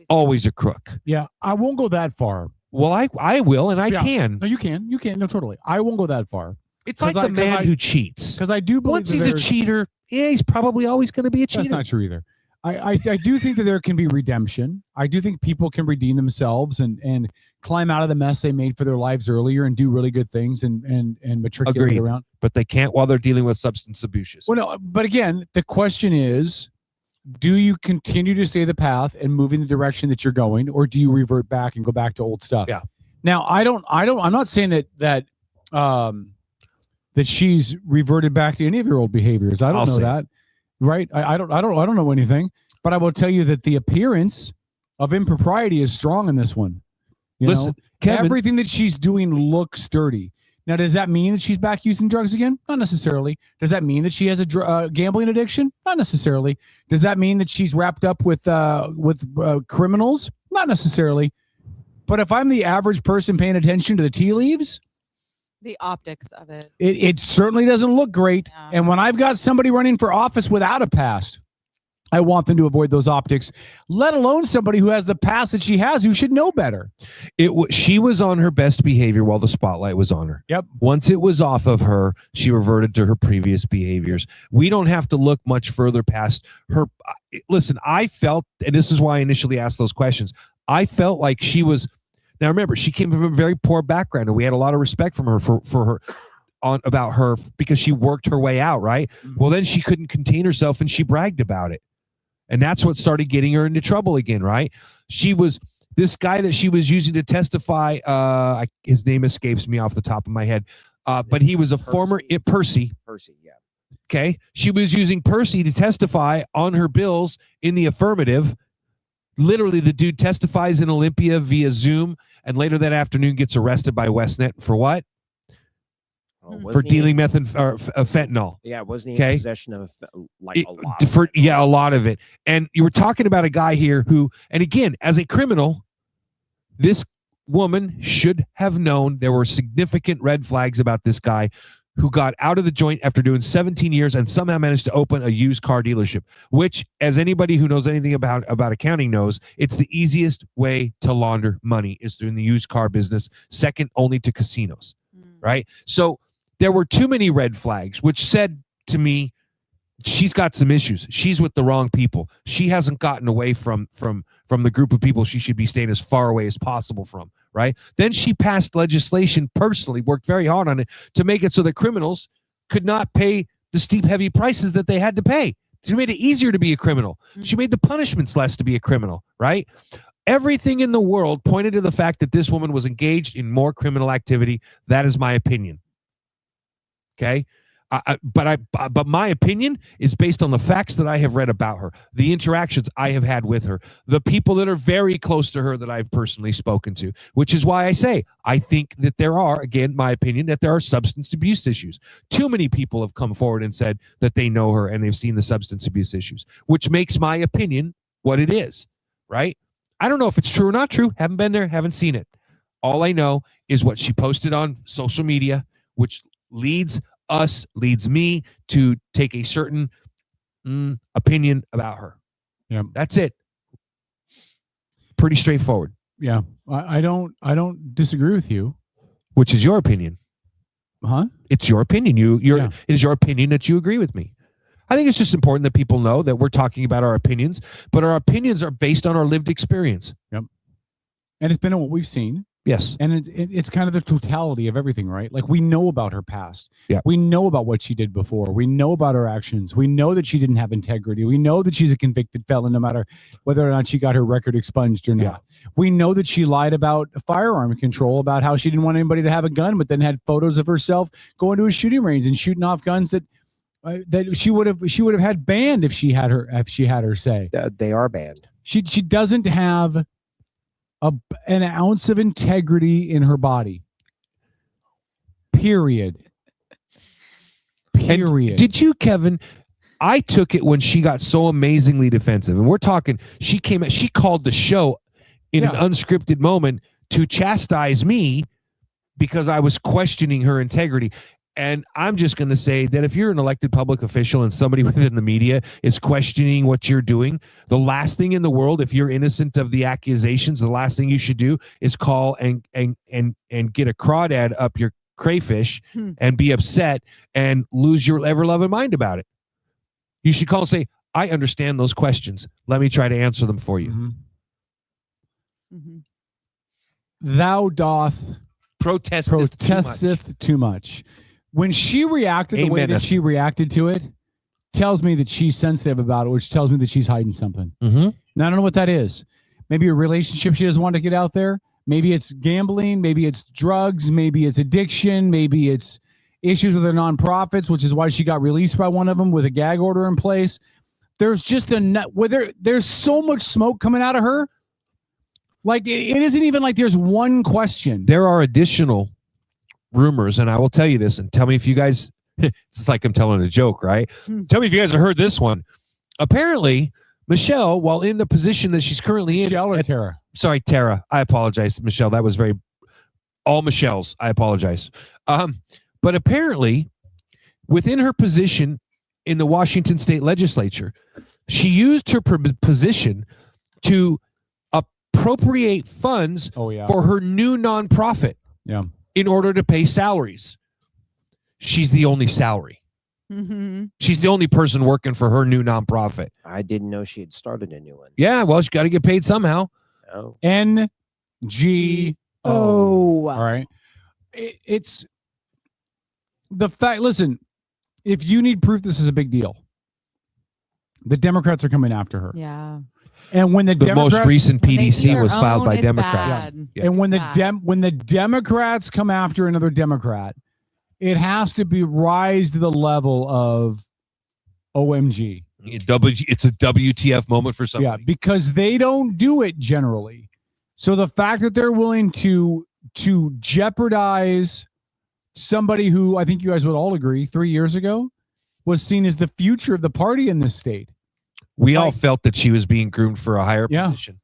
always a crook. Yeah, I won't go that far. Well, I will, and I can. No, you can. No, totally. I won't go that far. It's like the man who cheats. Because I do believe Once he's a cheater, he's probably always going to be a cheater. That's not true either. I do think that there can be redemption. I do think people can redeem themselves and climb out of the mess they made for their lives earlier and do really good things and matriculate Agreed. around. But they can't while they're dealing with substance abuse. Well, no, but again, the question is, do you continue to stay the path and move in the direction that you're going, or do you revert back and go back to old stuff? Yeah. Now, I'm not saying that she's reverted back to any of your old behaviors. I don't know that. Right. I don't know anything, but I will tell you that the appearance of impropriety is strong in this one. Listen, Kevin, everything that she's doing looks dirty. Now, does that mean that she's back using drugs again? Not necessarily. Does that mean that she has a gambling addiction? Not necessarily. Does that mean that she's wrapped up with criminals? Not necessarily. But if I'm the average person paying attention to the tea leaves, The optics of it. it certainly doesn't look great. And when I've got somebody running for office without a past, I want them to avoid those optics, let alone somebody who has the past that she has, who should know better. She was on her best behavior while the spotlight was on her. Yep. Once it was off of her, she reverted to her previous behaviors. We don't have to look much further past her. Listen, I felt, and this is why I initially asked those questions, I felt like she was, now remember, she came from a very poor background, and we had a lot of respect from her for her about her because she worked her way out, right? Well, then she couldn't contain herself and she bragged about it. And that's what started getting her into trouble again, right? She was, this guy that she was using to testify, his name escapes me off the top of my head, but he was a former, Percy. Percy, yeah. Okay. She was using Percy to testify on her bills in the affirmative. Literally, the dude testifies in Olympia via Zoom, and later that afternoon gets arrested by Westnet for what? For dealing fentanyl. Yeah, wasn't he in possession of a lot? A lot of it. And you were talking about a guy here who, and again, as a criminal, this woman should have known there were significant red flags about this guy who got out of the joint after doing 17 years and somehow managed to open a used car dealership, which, as anybody who knows anything about accounting knows, it's the easiest way to launder money is through the used car business, second only to casinos, right? So there were too many red flags, which said to me, she's got some issues. She's with the wrong people. She hasn't gotten away from the group of people she should be staying as far away as possible from, right? Then she passed legislation, personally worked very hard on it to make it so that criminals could not pay the steep, heavy prices that they had to pay. She made it easier to be a criminal. She made the punishments less to be a criminal, right? Everything in the world pointed to the fact that this woman was engaged in more criminal activity. That is my opinion. Okay. But my opinion is based on the facts that I have read about her, the interactions I have had with her, the people that are very close to her that I've personally spoken to, which is why I say I think that there are, again, my opinion, that there are substance abuse issues. Too many people have come forward and said that they know her and they've seen the substance abuse issues, which makes my opinion what it is, right? I don't know if it's true or not true. Haven't been there, haven't seen it. All I know is what she posted on social media, which leads me to take a certain opinion about her. Yeah, that's it. Pretty straightforward. Yeah, I don't disagree with you. Which is your opinion? Huh? It's your opinion. It is your opinion that you agree with me. I think it's just important that people know that we're talking about our opinions, but our opinions are based on our lived experience. Yep. And it's been on what we've seen. Yes. And it's kind of the totality of everything, right? Like, we know about her past. Yeah. We know about what she did before. We know about her actions. We know that she didn't have integrity. We know that she's a convicted felon, no matter whether or not she got her record expunged or not. Yeah. We know that she lied about firearm control, about how she didn't want anybody to have a gun, but then had photos of herself going to a shooting range and shooting off guns that she would have had banned if she had her say. They are banned. She doesn't have an ounce of integrity in her body. Period. And did you, Kevin? I took it when she got so amazingly defensive, and we're talking. She called the show in an unscripted moment to chastise me because I was questioning her integrity. And I'm just going to say that if you're an elected public official and somebody within the media is questioning what you're doing, the last thing in the world, if you're innocent of the accusations, the last thing you should do is call and get a crawdad up your crayfish and be upset and lose your ever-loving mind about it. You should call and say, I understand those questions. Let me try to answer them for you. Thou doth protesteth too much. When she reacted the way that she reacted to it, tells me that she's sensitive about it, which tells me that she's hiding something. Mm-hmm. Now, I don't know what that is. Maybe a relationship she doesn't want to get out there. Maybe it's gambling. Maybe it's drugs. Maybe it's addiction. Maybe it's issues with her nonprofits, which is why she got released by one of them with a gag order in place. There's just there's so much smoke coming out of her. Like, it isn't even like there's one question. There are additional rumors, and I will tell you this, and tell me if you guys, it's like I'm telling a joke, right? Tell me if you guys have heard this one. Apparently, Michelle, while in the position that she's currently in. Michelle or Tara? Sorry, Tara. I apologize, Michelle. That was all Michelles. I apologize. But apparently, within her position in the Washington State Legislature, She used her position to appropriate funds for her new nonprofit in order to pay salaries. She's the only salary. Mm-hmm. She's the only person working for her new nonprofit. I didn't know she had started a new one. Yeah, well, she got to get paid somehow. Oh. NGO. All right. It's the fact. Listen, if you need proof this is a big deal, the Democrats are coming after her. Yeah. And when the most recent When they PDC do was their filed own, by it's Democrats. bad. Yeah. And when Bad. when the Democrats come after another Democrat, it has to be rise to the level of OMG. It's a WTF moment for somebody. Yeah, because they don't do it generally. So the fact that they're willing to jeopardize somebody who I think you guys would all agree 3 years ago was seen as the future of the party in this state. We all felt that she was being groomed for a higher position.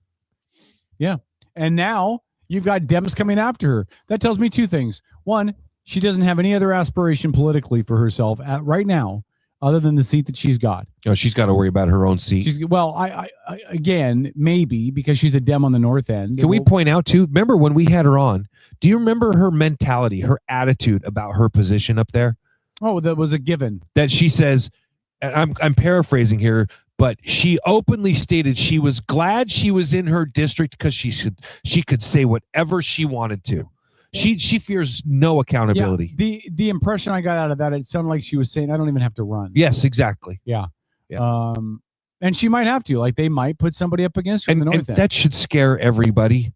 Yeah. And now you've got Dems coming after her. That tells me two things. One, she doesn't have any other aspiration politically for herself right now other than the seat that she's got. No, she's got to worry about her own seat. I again, maybe because she's a Dem on the north end. Can we point out too, remember when we had her on, do you remember her mentality, her attitude about her position up there? Oh, that was a given. That she says, and I'm paraphrasing here, but she openly stated she was glad she was in her district because she could say whatever she wanted to. She fears no accountability. Yeah, the impression I got out of that, it sounded like she was saying, I don't even have to run. Yes, exactly. Yeah. And she might have to. Like they might put somebody up against her in the north end. That should scare everybody.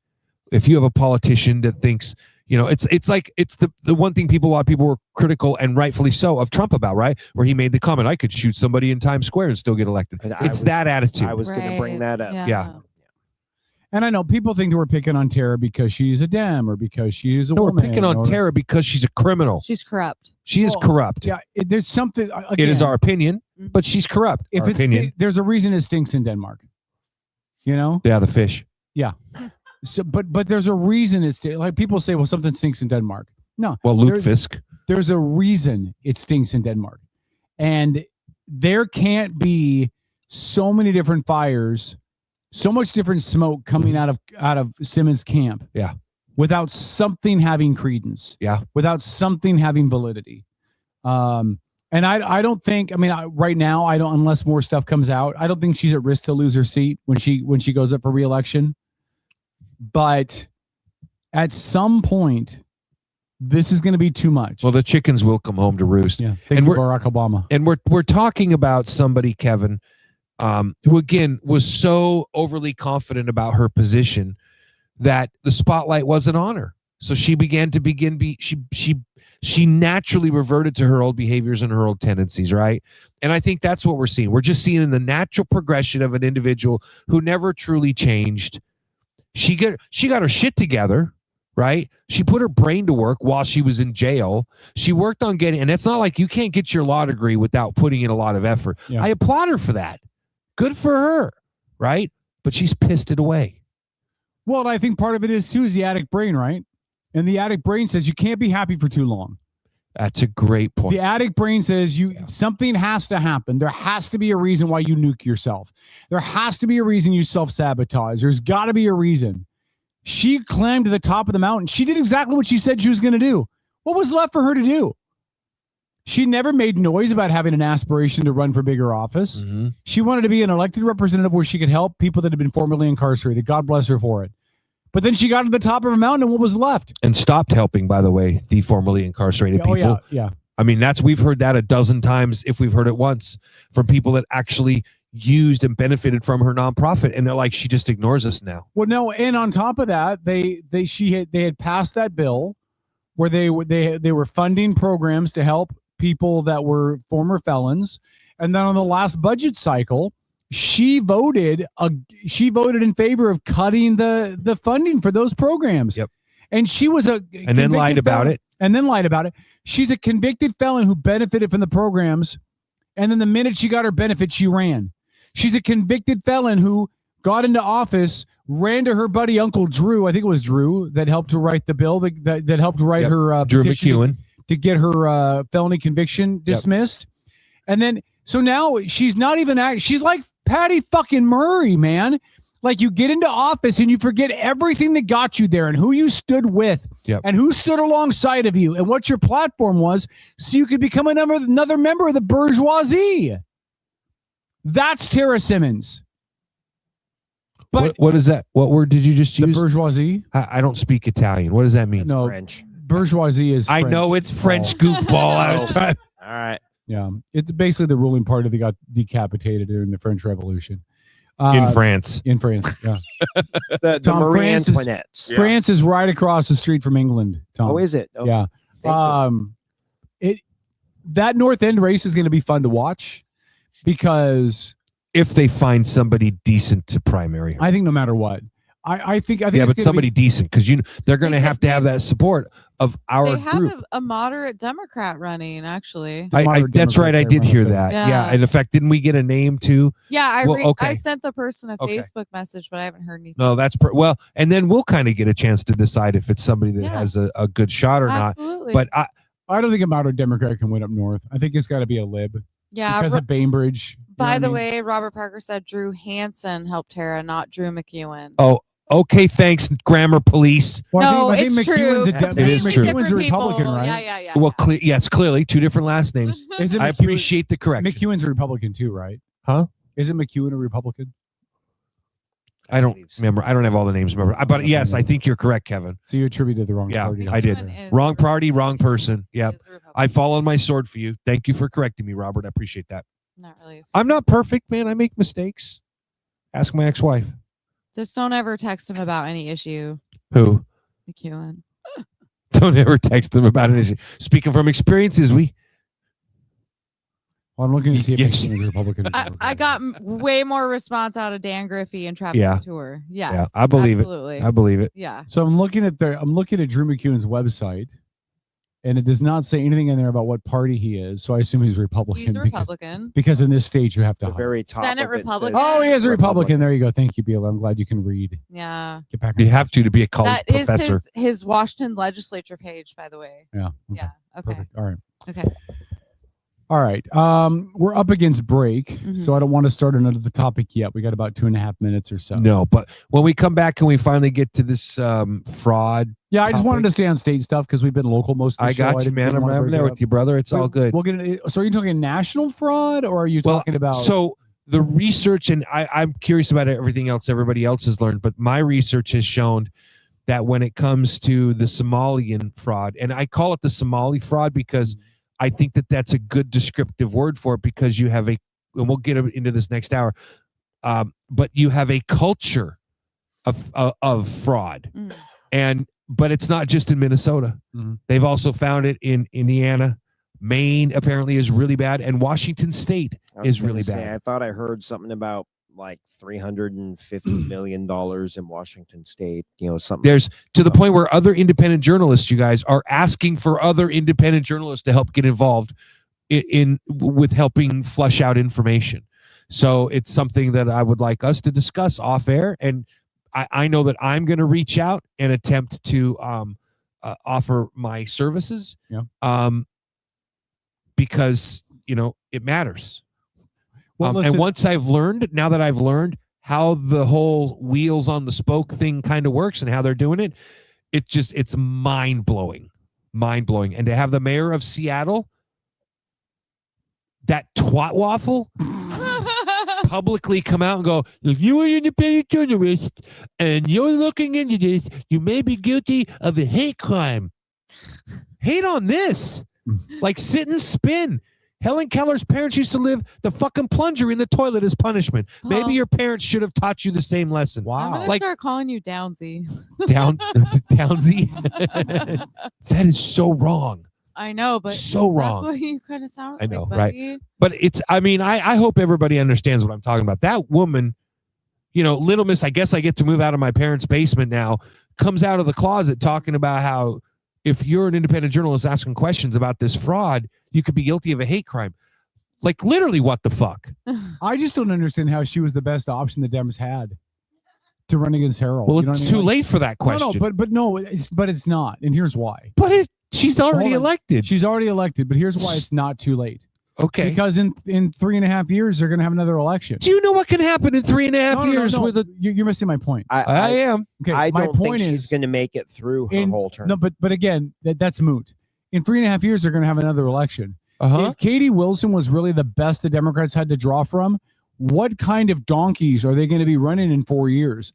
If you have a politician that thinks, it's the one thing a lot of people were critical and rightfully so of Trump about, right? Where he made the comment, I could shoot somebody in Times Square and still get elected. It's that attitude. I was going to bring that up. Yeah. And I know people think that we're picking on Tara because she's a Dem or because she's a woman. We're picking on Tara because she's a criminal. She's corrupt. She is corrupt. Yeah, there's something. It is our opinion, but she's corrupt. If there's a reason it stinks in Denmark. Yeah, the fish. Yeah. So, but there's a reason it's like people say, well, something stinks in Denmark. No. Well, Luke Fisk. There's a reason it stinks in Denmark, and there can't be so many different fires, so much different smoke coming out of Simmons' camp. Yeah. Without something having credence. Yeah. Without something having validity. And I don't think. I mean, right now, I don't. Unless more stuff comes out, I don't think she's at risk to lose her seat when she goes up for re-election. But at some point, this is going to be too much. Well, the chickens will come home to roost. Yeah. Thank you, Barack Obama. And we're talking about somebody, Kevin, who again was so overly confident about her position that the spotlight wasn't on her. So she she naturally reverted to her old behaviors and her old tendencies, right? And I think that's what we're seeing. We're just seeing the natural progression of an individual who never truly changed. She got her shit together, right? She put her brain to work while she was in jail. She worked on and it's not like you can't get your law degree without putting in a lot of effort. Yeah. I applaud her for that. Good for her, right? But she's pissed it away. Well, and I think part of it is too is the addict brain, right? And the addict brain says you can't be happy for too long. That's a great point. The addict brain says something has to happen. There has to be a reason why you nuke yourself. There has to be a reason you self-sabotage. There's got to be a reason. She climbed to the top of the mountain. She did exactly what she said she was going to do. What was left for her to do? She never made noise about having an aspiration to run for bigger office. Mm-hmm. She wanted to be an elected representative where she could help people that had been formerly incarcerated. God bless her for it. But then she got to the top of a mountain, and what was left? And stopped helping, by the way, the formerly incarcerated people. Yeah. I mean, we've heard that a dozen times if we've heard it once from people that actually used and benefited from her nonprofit, and they're like, she just ignores us now. Well, no, and on top of that, they had passed that bill where they were funding programs to help people that were former felons, and then on the last budget cycle, she voted in favor of cutting the funding for those programs. Yep. And she was and then lied about it. And then lied about it. She's a convicted felon who benefited from the programs. And then the minute she got her benefit, she ran. She's a convicted felon who got into office, ran to her buddy, Uncle Drew. I think it was Drew that helped to write the bill that helped write her Drew petition McEwen to get her felony conviction dismissed. And then, so now she's not even she's like Patty fucking Murray, man. Like, you get into office and you forget everything that got you there and who you stood with and who stood alongside of you and what your platform was so you could become another member of the bourgeoisie. That's Tara Simmons. But what is that? What word did you just use? The bourgeoisie? I don't speak Italian. What does that mean? No, French. Bourgeoisie is I French. know it's French goofball. I was trying. All right. Yeah. It's basically the ruling party that got decapitated during the French Revolution. In France. In France, yeah. the Tom, Marie France Antoinettes. France is right across the street from England, Tom. Oh, is it? Oh, yeah. That North End race is going to be fun to watch because if they find somebody decent to primary her. I think no matter what. I think yeah, but somebody decent because they're going to have that support of our They have group. a moderate Democrat running, actually. That's right. I did hear that. Yeah. And in fact, didn't we get a name too? Yeah, Well, I sent the person a Okay. Facebook message, but I haven't heard anything. No, that's well, and then we'll kind of get a chance to decide if it's somebody that has a good shot or Absolutely. not. But I don't think a moderate Democrat can win up north. I think it's got to be a lib. Yeah, Because of Bainbridge. By the way, Robert Parker said Drew Hansen helped Tara, not Drew McEwen. oh, okay, thanks, grammar police. No, I think it's true. McEwen's It is true. McEwen's a Republican, people. right? Yeah. Well, yes, clearly two different last names. Isn't I McEwen- appreciate the correction. McEwen's a Republican too, right? Huh? Isn't McEwen a Republican? I don't remember. I don't have all the names remember. But yes, I think you're correct, Kevin. So you attributed the wrong Yeah, party. I did. Wrong party, wrong person. Yeah. I fall on my sword for you. Thank you for correcting me, Robert. I appreciate that. Not really. I'm not perfect, man. I make mistakes. Ask my ex-wife. Just don't ever text him about any issue. Who? McEwen. Don't ever text them about an issue. Speaking from experiences, Well, I'm looking to see if Yes. McEwen's a Republican. I got way more response out of Dan Griffey and Travis Yeah. Tour. Yeah. Yeah, I believe absolutely. it. I believe it. Yeah. So I'm looking at Drew McEwen's website, and it does not say anything in there about what party he is. So I assume he's a Republican. He's a Republican. Because in this stage you have to. The very top Senate of it says Republican. Oh, he is a Republican. There you go. Thank you, Beal. I'm glad you can read. Yeah. Get back. You have to be a college That is professor. his Washington legislature page, by the way. Yeah. Yeah. Okay. Perfect. All right. Okay. All right. We're up against break, so I don't want to start another topic yet. We got about 2.5 minutes or so. No, but when we come back and we finally get to this fraud. Yeah, I just wanted to topic, stay on state stuff because we've been local most of the I show. got you, didn't man. wanna I'm break there it with up. you, brother. It's all good. We'll get so are you talking national fraud or are you talking about So the research, and I'm curious about everything else everybody else has learned, but my research has shown that when it comes to the Somalian fraud, and I call it the Somali fraud because I think that that's a good descriptive word for it because you have and we'll get into this next hour, but you have a culture of fraud. But it's not just in Minnesota. They've also found it in Indiana. Maine apparently is really bad, and Washington State is really bad. I thought I heard something about like $350 million in Washington State. Something. There's to the point where other independent journalists, you guys, are asking for other independent journalists to help get involved with helping flush out information. So it's something that I would like us to discuss off air, and I know that I'm going to reach out and attempt to offer my services. Because it matters. Well, And once now that I've learned how the whole wheels on the spoke thing kind of works and how they're doing it, it's mind blowing. And to have the mayor of Seattle, that twat waffle, publicly come out and go, if you are an independent journalist and you're looking into this, you may be guilty of a hate crime. Hate on this. Like sit and spin. Helen Keller's parents used to live the fucking plunger in the toilet as punishment. Maybe your parents should have taught you the same lesson. I'm gonna start calling you Downsy. Downsy. That is so wrong. I know, but So wrong. That's what you kind of sound I like, know, buddy. right? But I hope everybody understands what I'm talking about. That woman, Little Miss, I guess I get to move out of my parents' basement now, comes out of the closet talking about how if you're an independent journalist asking questions about this fraud, you could be guilty of a hate crime. Like literally, what the fuck? I just don't understand how she was the best option the Dems had to run against Harold. Well, You know it's what I mean? too late for that question. No, it's not, and here's why. But she's already Hold on. elected. She's already elected, but here's why it's not too late. Okay. Because in 3.5 years, they're going to have another election. Do you know what can happen in 3.5 years with a? You're missing my point. I am. Okay, I my don't point think is she's going to make it through her whole term. No, but again, that's moot. In 3.5 years, they're going to have another election. If Katie Wilson was really the best the Democrats had to draw from, what kind of donkeys are they going to be running in 4 years?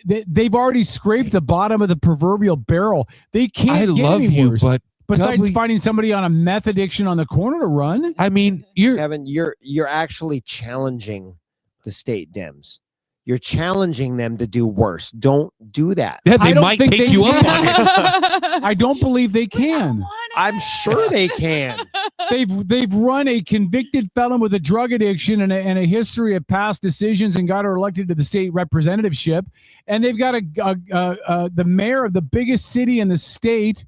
They've already scraped the bottom of the proverbial barrel. They can't. I get love any you, worse. but besides finding somebody on a meth addiction on the corner to run, I mean, Kevin, you're actually challenging the state Dems. You're challenging them to do worse. Don't do that. Yeah, they might take you up on it. I don't believe they can. I'm sure they can. They've run a convicted felon with a drug addiction and a history of past decisions and got her elected to the state representativeship. And they've got the mayor of the biggest city in the state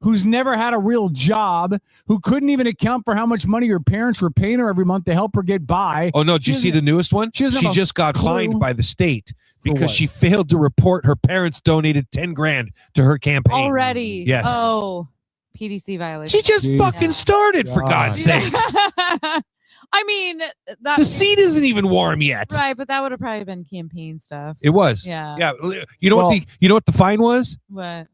who's never had a real job, who couldn't even account for how much money her parents were paying her every month to help her get by. Oh, no. Did you see the newest one? She just got fined by the state because she failed to report her parents donated $10,000 to her campaign. Already. Yes. Oh, PDC violation. She just fucking started, for God's sakes. I mean, that The seat isn't even warm yet. right, but that would have probably been campaign stuff. It was. Yeah. Yeah. You know what the fine was? What?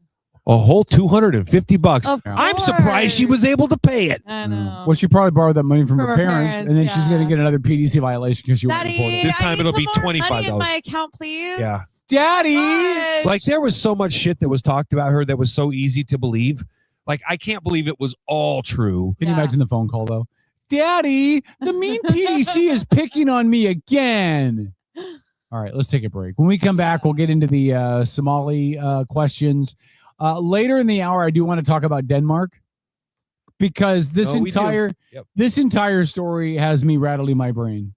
A whole $250. Of I'm surprised she was able to pay it. I know. Well, she probably borrowed that money from From her her parents, parents, and then she's going to yeah. get another PDC violation because she won't Daddy, report it. This time I need it'll be some more money in $25. my account, please. Yeah. Daddy! Like there was so much shit that was talked about her that was so easy to believe. Like I can't believe it was all true. Can you imagine the phone call, though? Daddy, the mean PDC is picking on me again. All right, let's take a break. When we come back, we'll get into the Somali questions. Later in the hour, I do want to talk about Denmark because this entire story has me rattling my brain.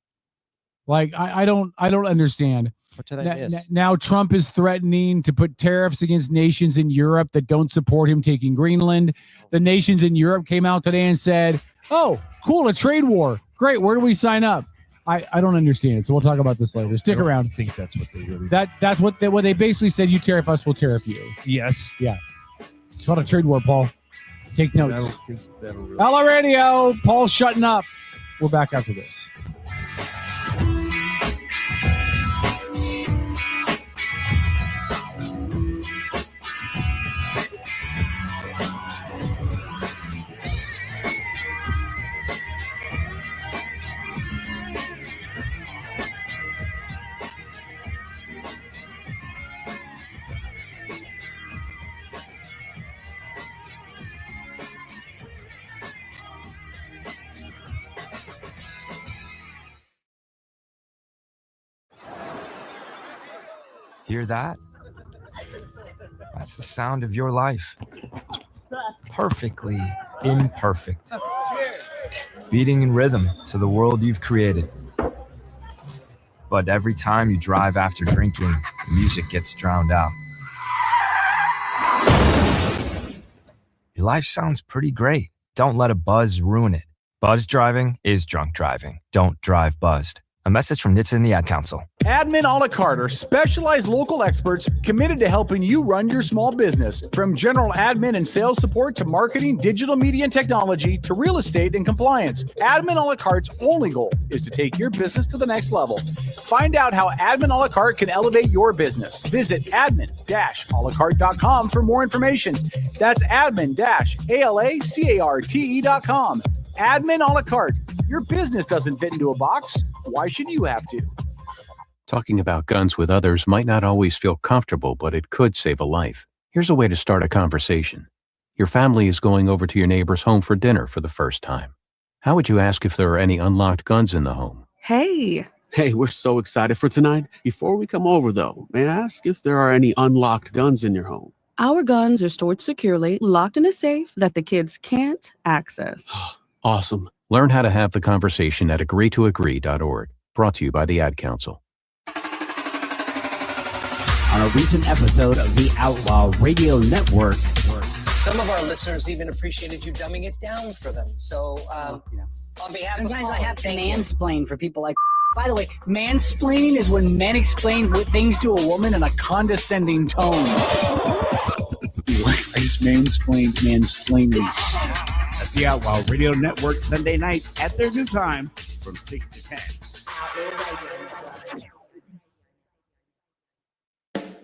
Like I don't understand. What did I miss? Now Trump is threatening to put tariffs against nations in Europe that don't support him taking Greenland. The nations in Europe came out today and said, "Oh, cool, a trade war. Great. Where do we sign up?" I don't understand it, so we'll talk about this later. Stick around. I think that's what they really. That's what they basically said. You tariff us, we'll tariff you. Yes. Yeah. It's called a trade war, Paul. Take notes. I don't think that'll really- Outlaw Radio. Paul's shutting up. We're back after this. Hear that? That's the sound of your life. Perfectly imperfect. Beating in rhythm to the world you've created. But every time you drive after drinking, the music gets drowned out. Your life sounds pretty great. Don't let a buzz ruin it. Buzz driving is drunk driving. Don't drive buzzed. A message from NHTSA and the Ad Council. Admin a la carte are specialized local experts committed to helping you run your small business. From general admin and sales support to marketing, digital media and technology to real estate and compliance, Admin a la carte's only goal is to take your business to the next level. Find out how Admin a la carte can elevate your business. Visit admin-a-la-carte.com for more information. That's admin-a-la-carte.com. Admin a la carte. Your business doesn't fit into a box. Why should you have to? Talking about guns with others might not always feel comfortable, but it could save a life. Here's a way to start a conversation. Your family is going over to your neighbor's home for dinner for the first time. How would you ask if there are any unlocked guns in the home? Hey, we're so excited for tonight. Before we come over, though, may I ask if there are any unlocked guns in your home? Our guns are stored securely, locked in a safe that the kids can't access. Awesome. Learn how to have the conversation at agreetoagree.org. Brought to you by the Ad Council. On a recent episode of the Outlaw Radio Network. Some of our listeners even appreciated you dumbing it down for them. So, on behalf Sometimes of I have to thank you. mansplain for people like. By the way, mansplaining is when men explain things to a woman in a condescending tone. I just mansplained mansplaining. It's the Outlaw Radio Network Sunday nights at their new time from 6 to 10.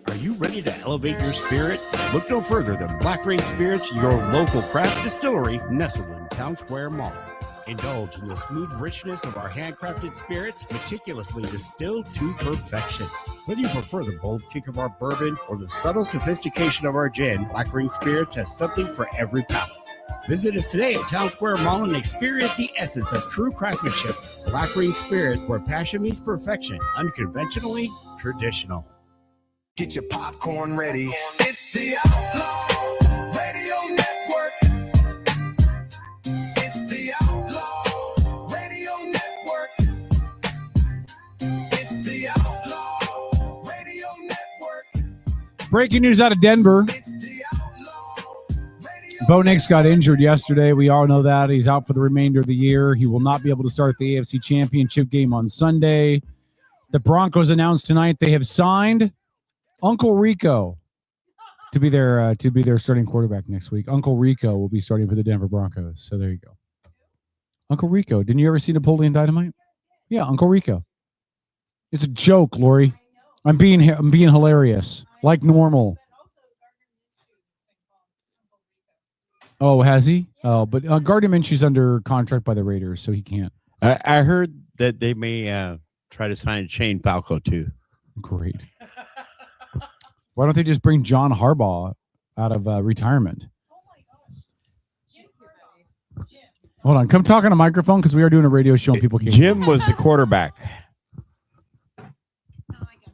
Are you ready to elevate your spirits? Look no further than Black Rain Spirits, your local craft distillery nestled in Town Square Mall. Indulge in the smooth richness of our handcrafted spirits, meticulously distilled to perfection. Whether you prefer the bold kick of our bourbon or the subtle sophistication of our gin, Black Rain Spirits has something for every palate. Visit us today at Town Square Mall and experience the essence of true craftsmanship. Black Rain Spirits, where passion meets perfection, unconventionally traditional. Get your popcorn ready. It's the Outlaw Radio Network. It's the Outlaw Radio Network. It's the Outlaw Radio Network. Breaking news out of Denver. Bo Nix got injured yesterday. We all know that. He's out for the remainder of the year. He will not be able to start the AFC Championship game on Sunday. The Broncos announced tonight they have signed Uncle Rico to be their starting quarterback next week. Uncle Rico will be starting for the Denver Broncos. So there you go. Uncle Rico. Didn't you ever see Napoleon Dynamite? Yeah, Uncle Rico. It's a joke, Lori. I'm being hilarious, like normal. Oh, has he? Oh, but Gardner Minshew's under contract by the Raiders, so he can't. I heard that they may try to sign Shane Falco too. Great. Why don't they just bring John Harbaugh out of retirement? Hold on. Come talk on a microphone because we are doing a radio show and people can't. Jim was the quarterback.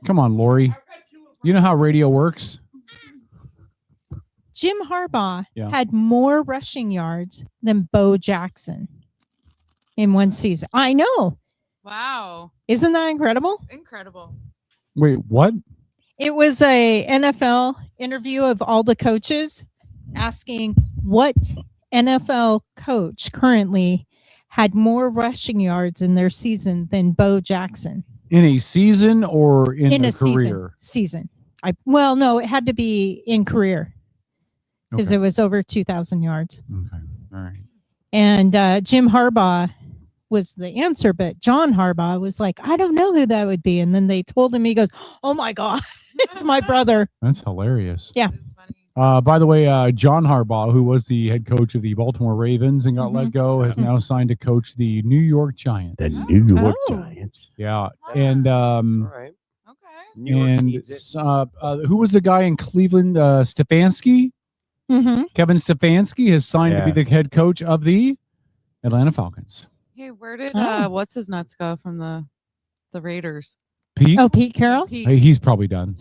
Come on, Lori. You know how radio works? Jim Harbaugh had more rushing yards than Bo Jackson in one season. I know. Wow. Isn't that incredible? Incredible. Wait, what? It was a NFL interview of all the coaches asking what NFL coach currently had more rushing yards in their season than Bo Jackson. In a season or in a career? Season. No, it had to be in career because it was over 2,000 yards. Okay. All right. And Jim Harbaugh was the answer, but John Harbaugh was like, I don't know who that would be. And then they told him, he goes, oh my God, it's my brother. That's hilarious. Yeah. By the way, John Harbaugh, who was the head coach of the Baltimore Ravens and got let go, has now signed to coach the New York Giants. The New York Giants. Yeah. And All right. Who was the guy in Cleveland? Stefanski? Mm-hmm. Kevin Stefanski has signed to be the head coach of the Atlanta Falcons. Hey, where did what's his nuts go from the Raiders? Pete? Oh, Pete Carroll? Hey, he's probably done.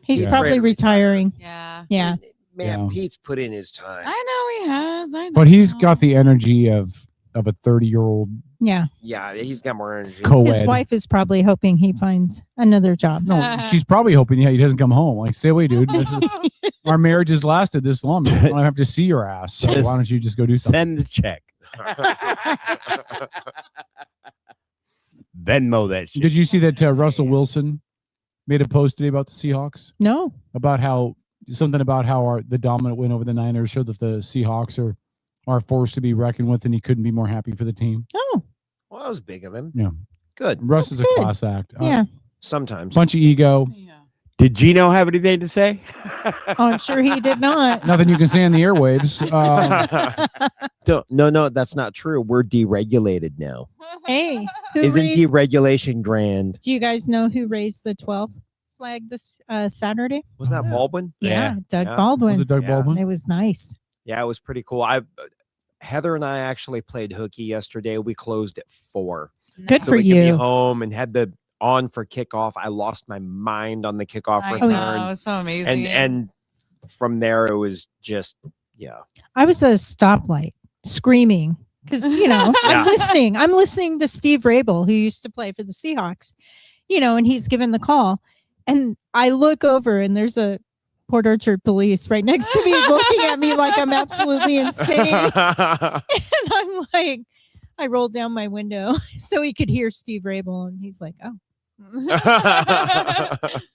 He's probably retiring. Yeah. Yeah. Man, Pete's put in his time. I know he has. I know. But he's got the energy of a 30-year-old. Yeah. Yeah, he's got more energy. Co-ed. His wife is probably hoping he finds another job. No, she's probably hoping he doesn't come home. Like, stay away, dude. Our marriage has lasted this long. I don't have to see your ass. So why don't you just go do something? Send the check. Venmo that shit. Did you see that Russell Wilson made a post today about the Seahawks? No. About how the dominant win over the Niners showed that the Seahawks are forced to be reckoned with, and he couldn't be more happy for the team. Oh. Well, that was big of him. Yeah. Good. Russ is a class act. Yeah. Sometimes. Bunch of ego. Did Gino have anything to say? Oh, I'm sure he did not. Nothing you can say on the airwaves. No, that's not true. We're deregulated now. Hey, Isn't deregulation grand? do you guys know who raised the 12th flag this Saturday? Was that Baldwin? Yeah, Doug Baldwin. Was it Doug Baldwin? It was nice. Yeah, it was pretty cool. Heather and I actually played hooky yesterday. We closed at 4. Good so for we could be you. home and had the on for kickoff. I lost my mind on the kickoff I return. know, it was so amazing. And from there, it was just, I was at a stoplight screaming because, I'm listening. I'm listening to Steve Rabel, who used to play for the Seahawks, and he's given the call. And I look over and there's a Port Orchard police right next to me looking at me like I'm absolutely insane. And I'm like, I rolled down my window so he could hear Steve Rabel. And he's like, oh.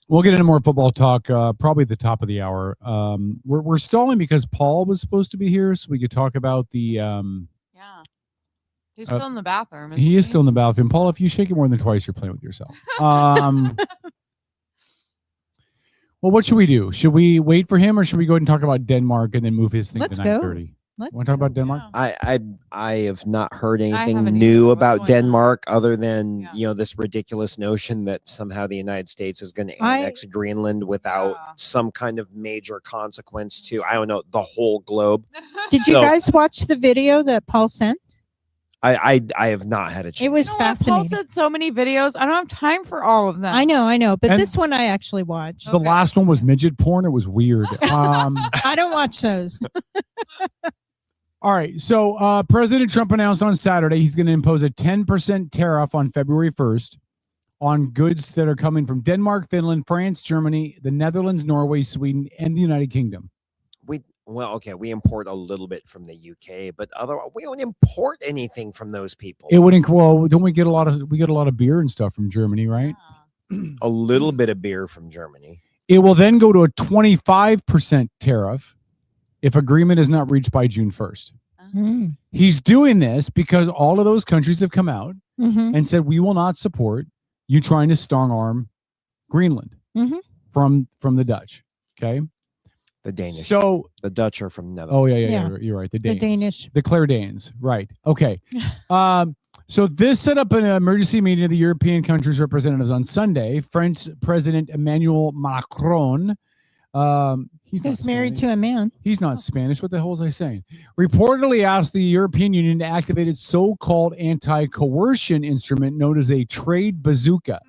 We'll get into more football talk probably at the top of the hour. We're stalling because Paul was supposed to be here so we could talk about the Yeah. He's still in the bathroom. He is still in the bathroom. Paul, if you shake it more than twice, you're playing with yourself. Well, what should we do? Should we wait for him, or should we go ahead and talk about Denmark and then move his thing Let's to go. 9:30? Let's Want to talk about Denmark? I have not heard anything haven't new either. about Denmark other than this ridiculous notion that somehow the United States is going to annex Greenland without some kind of major consequence to, I don't know, the whole globe. Did you So, guys watch the video that Paul sent? I have not had a chance. It was Paul fascinating. said so many videos. I don't have time for all of them. I know, but And this one I actually watched. The last one was midget porn. It was weird. I don't watch those. All right. So President Trump announced on Saturday he's going to impose a 10% tariff on February 1st on goods that are coming from Denmark, Finland, France, Germany, the Netherlands, Norway, Sweden, and the United Kingdom. We import a little bit from the UK, but otherwise we don't import anything from those people. It would don't we get a lot of beer and stuff from Germany, right? A little bit of beer from Germany. It will then go to a 25% tariff if agreement is not reached by June 1st. He's doing this because all of those countries have come out and said we will not support you trying to strong arm Greenland from the Dutch. Okay. The Danish. So the Dutch are from Netherlands. Oh yeah. You're right. The Danish. The Claire Danes. Right. Okay. So this set up an emergency meeting of the European countries' representatives on Sunday. French President Emmanuel Macron. He's married to a man. He's not Spanish. What the hell was I saying? Reportedly asked the European Union to activate its so-called anti-coercion instrument known as a trade bazooka,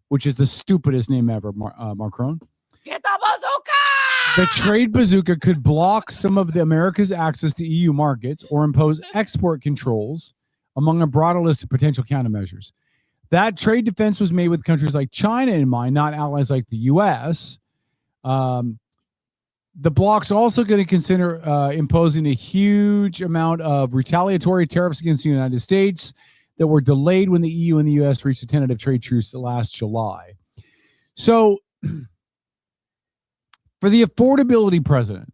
which is the stupidest name ever, Macron. Get the bazooka! The trade bazooka could block some of the America's access to EU markets or impose export controls among a broader list of potential countermeasures. That trade defense was made with countries like China in mind, not allies like the U.S. The bloc's also going to consider imposing a huge amount of retaliatory tariffs against the United States that were delayed when the EU and the U.S. reached a tentative trade truce last July. So for the affordability president,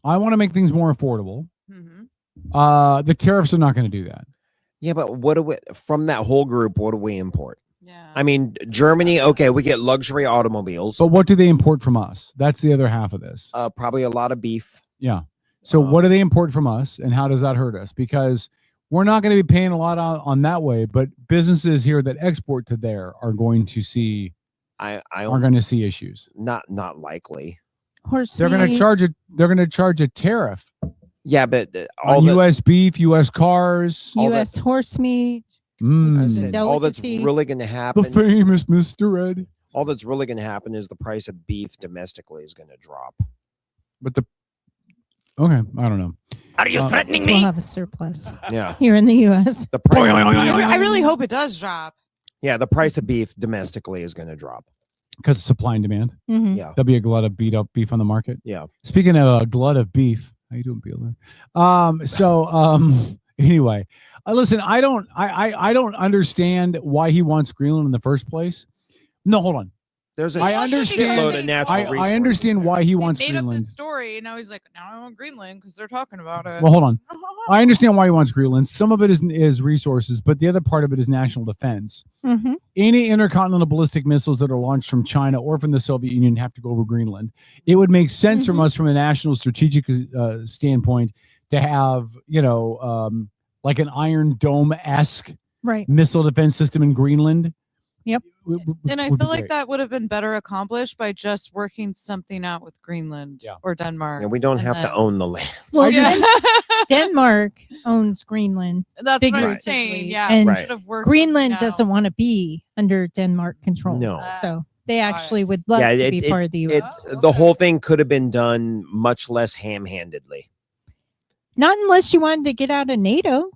I want to make things more affordable. The tariffs are not going to do that. Yeah, but what do we from that whole group? What do we import? I mean, Germany. Okay, we get luxury automobiles. But what do they import from us? That's the other half of this. Probably a lot of beef. Yeah. So what do they import from us, and how does that hurt us? Because we're not going to be paying a lot on that way, but businesses here that export to there are going to see. Are going to see issues. Not likely. They're going to charge They're going to charge a tariff. Yeah, but all U.S. beef, U.S. cars, U.S. horse meat. All that's really going to happen. The famous Mr. Ed. All that's really going to happen is the price of beef domestically is going to drop. But okay, I don't know. Are you threatening me? We'll have a surplus. Yeah. Here in the U.S. The price. I really hope it does drop. Yeah, the price of beef domestically is going to drop. Because of supply and demand. Yeah. There'll be a glut of beat up beef on the market. Yeah. Speaking of a glut of beef, how you doing, Beeler? Anyway, listen, I don't understand why he wants Greenland in the first place. No, hold on. There's I understand. I understand why he wants made Greenland. up the story, and now he's like, now I want Greenland because they're talking about it. Well, hold on. I understand why he wants Greenland. Some of it is resources, but the other part of it is national defense. Any intercontinental ballistic missiles that are launched from China or from the Soviet Union have to go over Greenland. It would make sense from us from a national strategic standpoint to have, like an Iron Dome-esque missile defense system in Greenland. Yep. And I feel like that would have been better accomplished by just working something out with Greenland or Denmark. And we don't have to own the land. Well, Denmark owns Greenland. That's what I'm saying. Yeah. And should have worked Greenland something out. doesn't want to be under Denmark control. No. So they actually would love to be part of the U.S. The whole thing could have been done much less ham-handedly. Not unless you wanted to get out of NATO.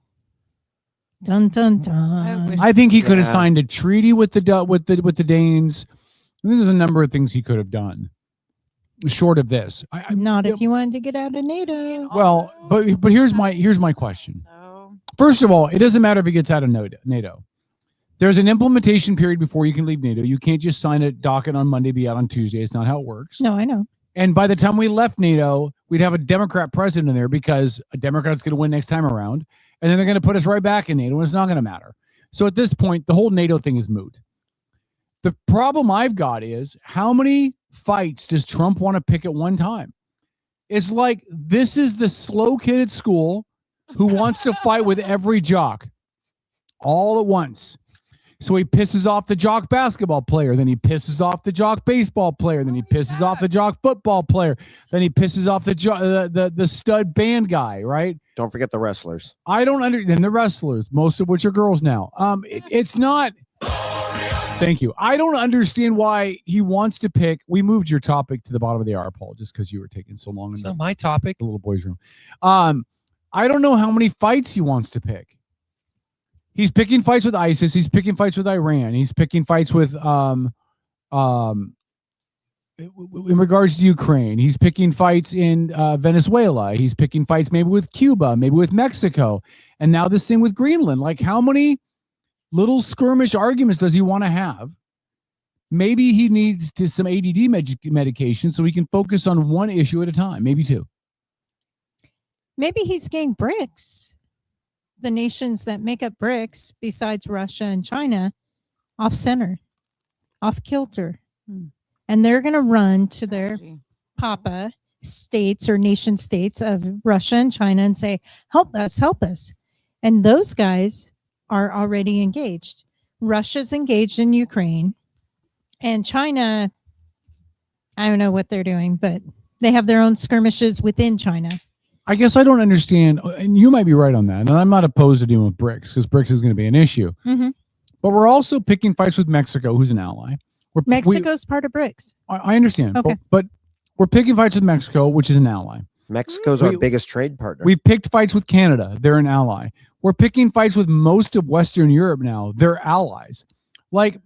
Dun dun dun. I think he could have signed a treaty with the Danes. There's a number of things he could have done, short of this. Not if you wanted to get out of NATO. Well, but here's my question. First of all, it doesn't matter if he gets out of NATO. There's an implementation period before you can leave NATO. You can't just sign a docket on Monday, be out on Tuesday. It's not how it works. No, I know. And by the time we left NATO, we'd have a Democrat president in there because a Democrat's going to win next time around, and then they're going to put us right back in NATO, and it's not going to matter. So at this point, the whole NATO thing is moot. The problem I've got is how many fights does Trump want to pick at one time? It's like this is the slow kid at school who wants to fight with every jock all at once. So he pisses off the jock basketball player, then he pisses off the jock baseball player, then he pisses off the jock football player, then he pisses off the stud band guy, right? Don't forget the wrestlers. I don't understand the wrestlers, most of which are girls now. It's not. Thank you. I don't understand why he wants to pick. We moved your topic to the bottom of the hour, Paul, just because you were taking so long. It's not my topic. The little boys' room. I don't know how many fights he wants to pick. He's picking fights with ISIS. He's picking fights with Iran. He's picking fights with in regards to Ukraine. He's picking fights in Venezuela. He's picking fights maybe with Cuba, maybe with Mexico, and now this thing with Greenland. Like, how many little skirmish arguments does he want to have? Maybe he needs some ADD medication so he can focus on one issue at a time, maybe two. Maybe he's getting BRICS, the nations that make up BRICS, besides Russia and China, off center, off kilter. And they're going to run to their papa states or nation states of Russia and China and say, help us, help us. And those guys are already engaged. Russia's engaged in Ukraine, and China, I don't know what they're doing, but they have their own skirmishes within China. I guess I don't understand, and you might be right on that, and I'm not opposed to dealing with BRICS because BRICS is going to be an issue. Mm-hmm. But we're also picking fights with Mexico, who's an ally. Mexico's part of BRICS. I understand, Okay. but we're picking fights with Mexico, which is an ally. Mexico's our biggest trade partner. We've picked fights with Canada. They're an ally. We're picking fights with most of Western Europe now. They're allies. Like,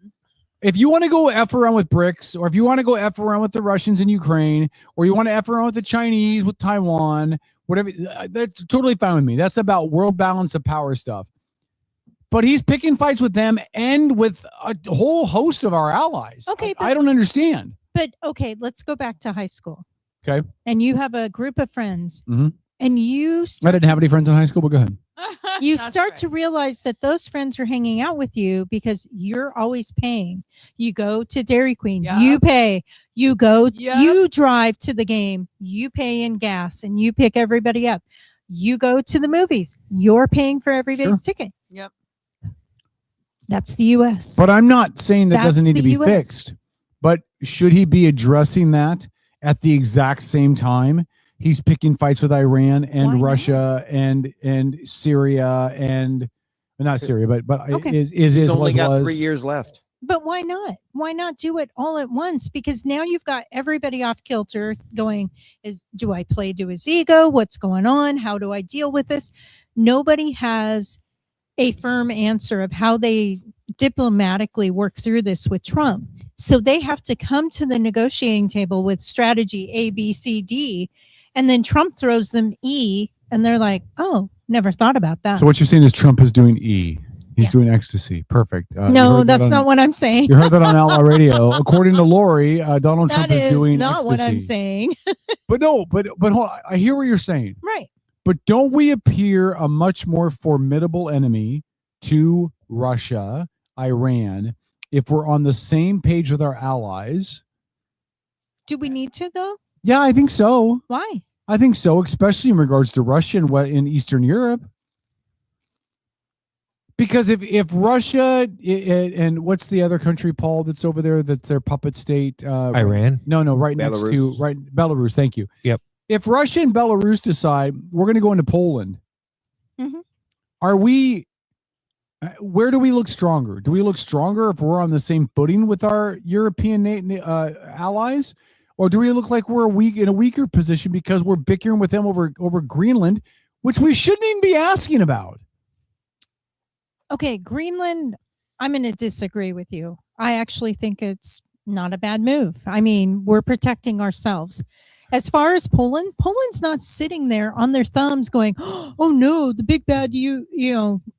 if you want to go F around with BRICS, or if you want to go F around with the Russians in Ukraine, or you want to F around with the Chinese, with Taiwan, whatever, that's totally fine with me. That's about world balance of power stuff. But he's picking fights with them and with a whole host of our allies. Okay. I don't understand. But okay, let's go back to high school. Okay. And you have a group of friends, Mm-hmm. and you I didn't have any friends in high school, but go ahead. you start to realize that those friends are hanging out with you because you're always paying. You go to Dairy Queen, you pay. You go, you drive to the game, you pay in gas, and you pick everybody up. You go to the movies, you're paying for everybody's ticket. Yep. That's the U.S. But I'm not saying that doesn't need to be US. fixed. But should he be addressing that at the exact same time he's picking fights with Iran and Russia and Syria and not Syria, but Okay. is He's only got was. 3 years left. But why not? Why not do it all at once? Because now you've got everybody off kilter going, do I play to his ego? What's going on? How do I deal with this? Nobody has a firm answer of how they diplomatically work through this with Trump. So they have to come to the negotiating table with strategy A, B, C, D, and then Trump throws them E, and they're like, oh, never thought about that. So what you're saying is Trump is doing E. He's doing ecstasy. Perfect. No, that's not what I'm saying. You heard that on Outlaw Radio. According to Lori, Donald Trump That is doing not ecstasy. what I'm saying. But hold on. I hear what you're saying. Right. But don't we appear a much more formidable enemy to Russia, Iran, if we're on the same page with our allies? Do we need to, though? Yeah, I think so. Why? I think so, especially in regards to Russia and in Eastern Europe. Because if Russia and what's the other country, Paul, that's over there, that's their puppet state? Iran? No, right next to Belarus. Thank you. Yep. If Russia and Belarus decide we're going to go into Poland, Mhm. are we? Where do we look stronger? Do we look stronger if we're on the same footing with our European allies, or do we look like we're in a weaker position because we're bickering with them over Greenland, which we shouldn't even be asking about? Okay, Greenland, I'm going to disagree with you. I actually think it's not a bad move. I mean, we're protecting ourselves. As far as Poland's not sitting there on their thumbs going, oh no, the big bad,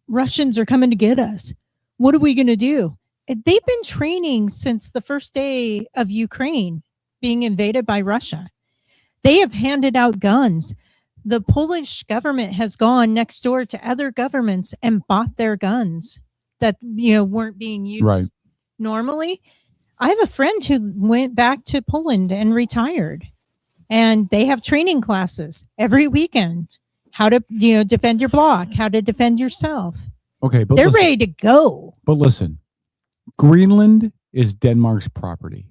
Russians are coming to get us. What are we going to do? They've been training since the first day of Ukraine being invaded by Russia. They have handed out guns. The Polish government has gone next door to other governments and bought their guns that weren't being used normally. I have a friend who went back to Poland and retired, and they have training classes every weekend. How to defend your block, how to defend yourself. Okay, but they're ready to go. But listen, Greenland is Denmark's property,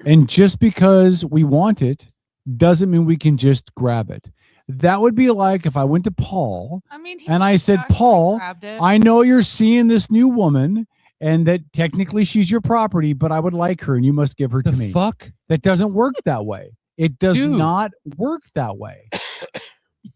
and just because we want it doesn't mean we can just grab it. That would be like if I went to Paul and I said, Paul, I know you're seeing this new woman and that technically she's your property, but I would like her and you must give her to me. Fuck? That doesn't work that way. It does not work that way.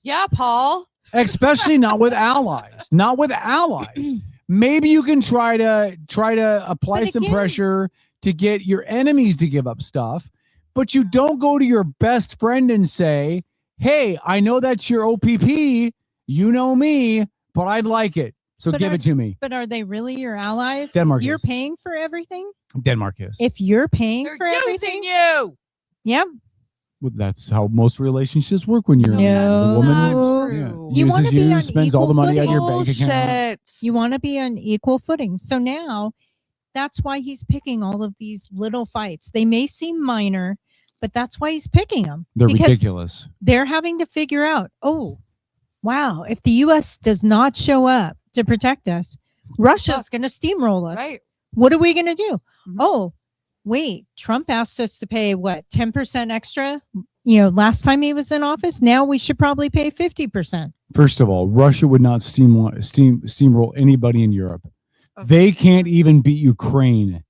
Yeah, Paul. Especially not with allies. Not with allies. Maybe you can try to apply some pressure to get your enemies to give up stuff, but you don't go to your best friend and say, hey, I know that's your OPP. You know me, but I'd like it. So give it to me. But are they really your allies? Denmark You're is. paying for everything? Denmark is. If you're paying for everything? you. Yep. Well, that's how most relationships work when you're No, the woman You want uses to be you, on spends equal all the money out of your footing. bank account. You want to be on equal footing. So now that's why he's picking all of these little fights. They may seem minor, but that's why he's picking them. They're because ridiculous. They're having to figure out, oh, wow, if the U.S. does not show up to protect us, Russia's going to steamroll us. Right. What are we going to do? Oh, wait, Trump asked us to pay, 10% extra? Last time he was in office. Now we should probably pay 50%. First of all, Russia would not steamroll anybody in Europe. Okay. They can't even beat Ukraine.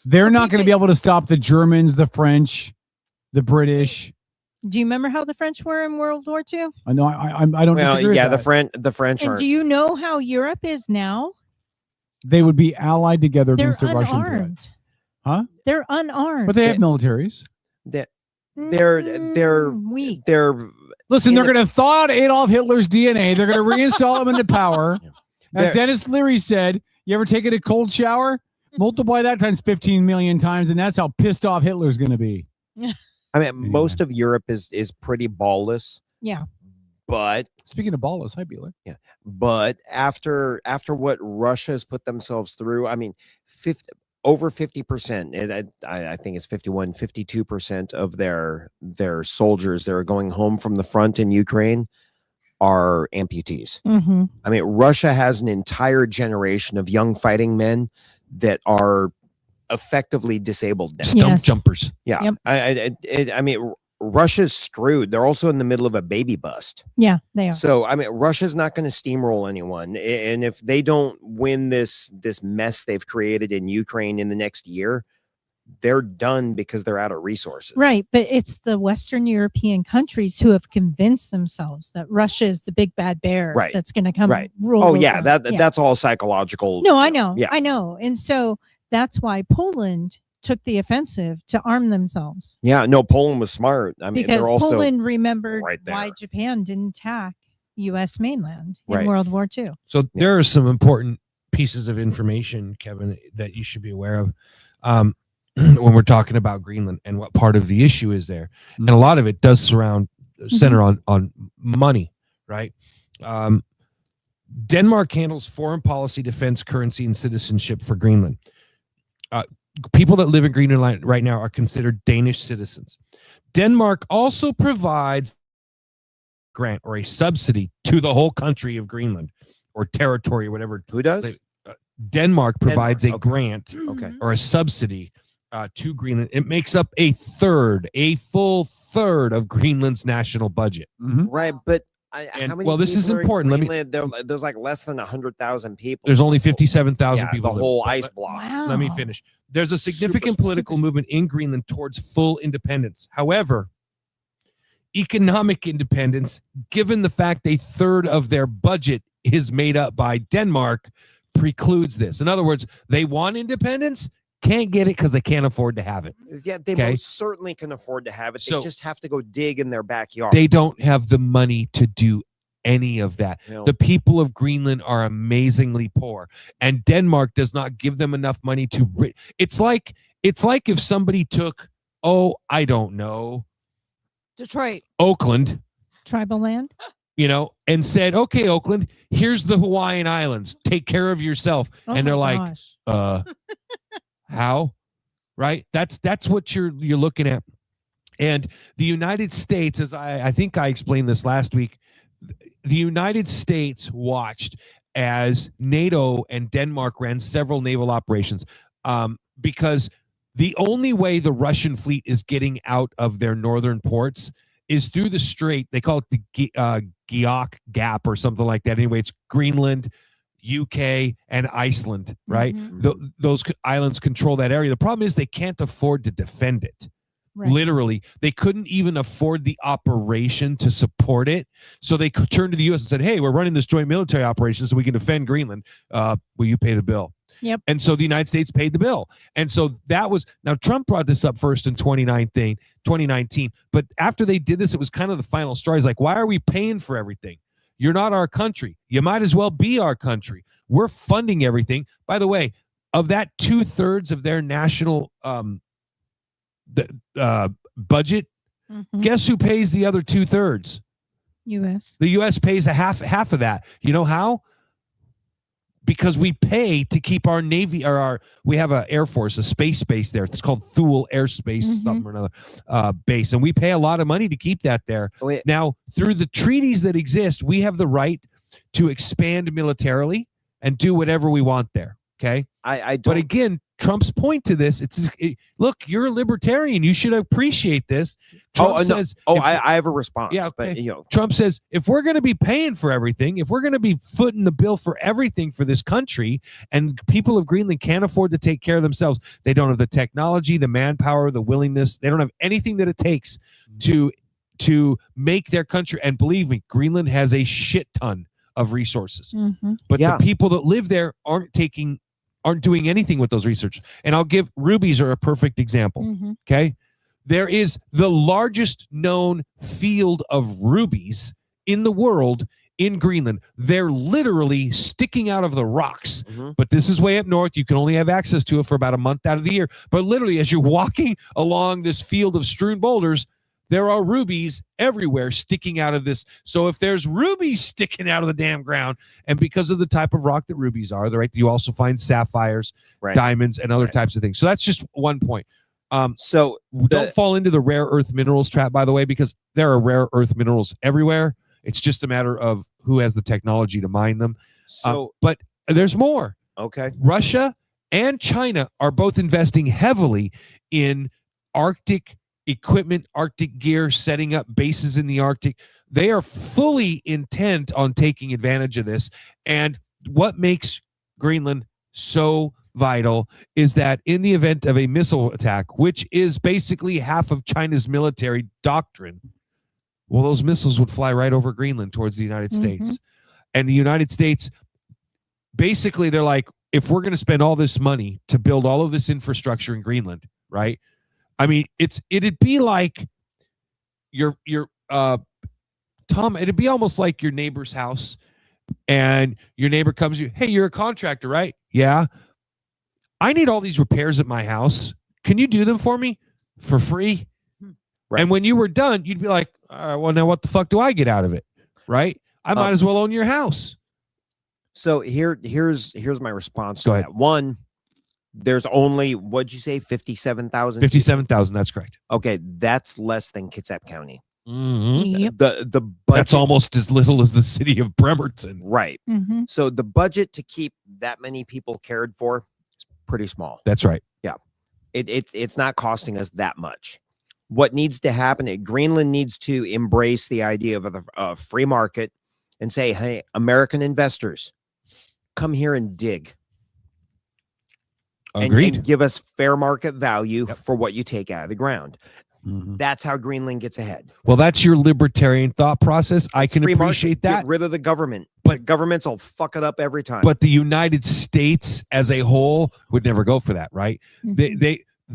They're not going to be able to stop the Germans, the French, the British. Do you remember how the French were in World War II? I know. I don't. Disagree yeah, with that. the French. And do you know how Europe is now? They would be allied together They're against the Russian unarmed. threat. Huh? They're unarmed. But they have militaries. They're weak. Listen, they're going to thaw out Adolf Hitler's DNA. They're going to reinstall him into power. As Dennis Leary said, you ever taken a cold shower? Multiply that times 15 million times, and that's how pissed off Hitler's going to be. I mean, most of Europe is pretty ballless. Yeah. But speaking of ballless, hi Beeler. Yeah. But after what Russia's put themselves through, I mean, over 50%, I think it's 52% of their soldiers that are going home from the front in Ukraine are amputees. Mm-hmm. I mean, Russia has an entire generation of young fighting men that are effectively disabled now. Stump jumpers. Yeah. Yep. I mean, Russia's screwed. They're also in the middle of a baby bust. Yeah, they are. So, I mean, Russia's not going to steamroll anyone. And if they don't win this mess they've created in Ukraine in the next year, they're done because they're out of resources. Right. But it's the Western European countries who have convinced themselves that Russia is the big bad bear that's going to come rule. Oh, yeah. That's all psychological. No, I know. Yeah. I know. And so that's why Poland took the offensive to arm themselves. Yeah, no, Poland was smart. I mean, because they're also Poland remembered right there. why Japan didn't attack U.S. mainland in Right. World War II. So there are some important pieces of information, Kevin, that you should be aware of when we're talking about Greenland and what part of the issue is there. And a lot of it does center on money, right? Denmark handles foreign policy, defense, currency, and citizenship for Greenland. People that live in Greenland right now are considered Danish citizens. Denmark also provides grant or a subsidy to the whole country of Greenland or territory or whatever. Who does? Denmark provides a grant Okay. or a subsidy to Greenland. It makes up a full third of Greenland's national budget. Right, but how many this is people are in important. Greenland? There's like less than 100,000 people. There's only 57,000 Yeah, people. the whole ice block. Let me finish. There's a significant political movement in Greenland towards full independence. However, economic independence, given the fact a third of their budget is made up by Denmark, precludes this. In other words, they want independence, can't get it because they can't afford to have it. Yeah, they most certainly can afford to have it. They So- just have to go dig in their backyard. They don't have the money to do any of that. No. The people of Greenland are amazingly poor, and Denmark does not give them enough money to. It's like if somebody took, I don't know, Detroit. Oakland, Tribal land. And said, okay, Oakland, here's the Hawaiian Islands. Take care of yourself. Oh And they're my like, gosh. how? Right? That's what you're looking at. And the United States, as I think I explained this last week, the United States watched as NATO and Denmark ran several naval operations because the only way the Russian fleet is getting out of their northern ports is through the strait. They call it the Geock Gap or something like that. Anyway, it's Greenland, UK, and Iceland, right? Those islands control that area. The problem is they can't afford to defend it. Right. Literally, they couldn't even afford the operation to support it. So they turned to the U.S. and said, hey, we're running this joint military operation so we can defend Greenland. Will you pay the bill? Yep. And so the United States paid the bill. And so that was, now Trump brought this up first in 2019. But after they did this, it was kind of the final straw. He's like, why are we paying for everything? You're not our country. You might as well be our country. We're funding everything. By the way, of that 2/3 of their national budget, guess who pays the other 2/3? U.S. The U.S. pays half of that. You know how? Because we pay to keep our Navy we have an Air Force, a space base there. It's called Thule Airspace, something or another base. And we pay a lot of money to keep that there. Now, through the treaties that exist, we have the right to expand militarily and do whatever we want there. Okay. But again, Trump's point to this, look, you're a libertarian. You should appreciate this. Trump says, I have a response. Yeah, okay. But Trump says, if we're going to be paying for everything, if we're going to be footing the bill for everything for this country, and people of Greenland can't afford to take care of themselves, they don't have the technology, the manpower, the willingness, they don't have anything that it takes to make their country. And believe me, Greenland has a shit ton of resources. But the people that live there aren't doing anything with those research. And I'll give rubies are a perfect example. Okay. There is the largest known field of rubies in the world in Greenland. They're literally sticking out of the rocks. But this is way up north. You can only have access to it for about a month out of the year. But literally, as you're walking along this field of strewn boulders, there are rubies everywhere sticking out of this. So if there's rubies sticking out of the damn ground, and because of the type of rock that rubies are, right, you also find sapphires, diamonds, and other types of things. So that's just one point. So don't fall into the rare earth minerals trap, by the way, because there are rare earth minerals everywhere. It's just a matter of who has the technology to mine them. But there's more. Okay. Russia and China are both investing heavily in Arctic equipment, Arctic gear, setting up bases in the Arctic. They are fully intent on taking advantage of this. And what makes Greenland so vital is that in the event of a missile attack, which is basically half of China's military doctrine, well, those missiles would fly right over Greenland towards the United States. And the United States, basically, they're like, if we're going to spend all this money to build all of this infrastructure in Greenland, right? I mean, it'd be like Tom, it'd be almost like your neighbor's house, and your neighbor comes to you, hey, you're a contractor, right? Yeah. I need all these repairs at my house. Can you do them for me for free? Right. And when you were done, you'd be like, all right, well, now what the fuck do I get out of it? Right? I might as well own your house. So here's my response to that. One, there's only, what'd you say, 57,000? 57,000, that's correct. Okay, that's less than Kitsap County. Yep. The budget, that's almost as little as the city of Bremerton. Right. So the budget to keep that many people cared for is pretty small. That's right. Yeah. It's not costing us that much. What needs to happen, Greenland needs to embrace the idea of a free market and say, hey, American investors, come here and dig. Agreed. And give us fair market value for what you take out of the ground. That's how Greenland gets ahead. Well, that's your libertarian thought process. I can appreciate that. Get rid of the government. But governments will fuck it up every time. But the United States as a whole would never go for that, right?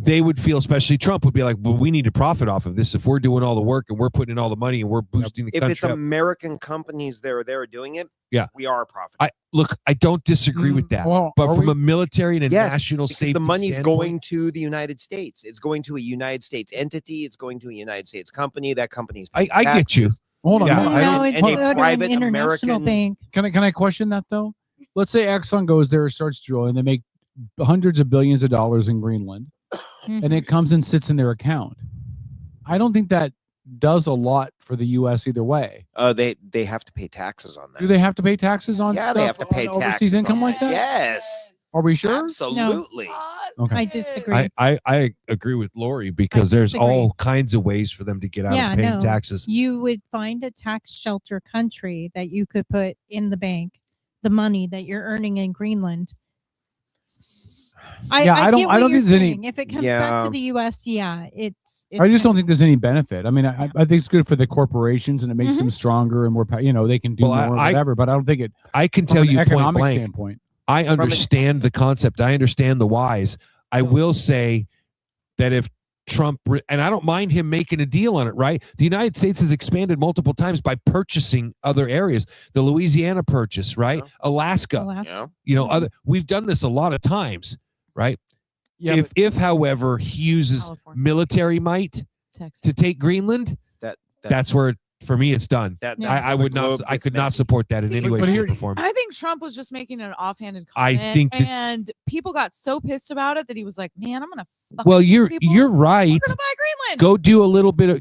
they would feel, especially Trump would be like, well, we need to profit off of this. If we're doing all the work and we're putting in all the money and we're boosting the If country it's up. American companies that are doing it, Yeah. we are profiting. I don't disagree with that. well, but are from we- a military and a Yes, national because safety the money's standpoint- going to the United States. It's going to a United States entity. It's going to a United States company. That company's paying I get you. taxes. Hold on. Yeah, hold on. No, and it's a go to an private international American- bank. Can I question that though? Let's say Exxon goes there, starts drilling, they make hundreds of billions of dollars in Greenland, and it comes and sits in their account. I don't think that does a lot for the U.S. either way. They have to pay taxes on that. Do they have to pay taxes on? Yeah, stuff, they have to pay on overseas taxes income on like that? Yes. Are we sure? Absolutely. Okay. I disagree. I agree with Lori because there's disagree. all kinds of ways for them to get out of paying taxes. You would find a tax shelter country that you could put in the bank the money that you're earning in Greenland. I get don't what think you're there's any- saying. If it comes back to the U.S., it's I just don't think there's any benefit. I mean, I think it's good for the corporations and it makes Mm-hmm. them stronger and more, they can do Well, more or I- whatever. But I don't think it. I can from tell an you point economic blank. standpoint. I understand the concept. I understand the whys. I will say that if Trump, and I don't mind him making a deal on it, right? The United States has expanded multiple times by purchasing other areas. The Louisiana purchase, right? Alaska. Yeah. Other. We've done this a lot of times, right? Yeah, if however, he uses military might to take Greenland, that's where for me it's done. I would not. I could not support that in any way, shape, or form. I think Trump was just making an offhanded I comment, think that- and people got so pissed about it that he was like, "Man, I'm gonna." Well, these you're people. right. We're gonna buy Greenland.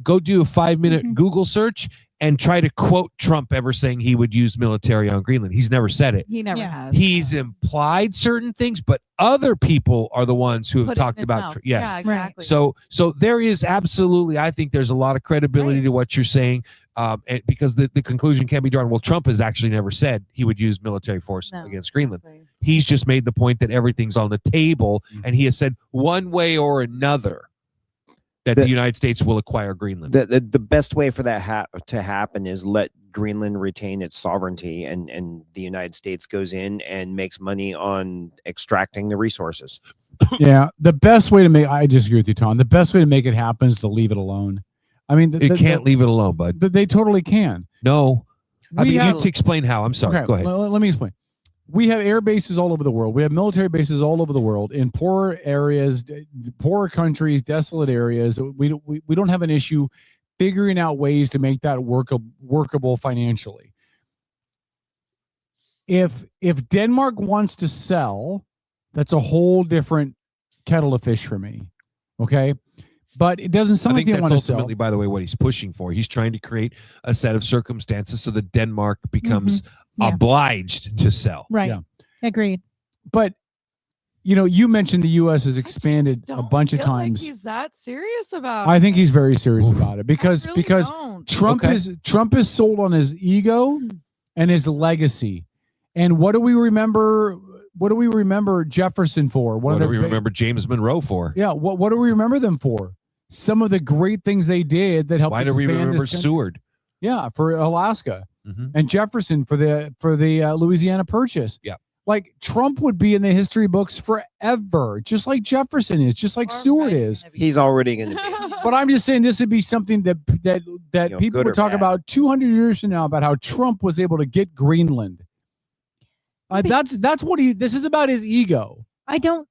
Go do a 5-minute Google search and try to quote Trump ever saying he would use military on Greenland. He's never said it. He never has. He's implied certain things, but other people are the ones who have Put it in talked his about. mouth. Yes, Yeah, exactly. So there is absolutely. I think there's a lot of credibility to what you're saying, and because the conclusion can be drawn. Well, Trump has actually never said he would use military force against Greenland. He's just made the point that everything's on the table, and he has said one way or another that the United States will acquire Greenland. The best way for that to happen is let Greenland retain its sovereignty, and the United States goes in and makes money on extracting the resources. Yeah, the best way to make. I disagree with you, Tom. The best way to make it happen is to leave it alone. I mean, It can't leave it alone, bud. They totally can. No, I We mean, you have- need to explain how. I'm sorry. Okay, Go ahead. Let me explain. We have air bases all over the world. We have military bases all over the world in poor areas, poor countries, desolate areas. We don't have an issue figuring out ways to make that workable financially. If Denmark wants to sell, that's a whole different kettle of fish for me. Okay, but it doesn't I sound like think they that's want to sell. ultimately, by the way, what he's pushing for. He's trying to create a set of circumstances so that Denmark becomes Yeah. obliged to sell. Right. Yeah. Agreed. But you mentioned the U.S. has expanded a bunch of feel like times. he's that serious about. I think he's very serious about it because really don't. Trump Okay. is sold on his ego and his legacy. And what do we remember? What do we remember Jefferson for? What do their we ba- remember James Monroe for? Yeah. What do we remember them for? Some of the great things they did that helped. Why do we expand remember this country. Seward? Yeah, for Alaska, Mhm. and Jefferson for the Louisiana Purchase. Yeah. Like Trump would be in the history books forever, just like Jefferson is, just like Seward is. He's already going to be. But I'm just saying this would be something that people good or would talk bad. about 200 years from now about how Trump was able to get Greenland. That's what this is about, his ego. I don't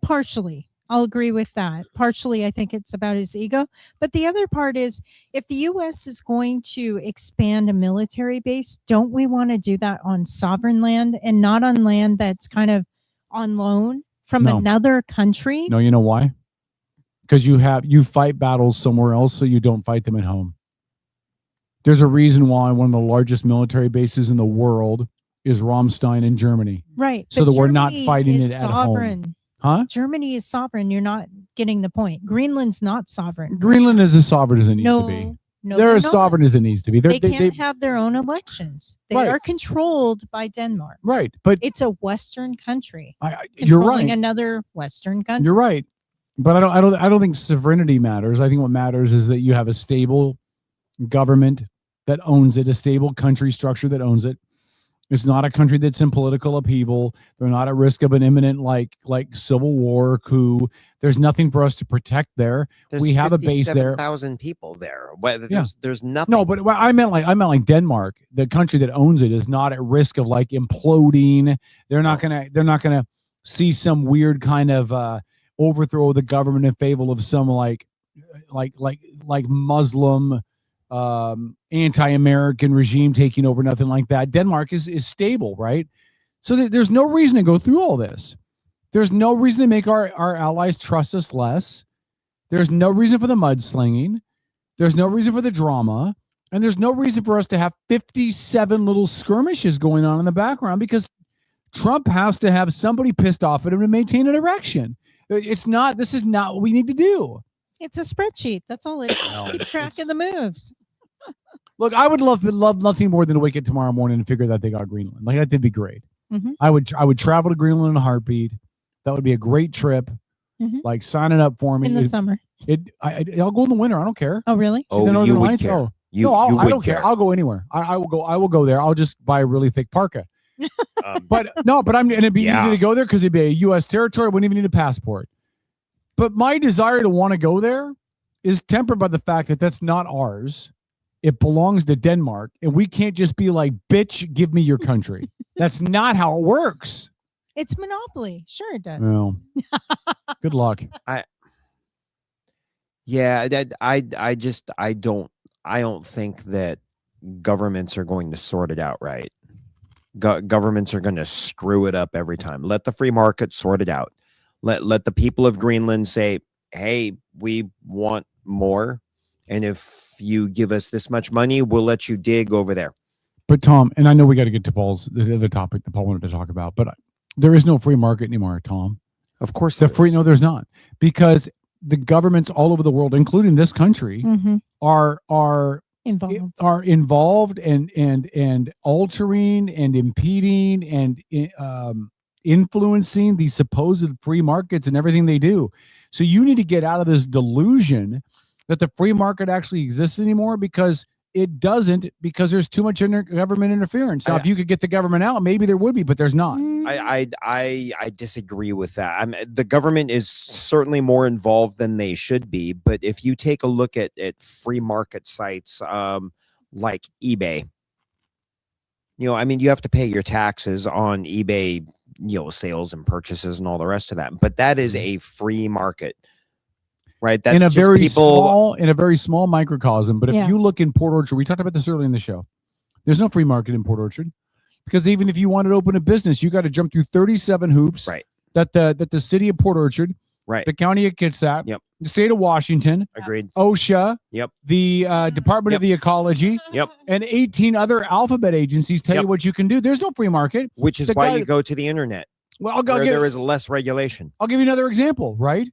partially. I'll agree with that. Partially, I think it's about his ego. But the other part is if the U.S. is going to expand a military base, don't we want to do that on sovereign land and not on land that's kind of on loan from No. another country? No, you know why? Because you fight battles somewhere else, so you don't fight them at home. There's a reason why one of the largest military bases in the world is Ramstein in Germany. Right. So but that we're not Germany fighting is it at sovereign. home. Huh? Germany is sovereign. You're not getting the point. Greenland's not sovereign. Greenland is as sovereign as it needs to be. No, They're they're as not. sovereign as it needs to be. They can't have their own elections. They Right. are controlled by Denmark. Right, but it's a Western country. you're controlling right. Another Western country. You're right. But I don't think sovereignty matters. I think what matters is that you have a stable government that owns it, a stable country structure that owns it. It's not a country that's in political upheaval. They're not at risk of an imminent like civil war or coup. There's nothing for us to protect there. We have a base there. 57,000 people there. There's nothing. No, but I meant like Denmark, the country that owns it, is not at risk of like imploding. They're not gonna see some weird kind of overthrow of the government in favor of some like Muslim anti-American regime taking over. Nothing like that. Denmark is stable, right? So there's no reason to go through all this. There's no reason to make our allies trust us less. There's no reason for the mudslinging. There's no reason for the drama. And there's no reason for us to have 57 little skirmishes going on in the background, because Trump has to have somebody pissed off at him to maintain an erection. This is not what we need to do. It's a spreadsheet. That's all it is. Keep track of the moves. Look, I would love nothing more than to wake up tomorrow morning and figure that they got Greenland. Like, that'd be great. Mhm. I would travel to Greenland in a heartbeat. That would be a great trip. Mhm. Like, sign it up for me. In the summer. I'll go in the winter. I don't care. Oh, really? Oh, The Northern you would Lights? care. Oh. You No, I would don't care. care. I'll go anywhere. I will go there. I'll just buy a really thick parka. But and it'd be easy to go there because it'd be a U.S. territory. I wouldn't even need a passport. But my desire to want to go there is tempered by the fact that that's not ours. It belongs to Denmark, and we can't just be like, bitch, give me your country. That's not how it works. It's monopoly. Sure it does. Well, good luck. I don't think that governments are going to sort it out right. Governments are going to screw it up every time. Let the free market sort it out. Let the people of Greenland say, hey, we want more, and if you give us this much money, we'll let you dig over there. But Tom, and I know we got to get to the topic that Paul wanted to talk about, but there is no free market anymore, Tom. Of course, no, there's not, because the governments all over the world, including this country, are involved and altering and impeding and influencing these supposed free markets and everything they do. So you need to get out of this delusion that the free market actually exists anymore, because it doesn't, because there's too much government interference. Now, if you could get the government out, maybe there would be, but there's not. I disagree with that. The government is certainly more involved than they should be. But if you take a look at free market sites like eBay, you have to pay your taxes on eBay, sales and purchases and all the rest of that. But that is a free market. Right. That's in a very people small microcosm. But if you look in Port Orchard, we talked about this earlier in the show. There's no free market in Port Orchard, because even if you wanted to open a business, you got to jump through 37 hoops. Right. That the city of Port Orchard, right, the county of Kitsap, the state of Washington, agreed, OSHA, the Department of the Ecology, yep, and 18 other alphabet agencies tell you what you can do. There's no free market, which is why you go to the internet. Well, there is less regulation. I'll give you another example. Right.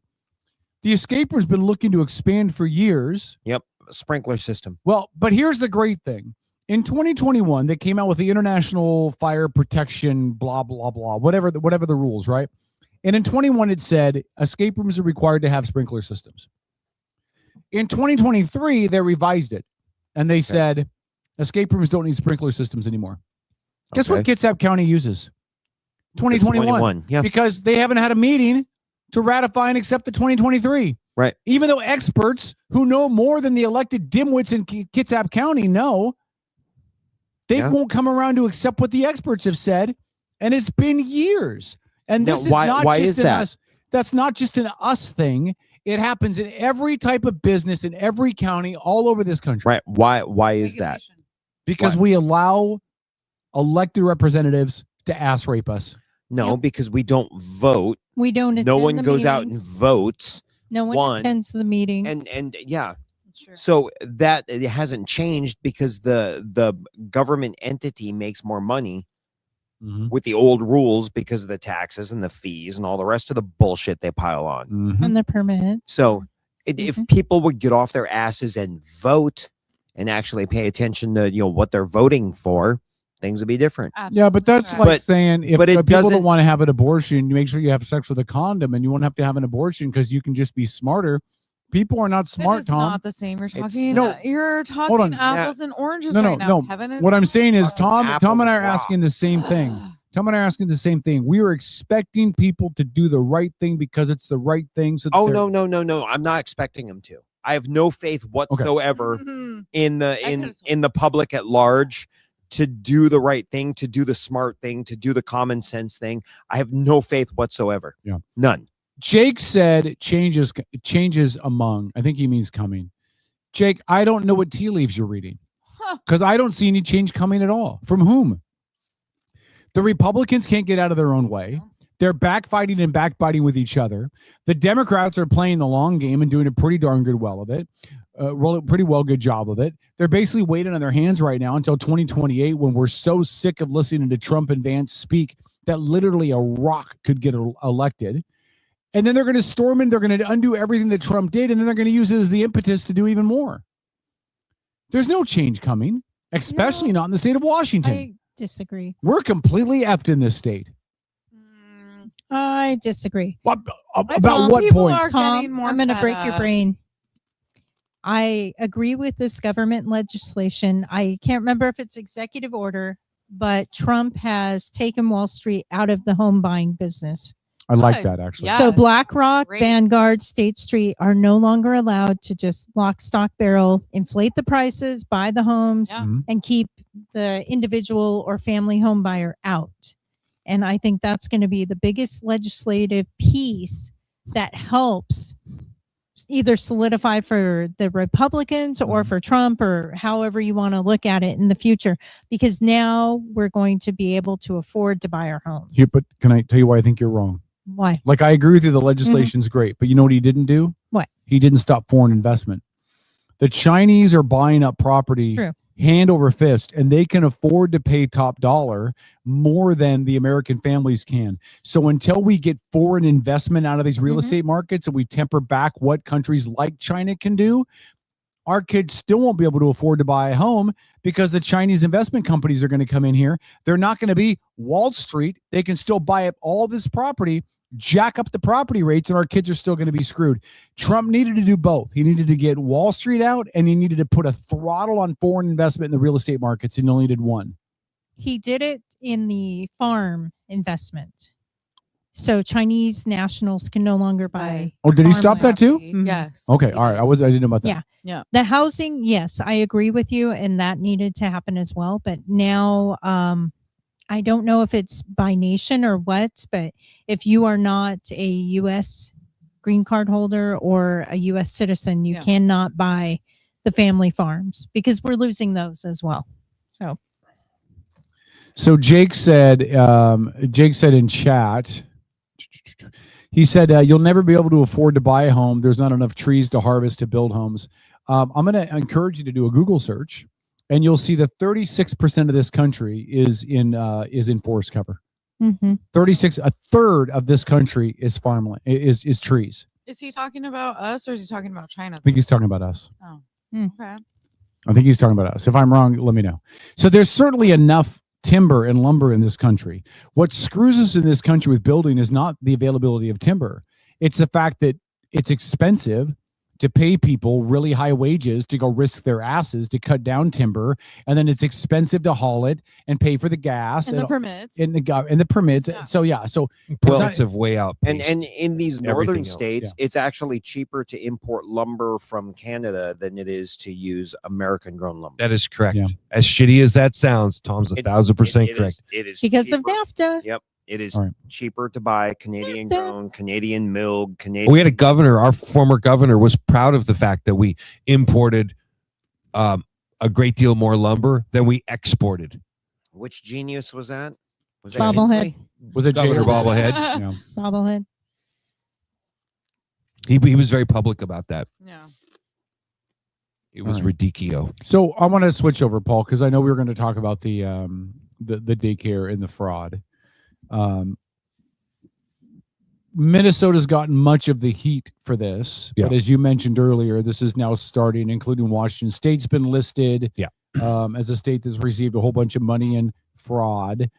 The escape room's been looking to expand for years. Yep. Sprinkler system. Well, but here's the great thing. In 2021, they came out with the International Fire Protection, blah, blah, blah, whatever the rules, right? And in 21, it said escape rooms are required to have sprinkler systems. In 2023, they revised it, and they said escape rooms don't need sprinkler systems anymore. Guess what Kitsap County uses? 2021. Yeah. Because they haven't had a meeting to ratify and accept the 2023. Right. Even though experts who know more than the elected dimwits in Kitsap County know, they won't come around to accept what the experts have said. And it's been years. And this is us. That's not just an us thing. It happens in every type of business in every county all over this country. Right. Why is that? Because we allow elected representatives to ass rape us. No, because we don't vote. We don't. No one goes out and votes. No one attends the meeting. And yeah. So that it hasn't changed because the government entity makes more money with the old rules because of the taxes and the fees and all the rest of the bullshit they pile on. And the permit. So if people would get off their asses and vote and actually pay attention to what they're voting for, things would be different. Yeah, but that's like saying if people doesn't don't want to have an abortion, you make sure you have sex with a condom, and you won't have to have an abortion because you can just be smarter. People are not It smart, is Tom. not the same. You're talking. no. You're on. talking apples and oranges No, right now, no. Kevin. It's What I'm saying is, Tom apples and I are and asking the same thing. Tom and I are asking the same thing. We are expecting people to do the right thing because it's the right thing. So that Oh they're- no! I'm not expecting them to. I have no faith whatsoever in the public at large to do the right thing, to do the smart thing, to do the common sense thing. I have no faith whatsoever. Yeah, none. Jake said changes among. I think he means coming. Jake, I don't know what tea leaves you're reading because I don't see any change coming at all. From whom? The Republicans can't get out of their own way. They're backfighting and backbiting with each other. The Democrats are playing the long game and doing a pretty darn good good job of it. They're basically waiting on their hands right now until 2028 when we're so sick of listening to Trump and Vance speak that literally a rock could get elected. And then they're going to storm in. They're going to undo everything that Trump did. And then they're going to use it as the impetus to do even more. There's no change coming, especially not in the state of Washington. I disagree. We're completely effed in this state. I disagree. About what point? Tom, I'm going to break your brain. I agree with this government legislation. I can't remember if it's executive order, but Trump has taken Wall Street out of the home buying business. I like that, actually. So BlackRock, Vanguard, State Street are no longer allowed to just lock, stock, barrel, inflate the prices, buy the homes, and keep the individual or family home buyer out. And I think that's going to be the biggest legislative piece that helps either solidify for the Republicans or for Trump or however you want to look at it in the future, because now we're going to be able to afford to buy our home. Yeah, but can I tell you why I think you're wrong? Why? Like, I agree with you. The legislation's great, but you know what he didn't do? What? He didn't stop foreign investment. The Chinese are buying up property hand over fist, and they can afford to pay top dollar more than the American families can. So until we get foreign investment out of these real estate markets and we temper back what countries like China can do, our kids still won't be able to afford to buy a home because the Chinese investment companies are going to come in here. They're not going to be Wall Street. They can still buy up all this property, jack up the property rates, and our kids are still going to be screwed. Trump needed to do both. He needed to get Wall Street out, and he needed to put a throttle on foreign investment in the real estate markets, and he only did one. He did it in the farm investment. So Chinese nationals can no longer buy. Oh, did he stop that too? Yes. Okay. All right. I didn't know about that. Yeah. Yeah. The housing, yes, I agree with you, and that needed to happen as well. But now, I don't know if it's by nation or what, but if you are not a U.S. green card holder or a U.S. citizen, you cannot buy the family farms because we're losing those as well. So Jake said in chat, he said, you'll never be able to afford to buy a home. There's not enough trees to harvest to build homes. I'm going to encourage you to do a Google search, and you'll see that 36% of this country is in forest cover. 36, a third of this country is farmland, is trees. Is he talking about us or is he talking about China? I think he's talking about us. Oh, okay. I think he's talking about us. If I'm wrong, let me know. So there's certainly enough timber and lumber in this country. What screws us in this country with building is not the availability of timber. It's the fact that it's expensive to pay people really high wages to go risk their asses to cut down timber, and then it's expensive to haul it and pay for the gas And the permits. and the permits. So Expensive way out. And in these northern everything else, states, it's actually cheaper to import lumber from Canada than it is to use American grown lumber. That is correct. As shitty as that sounds, Tom's 1,000% correct. It is because cheaper. of NAFTA. Yep. It is cheaper to buy Canadian grown, Canadian milled, Canadian. We had a governor, our former governor was proud of the fact that we imported a great deal more lumber than we exported. Which genius was that? Was that Bobblehead. Was it Governor Jay? Bobblehead? Yeah. Bobblehead. He was very public about that. Yeah. It was All right. ridiculous. So I want to switch over, Paul, because I know we were going to talk about the daycare and the fraud. Minnesota's gotten much of the heat for this, but as you mentioned earlier, this is now starting, including Washington State's been listed as a state that's received a whole bunch of money in fraud.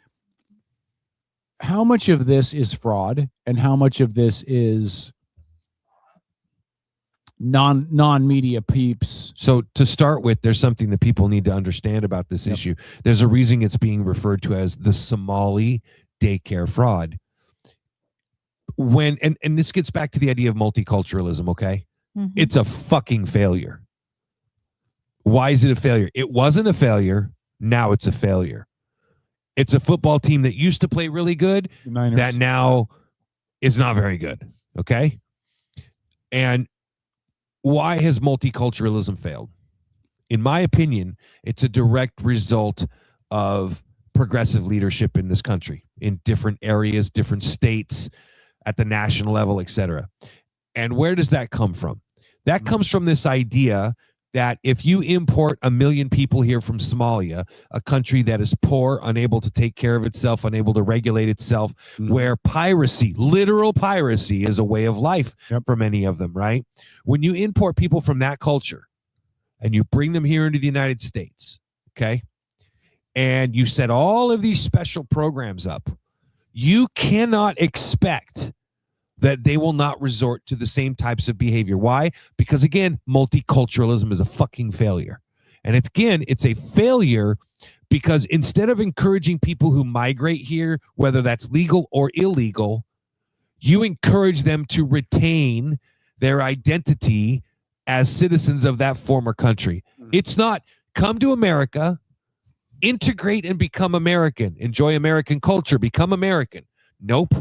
How much of this is fraud and how much of this is non-media peeps. So to start with, there's something that people need to understand about this issue. There's a reason it's being referred to as the Somali daycare fraud. When and this gets back to the idea of multiculturalism, okay? It's a fucking failure. Why is it a failure? It wasn't a failure. Now it's a failure. It's a football team that used to play really good that now is not very good, okay? And why has multiculturalism failed? In my opinion, it's a direct result of progressive leadership in this country, in different areas, different states, at the national level, etc. And where does that come from? That comes from this idea that if you import 1 million people here from Somalia, a country that is poor, unable to take care of itself, unable to regulate itself, where piracy, literal piracy, is a way of life for many of them, right? When you import people from that culture and you bring them here into the United States, okay, and you set all of these special programs up, you cannot expect that they will not resort to the same types of behavior. Why? Because, again, multiculturalism is a fucking failure. And it's a failure because instead of encouraging people who migrate here, whether that's legal or illegal, you encourage them to retain their identity as citizens of that former country. It's not come to America, integrate and become American, enjoy American culture, become American. Nope.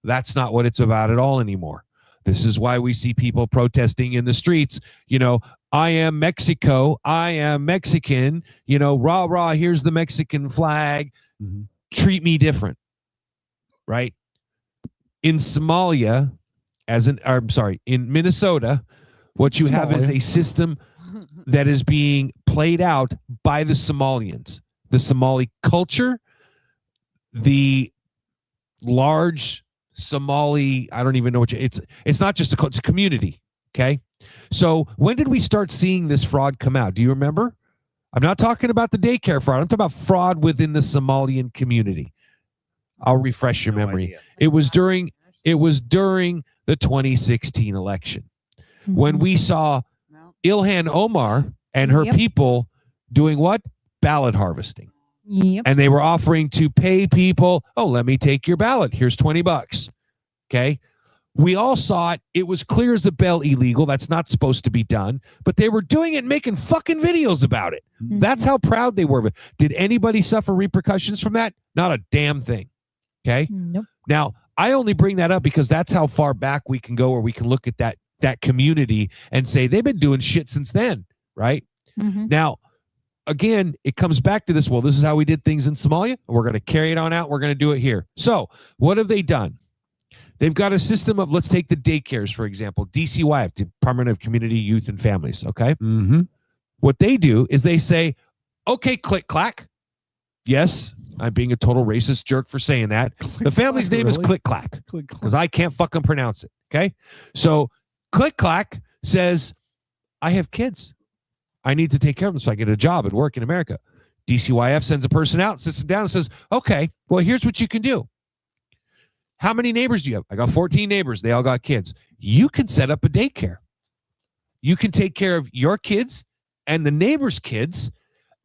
That's not what it's about at all anymore. This is why we see people protesting in the streets. You know, I am Mexico. I am Mexican. You know, rah, rah, here's the Mexican flag. Treat me different. Right? In Somalia, in Minnesota, what you have is a system that is being played out by the Somalians. The Somali culture, the large Somali, I don't even know what it's not just it's a community, okay? So when did we start seeing this fraud come out? Do you remember? I'm not talking about the daycare fraud. I'm talking about fraud within the Somalian community. I'll refresh your memory. It was during the 2016 election when we saw Ilhan Omar and her people doing what? Ballot harvesting. And they were offering to pay people, oh, let me take your ballot. Here's $20. Okay. We all saw it. It was clear as a bell illegal. That's not supposed to be done. But they were doing it and making fucking videos about it. That's how proud they were of it. Did anybody suffer repercussions from that? Not a damn thing. Okay. Nope. Now, I only bring that up because that's how far back we can go where we can look at that community and say they've been doing shit since then. Right. Now, again, it comes back to this. Well, this is how we did things in Somalia. We're going to carry it on out. We're going to do it here. So what have they done? They've got a system of, let's take the daycares, for example, DCYF, Department of Community, Youth, and Families. Okay. What they do is they say, okay, click, clack. Yes, I'm being a total racist jerk for saying that. The family's name is Click Clack because I can't fucking pronounce it. Okay. So Click Clack says, I have kids. I need to take care of them so I get a job and work in America. DCYF sends a person out, sits them down and says, okay, well, here's what you can do. How many neighbors do you have? I got 14 neighbors. They all got kids. You can set up a daycare. You can take care of your kids and the neighbors' kids,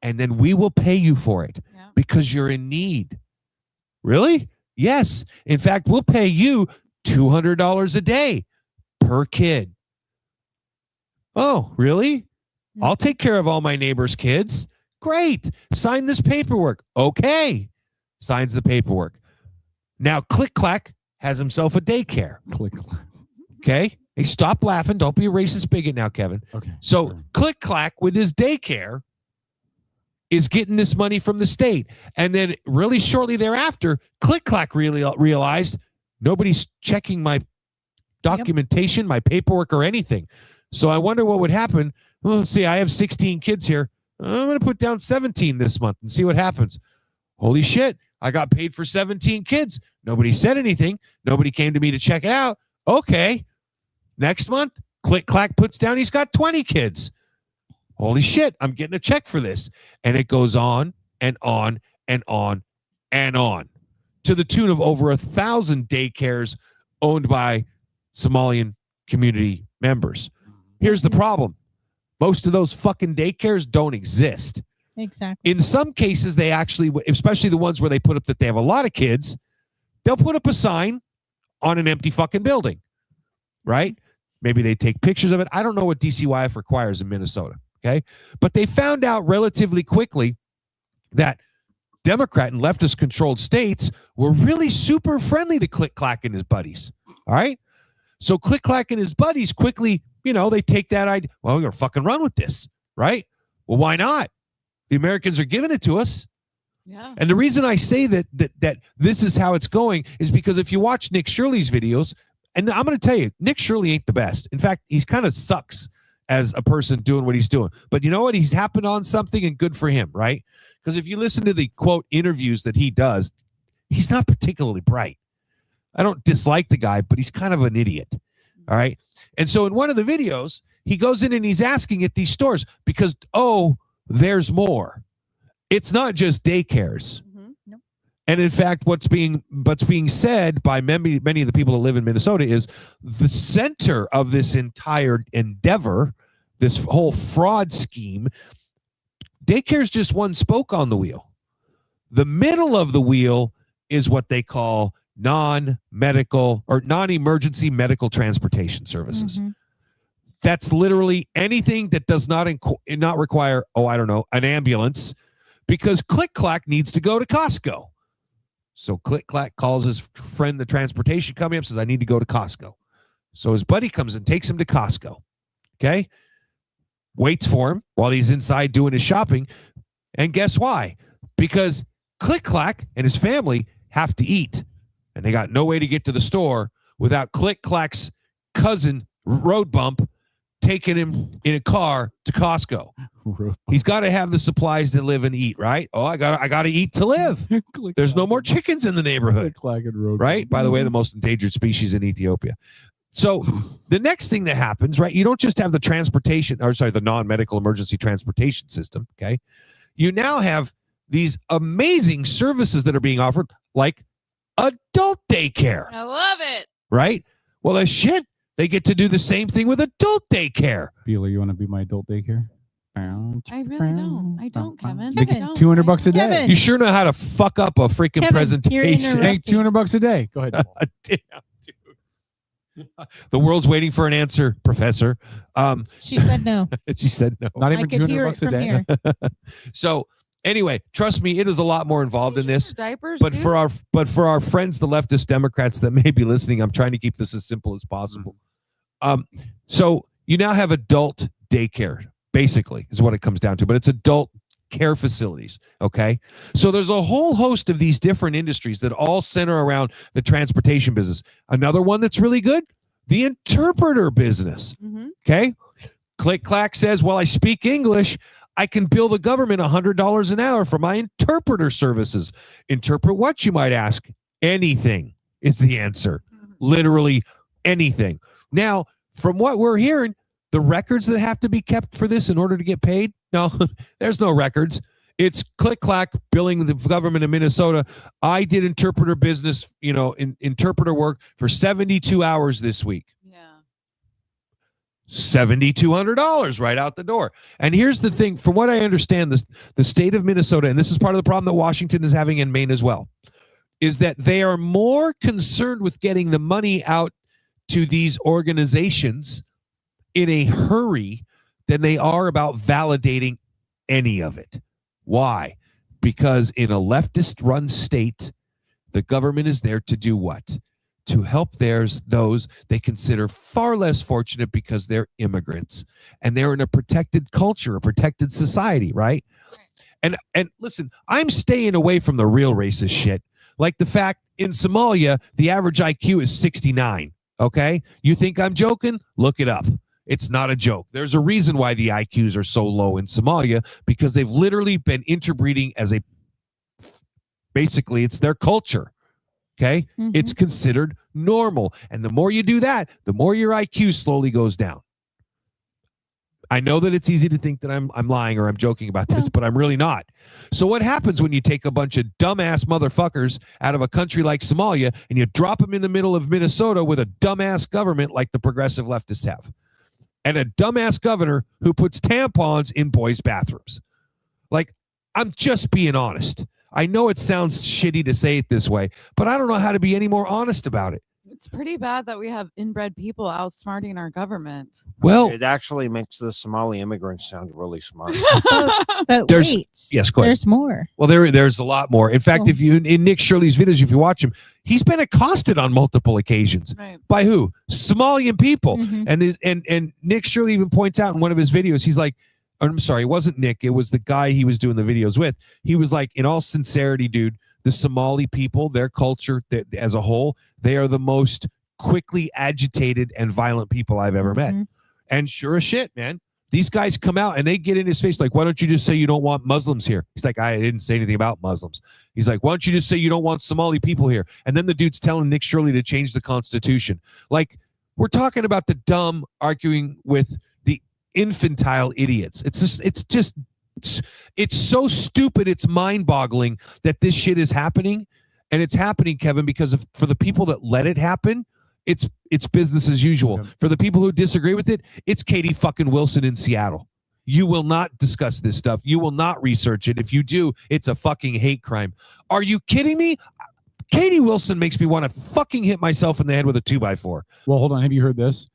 and then we will pay you for it because you're in need. Really? Yes. In fact, we'll pay you $200 a day per kid. Oh, really? I'll take care of all my neighbors' kids. Great. Sign this paperwork. Okay. Signs the paperwork. Now, Click Clack has himself a daycare. Click Clack. Okay. Hey, stop laughing. Don't be a racist bigot now, Kevin. Okay. So Click Clack with his daycare is getting this money from the state. And then really shortly thereafter, Click Clack really realized nobody's checking my documentation, my paperwork, or anything. So I wonder what would happen. Well, let's see, I have 16 kids here. I'm going to put down 17 this month and see what happens. Holy shit, I got paid for 17 kids. Nobody said anything. Nobody came to me to check it out. Okay. Next month, Click Clack puts down he's got 20 kids. Holy shit, I'm getting a check for this. And it goes on and on and on and on to the tune of over 1,000 daycares owned by Somalian community members. Here's the problem. Most of those fucking daycares don't exist. Exactly. In some cases, they actually, especially the ones where they put up that they have a lot of kids, they'll put up a sign on an empty fucking building, right? Maybe they take pictures of it. I don't know what DCYF requires in Minnesota, okay? But they found out relatively quickly that Democrat and leftist-controlled states were really super friendly to Click Clack and his buddies, all right? So Click Clack and his buddies quickly, they take that idea. Well, we're going to fucking run with this, right? Well, why not? The Americans are giving it to us. Yeah. And the reason I say that this is how it's going is because if you watch Nick Shirley's videos, and I'm going to tell you, Nick Shirley ain't the best. In fact, he's kind of sucks as a person doing what he's doing. But you know what? He's happened on something, and good for him, right? Because if you listen to the, quote, interviews that he does, he's not particularly bright. I don't dislike the guy, but he's kind of an idiot, all right? And so in one of the videos, he goes in and he's asking at these stores because, there's more. It's not just daycares. Nope. And in fact, what's being said by many of the people that live in Minnesota is the center of this entire endeavor, this whole fraud scheme, daycare is just one spoke on the wheel. The middle of the wheel is what they call non-medical or non-emergency medical transportation services. Mm-hmm. That's literally anything that does not require, an ambulance, because Click Clack needs to go to Costco. So Click Clack calls his friend, the transportation company, up, says, I need to go to Costco. So his buddy comes and takes him to Costco. Okay? Waits for him while he's inside doing his shopping. And guess why? Because Click Clack and his family have to eat. And they got no way to get to the store without Click Clack's cousin, Road Bump, taking him in a car to Costco. He's got to have the supplies to live and eat, right? Oh, I got to eat to live. There's no more chickens in the neighborhood, right? By the way, the most endangered species in Ethiopia. So the next thing that happens, right? You don't just have the non-medical emergency transportation system, okay? You now have these amazing services that are being offered, like adult daycare. I love it. Right? Well, that's shit. They get to do the same thing with adult daycare. Beeler, you want to be my adult daycare? I really don't. I don't, Kevin. Make I it don't. $200 a day. Kevin. You sure know how to fuck up a freaking Kevin, presentation. you're Hey, $200 a day. Go ahead. Damn, dude. The world's waiting for an answer, Professor. She said no. She said no. Not even I could hear it $200 a from day. here. So anyway, trust me, it is a lot more involved in this. Diapers, But dude? for our friends, the leftist Democrats that may be listening, I'm trying to keep this as simple as possible. So you now have adult daycare, basically, is what it comes down to, but it's adult care facilities. Okay. So there's a whole host of these different industries that all center around the transportation business. Another one that's really good, the interpreter business. Mm-hmm. Okay. Click Clack says, well, I speak English. I can bill the government $100 an hour for my interpreter services. Interpret what, you might ask? Anything is the answer. Literally anything. Now, from what we're hearing, the records that have to be kept for this in order to get paid, no, there's no records. It's Click Clack billing the government of Minnesota. I did interpreter business, interpreter work for 72 hours this week. $7,200 right out the door. And here's the thing, from what I understand, the state of Minnesota, and this is part of the problem that Washington is having in Maine as well, is that they are more concerned with getting the money out to these organizations in a hurry than they are about validating any of it. Why? Because in a leftist-run state, the government is there to do what? To help those they consider far less fortunate because they're immigrants and they're in a protected culture, a protected society, right? And listen, I'm staying away from the real racist shit. Like the fact in Somalia, the average IQ is 69. Okay? You think I'm joking? Look it up. It's not a joke. There's a reason why the IQs are so low in Somalia, because they've literally been interbreeding basically it's their culture. Okay? Mm-hmm. It's considered normal. And the more you do that, the more your IQ slowly goes down. I know that it's easy to think that I'm lying or I'm joking about this, but I'm really not. So what happens when you take a bunch of dumbass motherfuckers out of a country like Somalia and you drop them in the middle of Minnesota with a dumbass government like the progressive leftists have? and a dumbass governor who puts tampons in boys' bathrooms. Like, I'm just being honest. I know it sounds shitty to say it this way, but I don't know how to be any more honest about it. It's pretty bad that we have inbred people outsmarting our government. Well, it actually makes the Somali immigrants sound really smart. But There's- wait, yes, go ahead. there's more. Well, there's a lot more. In fact, Oh. if you in Nick Shirley's videos, if you watch him, he's been accosted on multiple occasions. Right. By who? Somalian people. Mhm. And Nick Shirley even points out in one of his videos, he's like, I'm sorry, it wasn't Nick, it was the guy he was doing the videos with. He was like, in all sincerity, dude, the Somali people, their culture as a whole, they are the most quickly agitated and violent people I've ever met. And sure as shit, man, these guys come out and they get in his face like, why don't you just say you don't want Muslims here? He's like, I didn't say anything about Muslims. He's like, why don't you just say you don't want Somali people here? And then the dude's telling Nick Shirley to change the Constitution. Like, we're talking about the dumb arguing with the infantile idiots. It's so stupid. It's mind-boggling that this shit is happening. And it's happening, Kevin, because for the people that let it happen, it's business as usual. For the people who disagree with it, it's Katie fucking Wilson in Seattle. You will not discuss this stuff. You will not research it. If you do, it's a fucking hate crime. Are you kidding me? Katie Wilson makes me want to fucking hit myself in the head with a 2x4. Well, hold on. Have you heard this?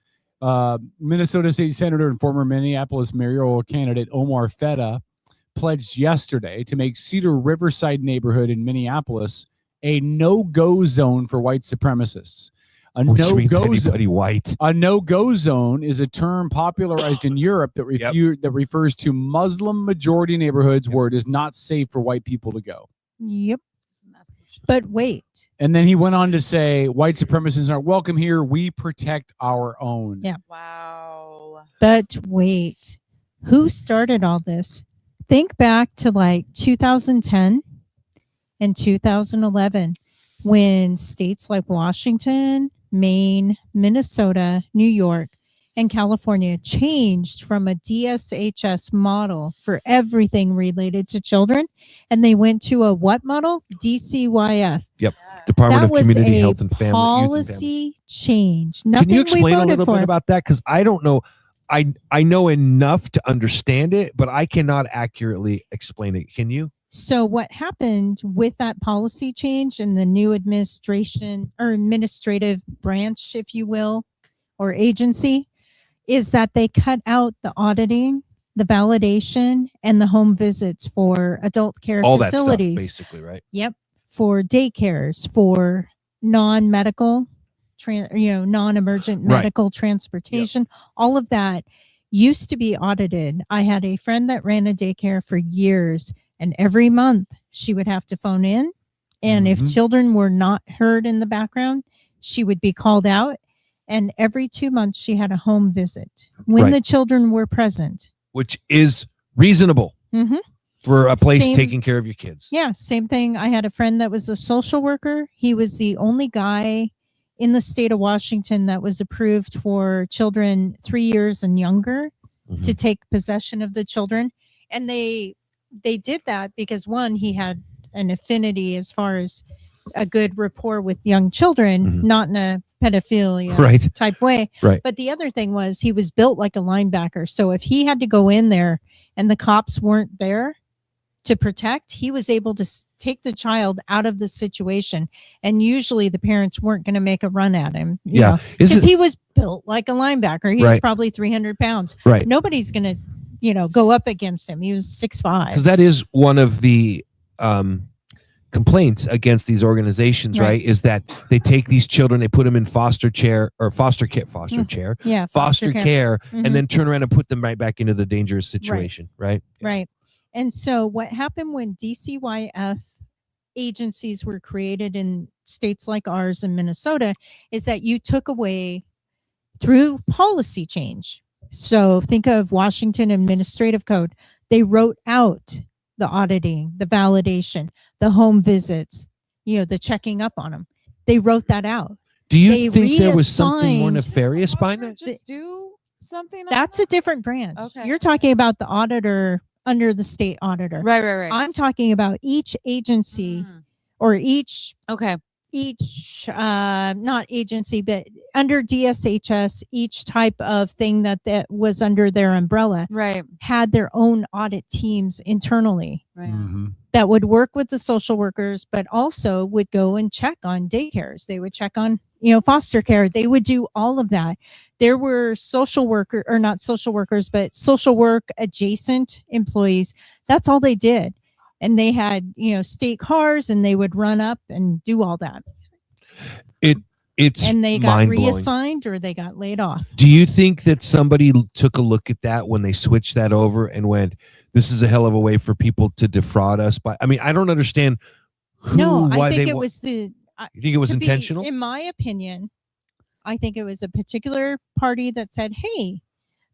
Minnesota State Senator and former Minneapolis mayoral candidate Omar Feta pledged yesterday to make Cedar Riverside neighborhood in Minneapolis a no-go zone for white supremacists. A Which means no-go anybody white. A no-go zone is a term popularized in Europe that that refers to Muslim majority neighborhoods where it is not safe for white people to go. Yep. But wait. And then he went on to say, white supremacists aren't welcome here. We protect our own. Yeah. Wow. But wait, who started all this? Think back to like 2010 and 2011 when states like Washington, Maine, Minnesota, New York, and California changed from a DSHS model for everything related to children. And they went to a what model? DCYF. Yep. Department That of was Community a Health and Family. Youth and Family. policy change. Nothing Can you we explain a voted little for. bit about that? Because I don't know. I know enough to understand it, but I cannot accurately explain it. Can you? So what happened with that policy change and the new administration or administrative branch, if you will, or agency, is that they cut out the auditing, the validation, and the home visits for adult care All that stuff, facilities. basically, right? Yep. For daycares, for non-medical, non-emergent Right. medical transportation, all of that used to be audited. I had a friend that ran a daycare for years, and every month she would have to phone in. And if children were not heard in the background, she would be called out. And every 2 months she had a home visit when Right. the children were present. Which is reasonable Mhm. for a place Same- taking care of your kids. Yeah, same thing. I had a friend that was a social worker. He was the only guy in the state of Washington that was approved for children 3 years and younger to take possession of the children. And they did that because one, he had an affinity as far as a good rapport with young children, not in a pedophilia Right. type way. Right. But the other thing was he was built like a linebacker. So if he had to go in there and the cops weren't there to protect, he was able to take the child out of the situation. And usually the parents weren't going to make a run at him. Yeah. Because he was built like a linebacker. He was Right. probably 300 pounds. Right. Nobody's going to, go up against him. He was 6'5". Because that is one of the complaints against these organizations, Right. right? Is that they take these children, they put them in foster chair, Yeah, foster foster care. care, Mhm. and then turn around and put them right back into the dangerous situation, right? Right. And so what happened when DCYF agencies were created in states like ours in Minnesota is that you took away through policy change. So think of Washington Administrative Code. They wrote out the auditing, the validation, the home visits, the checking up on them. They wrote that out. Do you They think there was something more reassigned- nefarious behind it? Just do something. That's a different branch. Okay. You're talking about the auditor under the state auditor. Right. I'm talking about each agency or each Okay. each not agency, but under DSHS, each type of thing that was under their umbrella had their own audit teams internally that would work with the social workers, but also would go and check on daycares. They would check on, foster care. They would do all of that. There were social work adjacent employees. That's all they did. And they had, state cars, and they would run up and do all that. It's and they got mind-blowing. reassigned or they got laid off. Do you think that somebody took a look at that when they switched that over and went, "This is a hell of a way for people to defraud us"? I don't understand. I think it was the. You think it was intentional? In my opinion, I think it was a particular party that said, "Hey,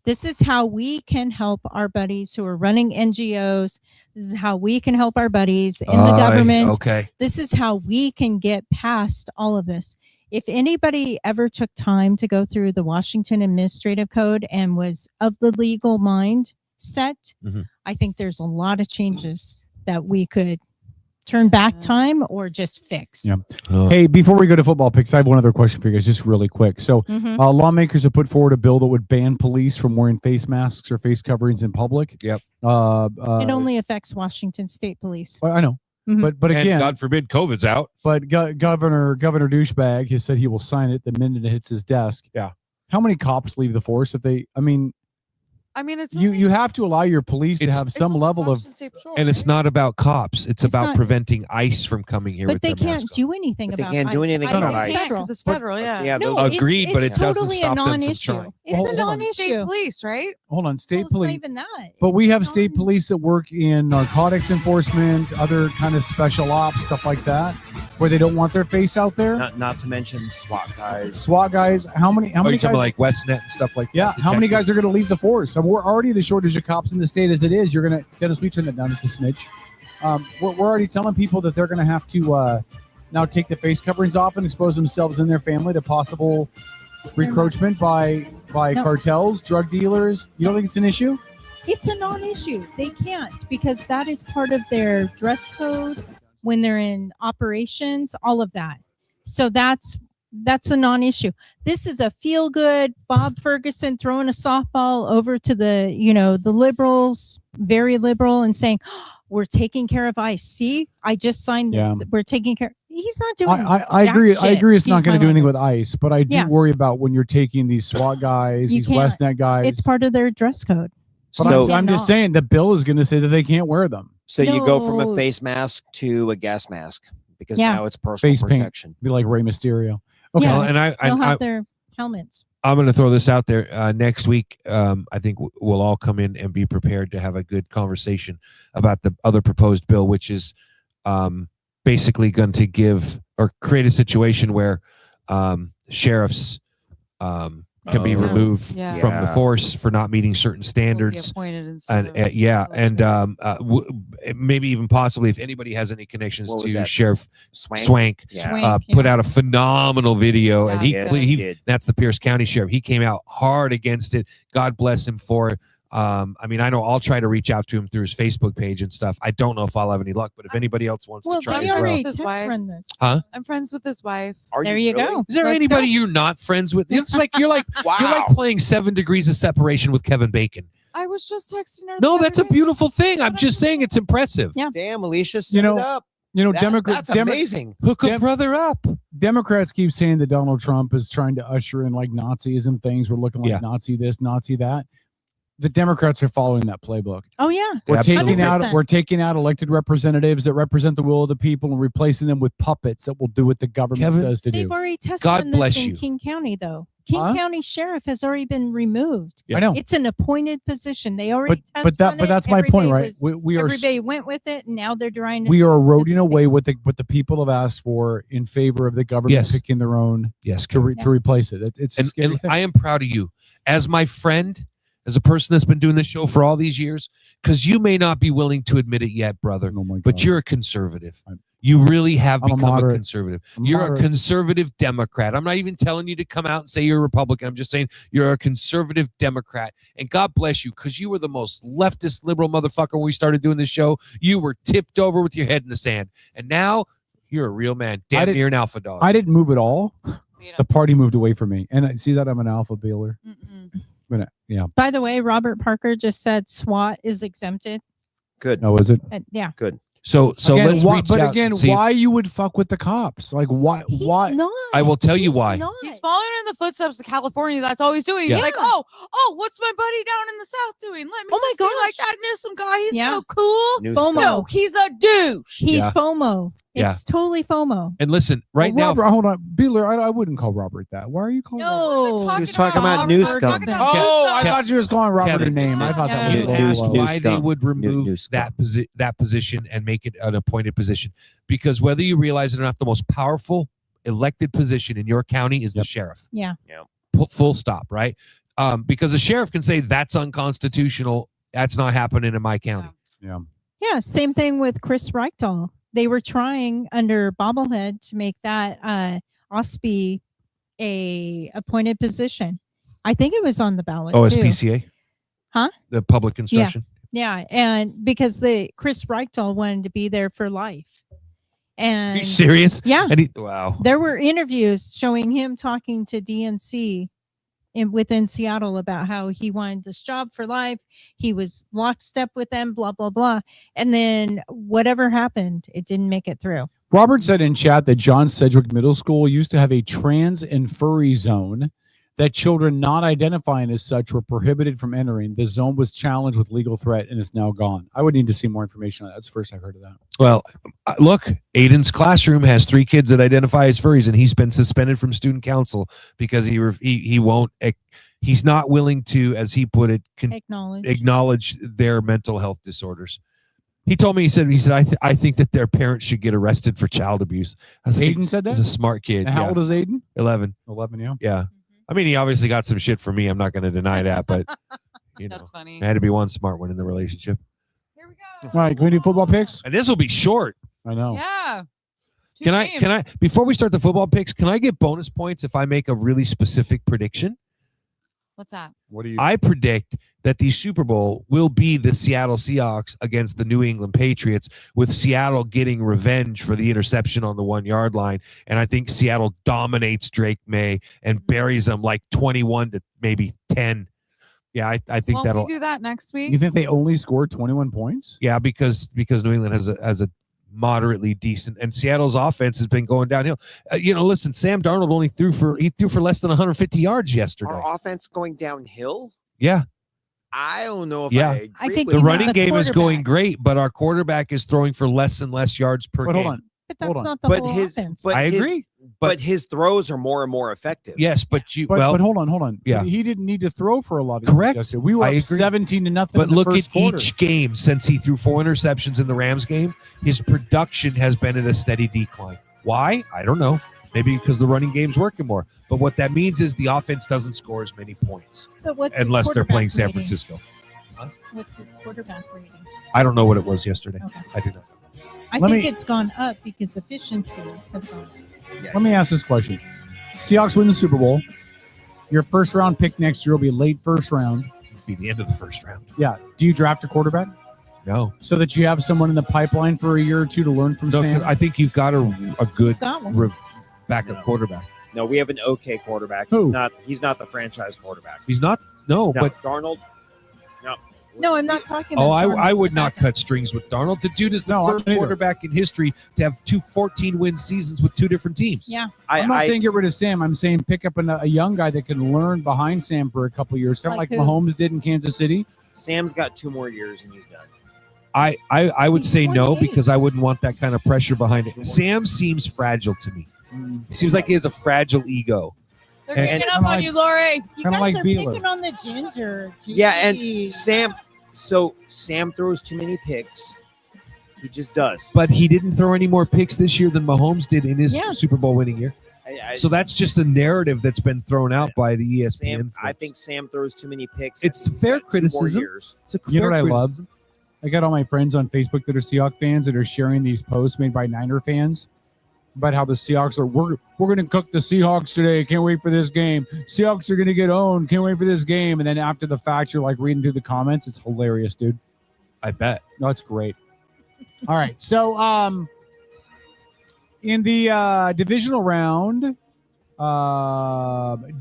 this is how we can help our buddies who are running NGOs. This is how we can help our buddies in the government. Okay. This is how we can get past all of this." If anybody ever took time to go through the Washington Administrative Code and was of the legal mindset, I think there's a lot of changes that we could turn back time or just fix. Yeah. Hey, before we go to football picks, I have one other question for you guys, just really quick. So, lawmakers have put forward a bill that would ban police from wearing face masks or face coverings in public. Yep. It only affects Washington State Police. I know. But And again, God forbid COVID's out. But Governor Douchebag has said he will sign it the minute it hits his desk. Yeah. How many cops leave the force if they? It's you have to allow your police to have some level of. And it's not about cops. It's about not- preventing ICE from coming here But with they their can't masks do anything They about can't do anything I about think ICE. federal. Because it's federal, yeah. No, Agreed, but it doesn't totally stop a them from non-issue. trying. It's a State non-issue. police, right? Hold on, state It's not police. even that. But we have state police that work in narcotics enforcement, other kind of special ops, stuff like that, where they don't want their face out there. Not to mention SWAT guys. SWAT guys. How many you guys? talking like WestNet and stuff like Yeah, that? how many guys are going to leave the force? We're already the shortage of cops in the state as it is. You're going to, Dennis, we turn that down just a smidge. We're already telling people that they're going to have to now take the face coverings off and expose themselves and their family to possible recroachment by No. cartels, drug dealers. You don't think it's an issue? It's a non-issue. They can't because that is part of their dress code when they're in operations, all of that. So that's a non-issue. This is a feel-good Bob Ferguson throwing a softball over to the, the liberals, very liberal, and saying, we're taking care of ICE. See, I just signed this. Yeah. We're taking care. He's not doing I jack agree. shit. I agree. It's not Excuse going to my do anything language. with ICE, but I do Yeah. worry about when you're taking these SWAT guys, You these can't. WestNet guys. It's part of their dress code. But So- I'm just saying the bill is going to say that they can't wear them. So you go from a No. face mask to a gas mask because Yeah. now it's personal Face paint. protection. Be like Rey Mysterio. Okay. Yeah, Well, and they'll have their helmets. I'm going to throw this out there. Next week, I think we'll all come in and be prepared to have a good conversation about the other proposed bill, which is basically going to give or create a situation where sheriffs can be removed from the force for not meeting certain standards. Maybe even possibly if anybody has any connections What was to that? Sheriff Swank? Yeah. Swank, put out a phenomenal video, and Yeah, he he did. that's the Pierce County Sheriff. He came out hard against it. God bless him for it. I know I'll try to reach out to him through his Facebook page and stuff. I don't know if I'll have any luck, but if anybody else wants Well, to try they as well. already His test wife. run this. Huh? I'm friends with his wife. There you go. Is there Let's anybody go. you're not friends with? It's like you're like playing 7 Degrees of Separation with Kevin Bacon. I was just texting her. No, that's a beautiful thing. I'm just saying it's impressive. Yeah. Damn, Alicia, set it up. Democrats. That's amazing. Hook a brother up. Democrats keep saying that Donald Trump is trying to usher in like Nazism things. We're looking like Nazi this, Nazi that. The Democrats are following that playbook. Oh yeah. We're taking 100%. out elected representatives that represent the will of the people and replacing them with puppets that will do what the government Kevin, says to They've do. already tested God this bless in you. King County, though. King Huh? County Sheriff has already been removed. I know. It's an appointed position. They already But that's my point, right? We are everybody went with it, and now they're trying to. we are eroding away what the people have asked for in favor of the government Yes. picking their own Yes, to replace it. It's a and, scary and thing. I am proud of you as my friend, as a person that's been doing this show for all these years, because you may not be willing to admit it yet, brother, but you're a conservative. You really have I'm a become a moderate. conservative. I'm You're moderate. a conservative Democrat. I'm not even telling you to come out and say you're a Republican. I'm just saying you're a conservative Democrat. And God bless you, because you were the most leftist liberal motherfucker when we started doing this show. You were tipped over with your head in the sand. And now You're a real man. I Damn didn't- near an alpha dog. I didn't move at all. The party moved away from me. And I see that I'm an alpha bailer. But, yeah. By the way, Robert Parker just said SWAT is exempted. Good. Oh, is it? Yeah. Good. So Again, let's reach but out again, and see why you would fuck with the cops? Like why? Not. I will tell you why. He's following in the footsteps of California. That's all he's doing. Yeah. He's like, oh, what's my buddy down in the South doing? Let me just be like that Newsom guy. He's Yeah. so cool. FOMO. No, he's a douche. He's Yeah. FOMO. It's Yeah. totally FOMO. And listen, right Well, now, Robert, hold on. Beeler, I wouldn't call Robert that. Why are you calling No. He was talking about Newsom. Oh, I thought you was calling Robert a name. I thought that was a you little asked low. why they would remove that position and make it an appointed position. Because whether you realize it or not, the most powerful elected position in your county is the sheriff. Yeah. Full stop, right? Because the sheriff can say that's unconstitutional. That's not happening in my county. Yeah. Yeah. Same thing with Chris Reichdahl. They were trying under Bobblehead to make that OSPI a appointed position. I think it was on the ballot. too. OSPCA? Huh? The public instruction. Yeah. And because Chris Reichdahl wanted to be there for life. And Are you serious? Yeah. And wow. There were interviews showing him talking to DNC within Seattle about how he wanted this job for life. He was lockstep with them, blah, blah, blah. And then whatever happened, it didn't make it through. Robert said in chat that John Sedgwick Middle School used to have a trans and furry zone that children not identifying as such were prohibited from entering. The zone was challenged with legal threat and is now gone. I would need to see more information on that. That's the first I've heard of that. Well, look, Aiden's classroom has 3 kids that identify as furries, and he's been suspended from student council because he won't. He's not willing to, as he put it, acknowledge their mental health disorders. He told me, he said, I think that their parents should get arrested for child abuse. I was like, Aiden said that? He's a smart kid. And how yeah. old is Aiden? 11. 11, yeah. Yeah. I mean, he obviously got some shit from me. I'm not going to deny that, but That's funny. there had to be one smart one in the relationship. All right, can we do football picks? And this will be short. I know. Yeah. Can I before we start the football picks, can I get bonus points if I make a really specific prediction? What's that? What do you? I predict that the Super Bowl will be the Seattle Seahawks against the New England Patriots, with Seattle getting revenge for the interception on the 1-yard line. And I think Seattle dominates Drake May and buries them like 21 to maybe 10. Yeah, I think Won't that'll we do that next week? You think they only scored 21 points? Yeah, because New England has a moderately decent, and Seattle's offense has been going downhill. Listen, Sam Darnold only threw for less than 150 yards yesterday. Our offense going downhill? Yeah. I don't know if Yeah. I agree I think with The you that. running game is going great, but our quarterback is throwing for less and less yards per But game. hold on. But that's not the But whole his, offense. but I his- agree. But his throws are more and more effective. Yes, but But hold on. Yeah. He didn't need to throw for a lot of Correct. yards yesterday. We were I up agree. 17-0. But in the look first at quarter. each game since he threw 4 interceptions in the Rams game. His production has been at a steady decline. Why? I don't know. Maybe because the running game's working more. But what that means is the offense doesn't score as many points But what's his unless they're playing quarterback San rating? Francisco. What's his quarterback rating? I don't know what it was yesterday. Okay. I do not. I Let think me- it's gone up because efficiency has gone up. Let me ask this question. Seahawks win the Super Bowl. Your first round pick next year will be late first round. It'll be the end of the first round. Yeah. Do you draft a quarterback? No. So that you have someone in the pipeline for a year or two to learn from No, 'cause Sam? I think you've got a good Got one. backup quarterback. No, we have an okay quarterback. Who? He's not the franchise quarterback. He's not. No, No, but Darnold. No. No, I'm not talking about I Darnold. would not cut strings with Darnold. The dude is the No, I first don't either. quarterback in history to have 2 14-win seasons with 2 different teams. Yeah. I'm not saying get rid of Sam. I'm saying pick up a young guy that can learn behind Sam for a couple of years, kind of Like like who? Mahomes did in Kansas City. Sam's got 2 more years and he's done. I would He's say no 28. because I wouldn't want that kind of pressure behind it. Sam seems fragile to me. He seems like he has a fragile ego. They're And- picking up on you, Lori. You Kinda guys like are Beeler. picking on the ginger. Yeah, and Jeez. Sam throws too many picks. He just does. But he didn't throw any more picks this year than Mahomes did in his Yeah. Super Bowl winning year. So that's just a narrative that's been thrown out by the ESPN. Sam, I folks. think Sam throws too many picks. It's He's fair got 2 more criticism. years. It's a You know fair what I love? criticism. I got all my friends on Facebook that are Seahawks fans that are sharing these posts made by Niner fans about how the Seahawks are. We're going to cook the Seahawks today. Can't wait for this game. Seahawks are going to get owned. Can't wait for this game. And then after the fact, you're like reading through the comments. It's hilarious, dude. I bet. No, it's great. All right. So, In the divisional round,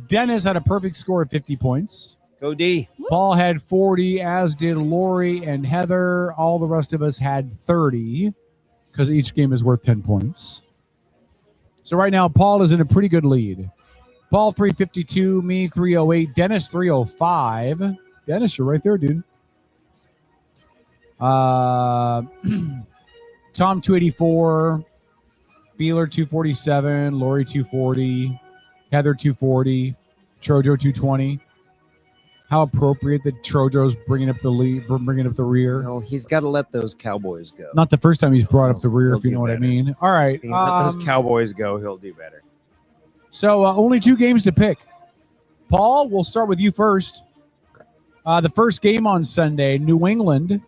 Dennis had a perfect score of 50 points. Go D. Paul had 40, as did Lori and Heather. All the rest of us had 30 because each game is worth 10 points. So right now, Paul is in a pretty good lead. Paul 352, me 308, Dennis 305. Dennis, you're right there, dude. Tom 284, Beeler 247, Lori 240, Heather 240, Trojo 220. How appropriate that Trojo's bringing up the lead, bringing up the rear. No, he's got to let those Cowboys go. Not the first time he's brought up the rear, He'll if you do know what I better. mean. All right. If he let those Cowboys go, he'll do better. So only 2 games to pick. Paul, we'll start with you first. The first game on Sunday, New England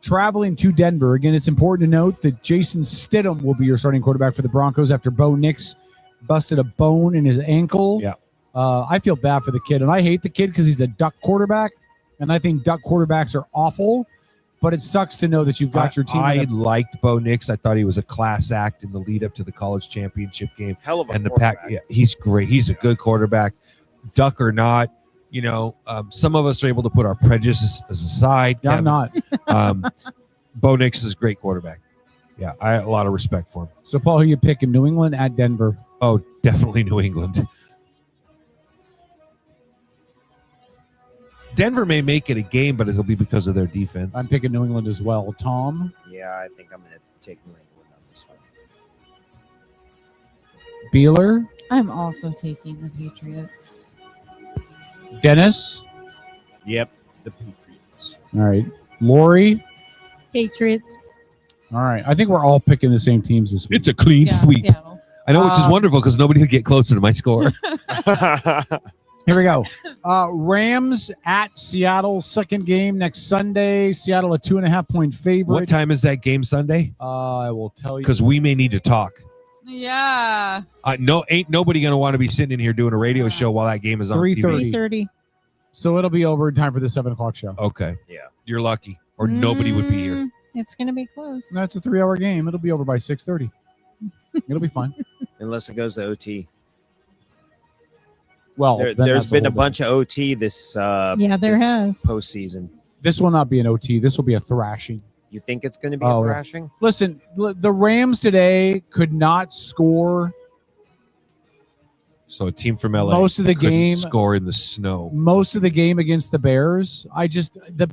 traveling to Denver. Again, it's important to note that Jason Stidham will be your starting quarterback for the Broncos after Bo Nix busted a bone in his ankle. Yeah. I feel bad for the kid, and I hate the kid because he's a duck quarterback, and I think duck quarterbacks are awful, but it sucks to know that you've got your team. I liked Bo Nix. I thought he was a class act in the lead up to the college championship game. Hell of a and the quarterback. pack. Yeah, he's great. He's a good quarterback. Duck or not, some of us are able to put our prejudices aside. Yeah, I'm not. Bo Nix is a great quarterback. Yeah, I have a lot of respect for him. So, Paul, who you picking? New England at Denver? Oh, definitely New England. Denver may make it a game, but it'll be because of their defense. I'm picking New England as well. Tom? Yeah, I think I'm going to take New England on this one. Beeler? I'm also taking the Patriots. Dennis? Yep, the Patriots. All right. Lori? Patriots. All right. I think we're all picking the same teams this week. It's a clean sweep. Seattle. I know, which is wonderful because nobody will get closer to my score. Here we go. Rams at Seattle, second game next Sunday. Seattle a 2.5-point favorite. What time is that game Sunday? I will tell you. Because we may need to talk. Yeah. Ain't nobody going to want to be sitting in here doing a radio show while that game is on 3:30. TV. 3:30. So it'll be over in time for the 7 o'clock show. Okay. Yeah. You're lucky. Or nobody would be here. It's going to be close. That's a 3-hour game. It'll be over by 6:30. It'll be fine. Unless it goes to OT. Well, There's then that's been a whole bunch of OT this Yeah, there has. postseason. This will not be an OT. This will be a thrashing. You think it's going to be Oh, a yeah. thrashing? Listen, the Rams today could not score So a team from LA most of the couldn't game. score in the snow. Most of the game against the Bears.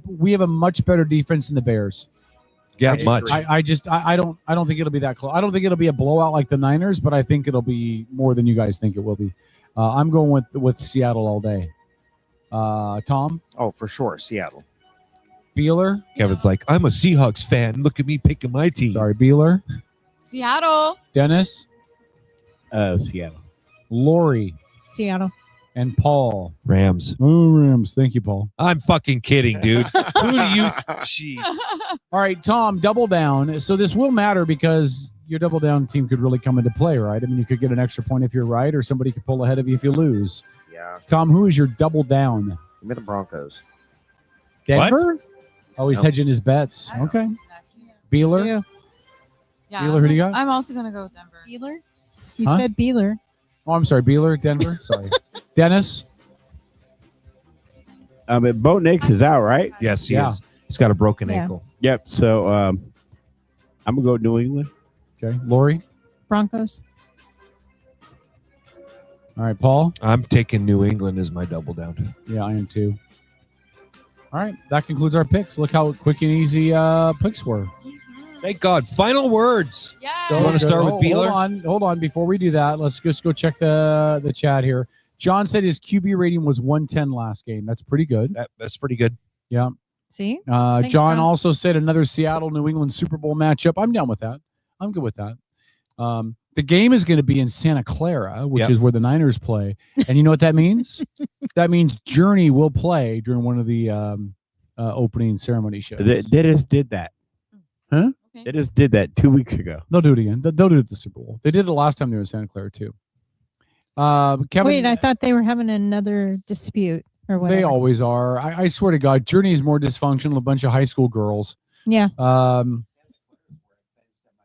We have a much better defense than the Bears. Yeah, I don't think it'll be that close. I don't think it'll be a blowout like the Niners, but I think it'll be more than you guys think it will be. I'm going with Seattle all day. Tom? Oh, for sure. Seattle. Beeler? Kevin's like, I'm a Seahawks fan. Look at me picking my team. Sorry, Beeler. Seattle. Dennis? Seattle. Lori? Seattle. And Paul? Rams. Oh, Rams. Thank you, Paul. I'm fucking kidding, dude. Who do you? Jeez. All right, Tom, double down. So this will matter because your double down team could really come into play, right? I mean, you could get an extra point if you're right, or somebody could pull ahead of you if you lose. Yeah. Tom, who is your double down? Give me the Broncos. Denver? Oh, he's Nope. hedging his bets. Okay. Beeler? Yeah. Beeler, who do you got? I'm also going to go with Denver. Beeler? You Huh? said Beeler. Oh, I'm sorry. Beeler, Denver. Sorry. Dennis? But Bo Nix is out, right? Yes, he Yeah. is. He's got a broken Yeah. ankle. Yep. So I'm gonna go New England. Okay. Lori? Broncos. All right, Paul? I'm taking New England as my double down. Yeah, I am too. All right. That concludes our picks. Look how quick and easy picks were. Thank God. Final words. Yeah. You want to start with Beeler? Hold on. Before we do that, let's just go check the chat here. John said his QB rating was 110 last game. That's pretty good. That's pretty good. Yeah. See? John John. also said another Seattle-New England Super Bowl matchup. I'm down with that. I'm good with that. The game is going to be in Santa Clara, which Yep. is where the Niners play. And you know what that means? That means Journey will play during one of the opening ceremony shows. They just did that. Huh? They just did that 2 weeks ago. They'll do it again. They'll do it at the Super Bowl. They did it last time they were in Santa Clara, too. Kevin, Wait, I thought they were having another dispute or whatever. they always are. I swear to God, Journey is more dysfunctional. A bunch of high school girls. Yeah.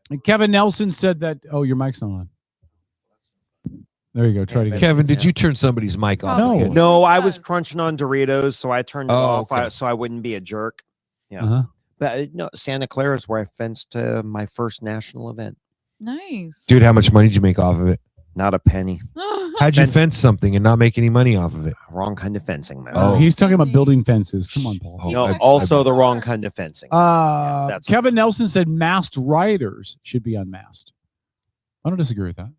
And Kevin Nelson said that. Oh, your mic's not on. There you go. Try to get Kevin, did you turn somebody's mic off? No. again? No, I was crunching on Doritos, so I turned it off okay. so I wouldn't be a jerk. Yeah. Uh-huh. But no, Santa Clara is where I fenced my first national event. Nice. Dude, how much money did you make off of it? Not a penny. How'd you fence something and not make any money off of it? Wrong kind of fencing, man. Oh, he's talking about building fences. Come on, Paul. No, also the wrong kind of fencing. That's Kevin Nelson said masked riders should be unmasked. I don't disagree with that.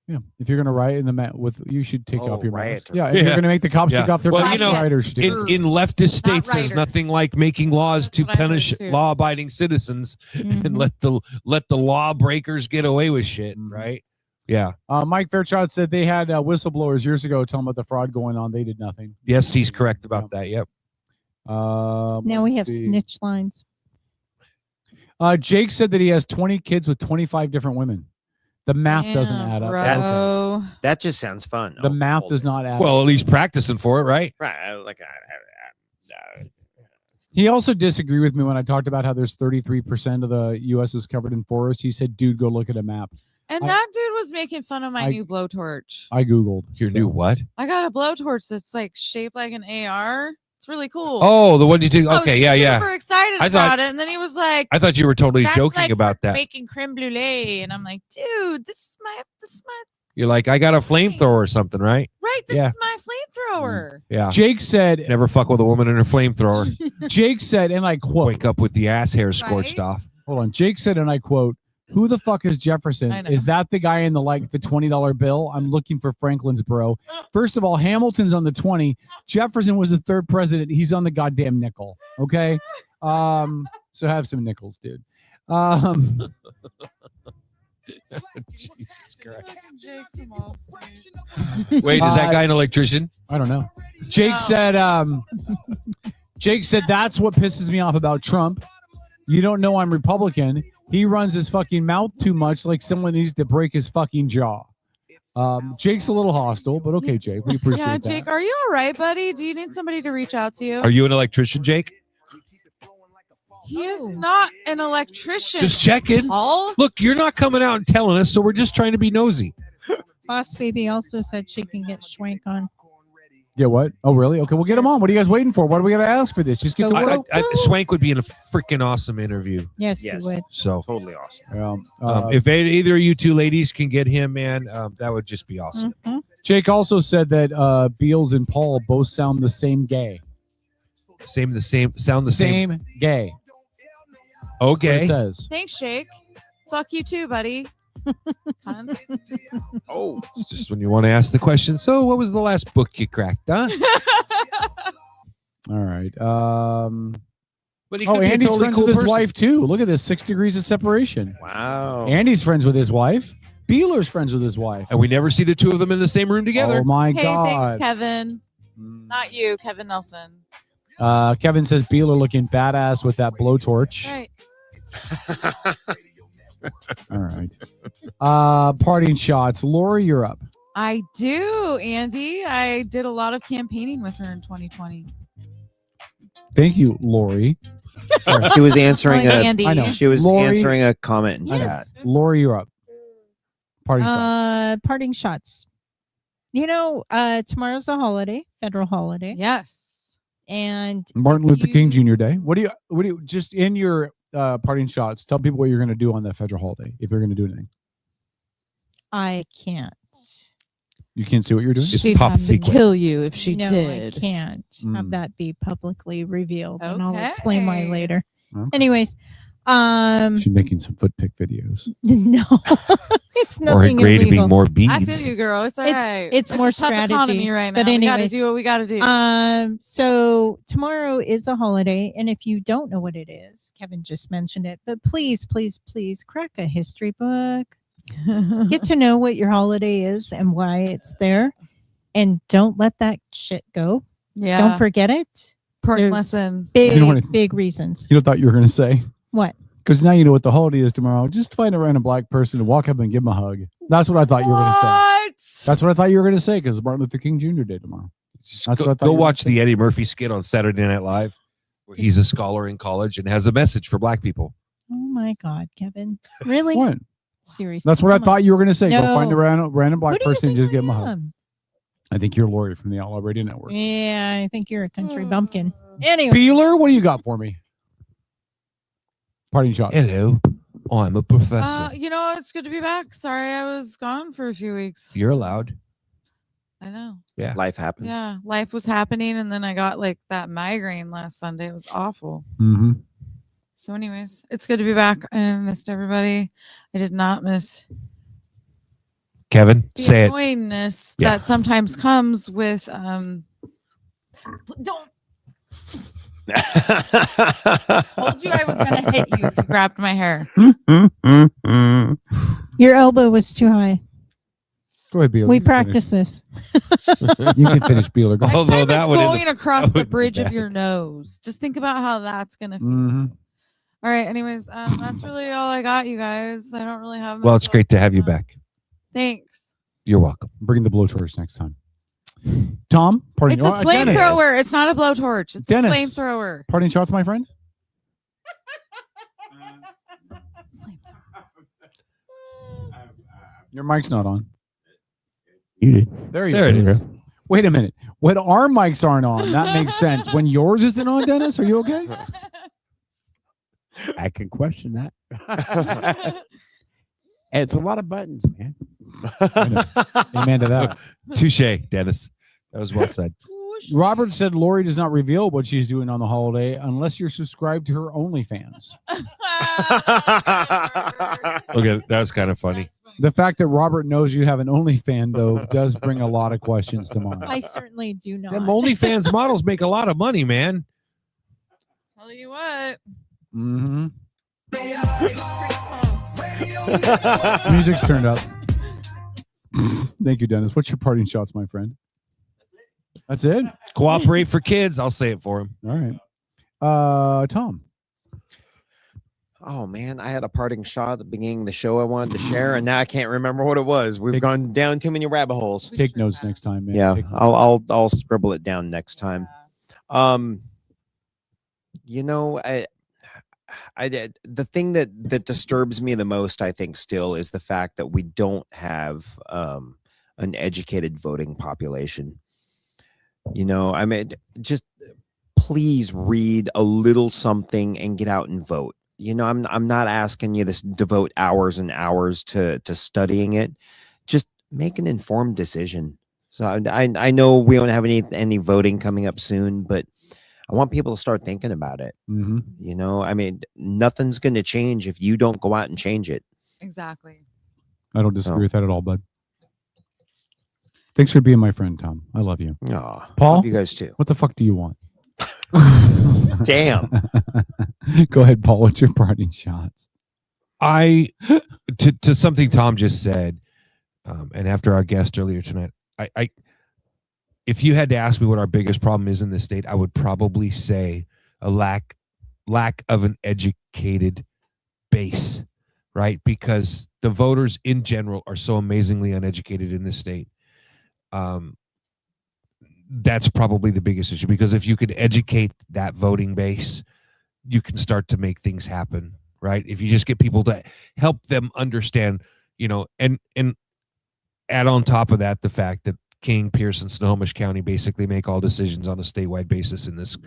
Yeah, if you're gonna riot in the you should take off your mask. Yeah, if you're gonna make the cops take off their well, mask, riders should take in leftist states, there's rider. nothing like making laws to That's what I heard punish too. law-abiding citizens and let the lawbreakers get away with shit, right? Yeah. Mike Fairchild said they had whistleblowers years ago telling about the fraud going on. They did nothing. Yes, he's correct about that. Yep. Now we have snitch lines. Jake said that he has 20 kids with 25 different women. The math doesn't add up. That just sounds fun. The math does not add up. Well, at least practicing for it, right? Right. He also disagreed with me when I talked about how there's 33% of the U.S. is covered in forest. He said, dude, go look at a map. And that dude was making fun of my new blowtorch. I Googled. Your new what? I got a blowtorch that's like shaped like an AR. It's really cool. Oh, the one you do. I was Okay, yeah. super excited I about thought- it. And then he was like, I thought you were totally "That's joking like about for that. making creme brulee." And I'm like, dude, this is my You're like, I got a flamethrower or something, right? right. This Yeah. is my flamethrower. Yeah. Jake said, never fuck with a woman in her flamethrower. Jake said, and I quote, wake up with the ass hair scorched off. Hold on. Jake said, and I quote, who the fuck is Jefferson? I know. Is that the guy in the the $20 bill? I'm looking for Franklin's bro. First of all, Hamilton's on the 20. Jefferson was the third president. He's on the goddamn nickel. Okay. So have some nickels, dude. Jesus Christ. Wait, is that guy an electrician? I don't know. Jake said that's what pisses me off about Trump. You don't know I'm Republican. He runs his fucking mouth too much, like someone needs to break his fucking jaw. Jake's a little hostile, but okay, Jake. We appreciate Yeah, that. Jake, are you all right, buddy? Do you need somebody to reach out to you? Are you an electrician, Jake? He is not an electrician. Just checking. Paul? Look, you're not coming out and telling us, so we're just trying to be nosy. Boss Baby also said she can get Schwank on. Yeah, what? Oh, really? Okay, we'll get him on. What are you guys waiting for? What do we got to ask for this? Just get to work. Swank would be in a freaking awesome interview. Yes, he would. So totally awesome. if either of you two ladies can get him, man, that would just be awesome. Mm-hmm. Jake also said that Beals and Paul both sound the same gay. Sound the same. Gay. Okay. That's what it says. Thanks, Jake. Fuck you too, buddy. Oh, it's just when you want to ask the question. So, what was the last book you cracked, huh? All right. But he could be a Andy's totally friends cool with his person. wife too. Look at this, 6 degrees of separation. Wow. Andy's friends with his wife. Beeler's friends with his wife. And we never see the two of them in the same room together. Oh my Hey, God. thanks, Kevin. Not you, Kevin Nelson. Kevin says Beeler looking badass with that blowtorch. Right. All right. Parting shots. Lori, you're up. I do, Andy. I did a lot of campaigning with her in 2020. Thank you, Lori. She was answering Calling Andy. I know. She was Lori- answering a comment in Yes. chat. Lori, you're up. Parting shots. Parting shots. You know, tomorrow's a holiday, federal holiday. Yes. And Martin Luther King Jr. Day. What do you just in your parting shots, tell people what you're going to do on that federal holiday if you're going to do anything. I can't. You can't see what you're doing? She'd have to kill you if she no, did. I can't have Mm. that be publicly revealed, and I'll Okay. explain why later. Okay. Anyways, She's making some foot pick videos. no, it's Or nothing engraving illegal. more beads. I feel you, girl. It's all right. It's more a tough strategy economy right now. But we got to anyways, do what we got to do. So tomorrow is a holiday, and if you don't know what it is, Kevin just mentioned it, but please, please, please crack a history book. Get to know what your holiday is and why it's there, and don't let that shit go. Yeah. Don't forget it. Important There's lesson. Big, You know what big reasons. You know what I thought you were going to say? What? Because now you know what the holiday is tomorrow. Just find a random black person and walk up and give them a hug. That's what I thought you were going to say. What? That's what I thought you were going to say because it's Martin Luther King Jr. Day tomorrow. That's what I thought Go you were watch gonna the Eddie Murphy skit on Saturday Night Live, where he's a scholar in college and has a message for black people. Oh my God, Kevin. Really? What? Seriously. That's what I come thought on. you were going to say. Go No. find a random black Who do you person and think just give him a I hug. am? I think you're Lori from the Outlaw Radio Network. Yeah, I think you're a country bumpkin. Anyway. Beeler, what do you got for me? Parting shot. Hello. I'm a professor. You know, it's good to be back. Sorry, I was gone for a few weeks. You're allowed. I know. Yeah. Life happens. Yeah, life was happening, and then I got like that migraine last Sunday. It was awful. Mm-hmm. So, anyways, it's good to be back. I missed everybody. I did not miss Kevin, the say it. annoyingness Yeah. that sometimes comes with don't. Told you I was gonna hit you if you grabbed my hair. Your elbow was too high. Go ahead, Beeler. We You can practiced this. You can finish, Beeler. Go. Next time that it's would going across that the would be bridge of bad. your nose. Just think about how that's gonna feel. Mm-hmm. All right. Anyways, that's really all I got, you guys. I don't really have. Well, much it's great to have you back. Thanks. You're welcome. Bring the blowtorch next time. Tom, parting. It's a Dennis. flamethrower. It's not a blowtorch. It's Dennis. a flamethrower. Parting shots, my friend. Your mic's not on. There you There go. it is. Wait a minute. When our mics aren't on, that makes sense. When yours isn't on, Dennis, are you okay? I can question that. And it's a lot of buttons, man. Amen to that. Touche, Dennis. That was well said. Robert said Lori does not reveal what she's doing on the holiday unless you're subscribed to her OnlyFans. Look at that was kind of funny. The fact that Robert knows you have an OnlyFan, though, does bring a lot of questions to mind. I certainly do not. Them OnlyFans models make a lot of money, man. Tell you what. Mm-hmm. Music's turned up. Thank you, Dennis. What's your parting shots, my friend? That's it? Cooperate for kids. I'll say it for him. All right. Tom. Oh man, I had a parting shot at the beginning of the show I wanted to share, and now I can't remember what it was. We've gone down too many rabbit holes. Take notes next time, man. Yeah, Take notes. I'll scribble it down next time. You know, the thing that disturbs me the most, I think, still is the fact that we don't have an educated voting population. You know, I mean, just please read a little something and get out and vote. You know, I'm not asking you to devote hours and hours to studying it. Just make an informed decision. So I know we don't have any voting coming up soon, but I want people to start thinking about it. Mm-hmm. You know, I mean, nothing's going to change if you don't go out and change it. Exactly. I don't disagree with that at all, bud. Thanks for being my friend, Tom. I love you. Aw, Paul, love you guys too. What the fuck do you want? Damn. Go ahead, Paul. What's your parting shots? To something Tom just said, and after our guest earlier tonight, I if you had to ask me what our biggest problem is in this state, I would probably say a lack of an educated base, right? Because the voters in general are so amazingly uneducated in this state. That's probably the biggest issue, because if you could educate that voting base, you can start to make things happen, right? If you just get people to help them understand, you know, and add on top of that the fact that King, Pierce, and Snohomish County basically make all decisions on a statewide basis in this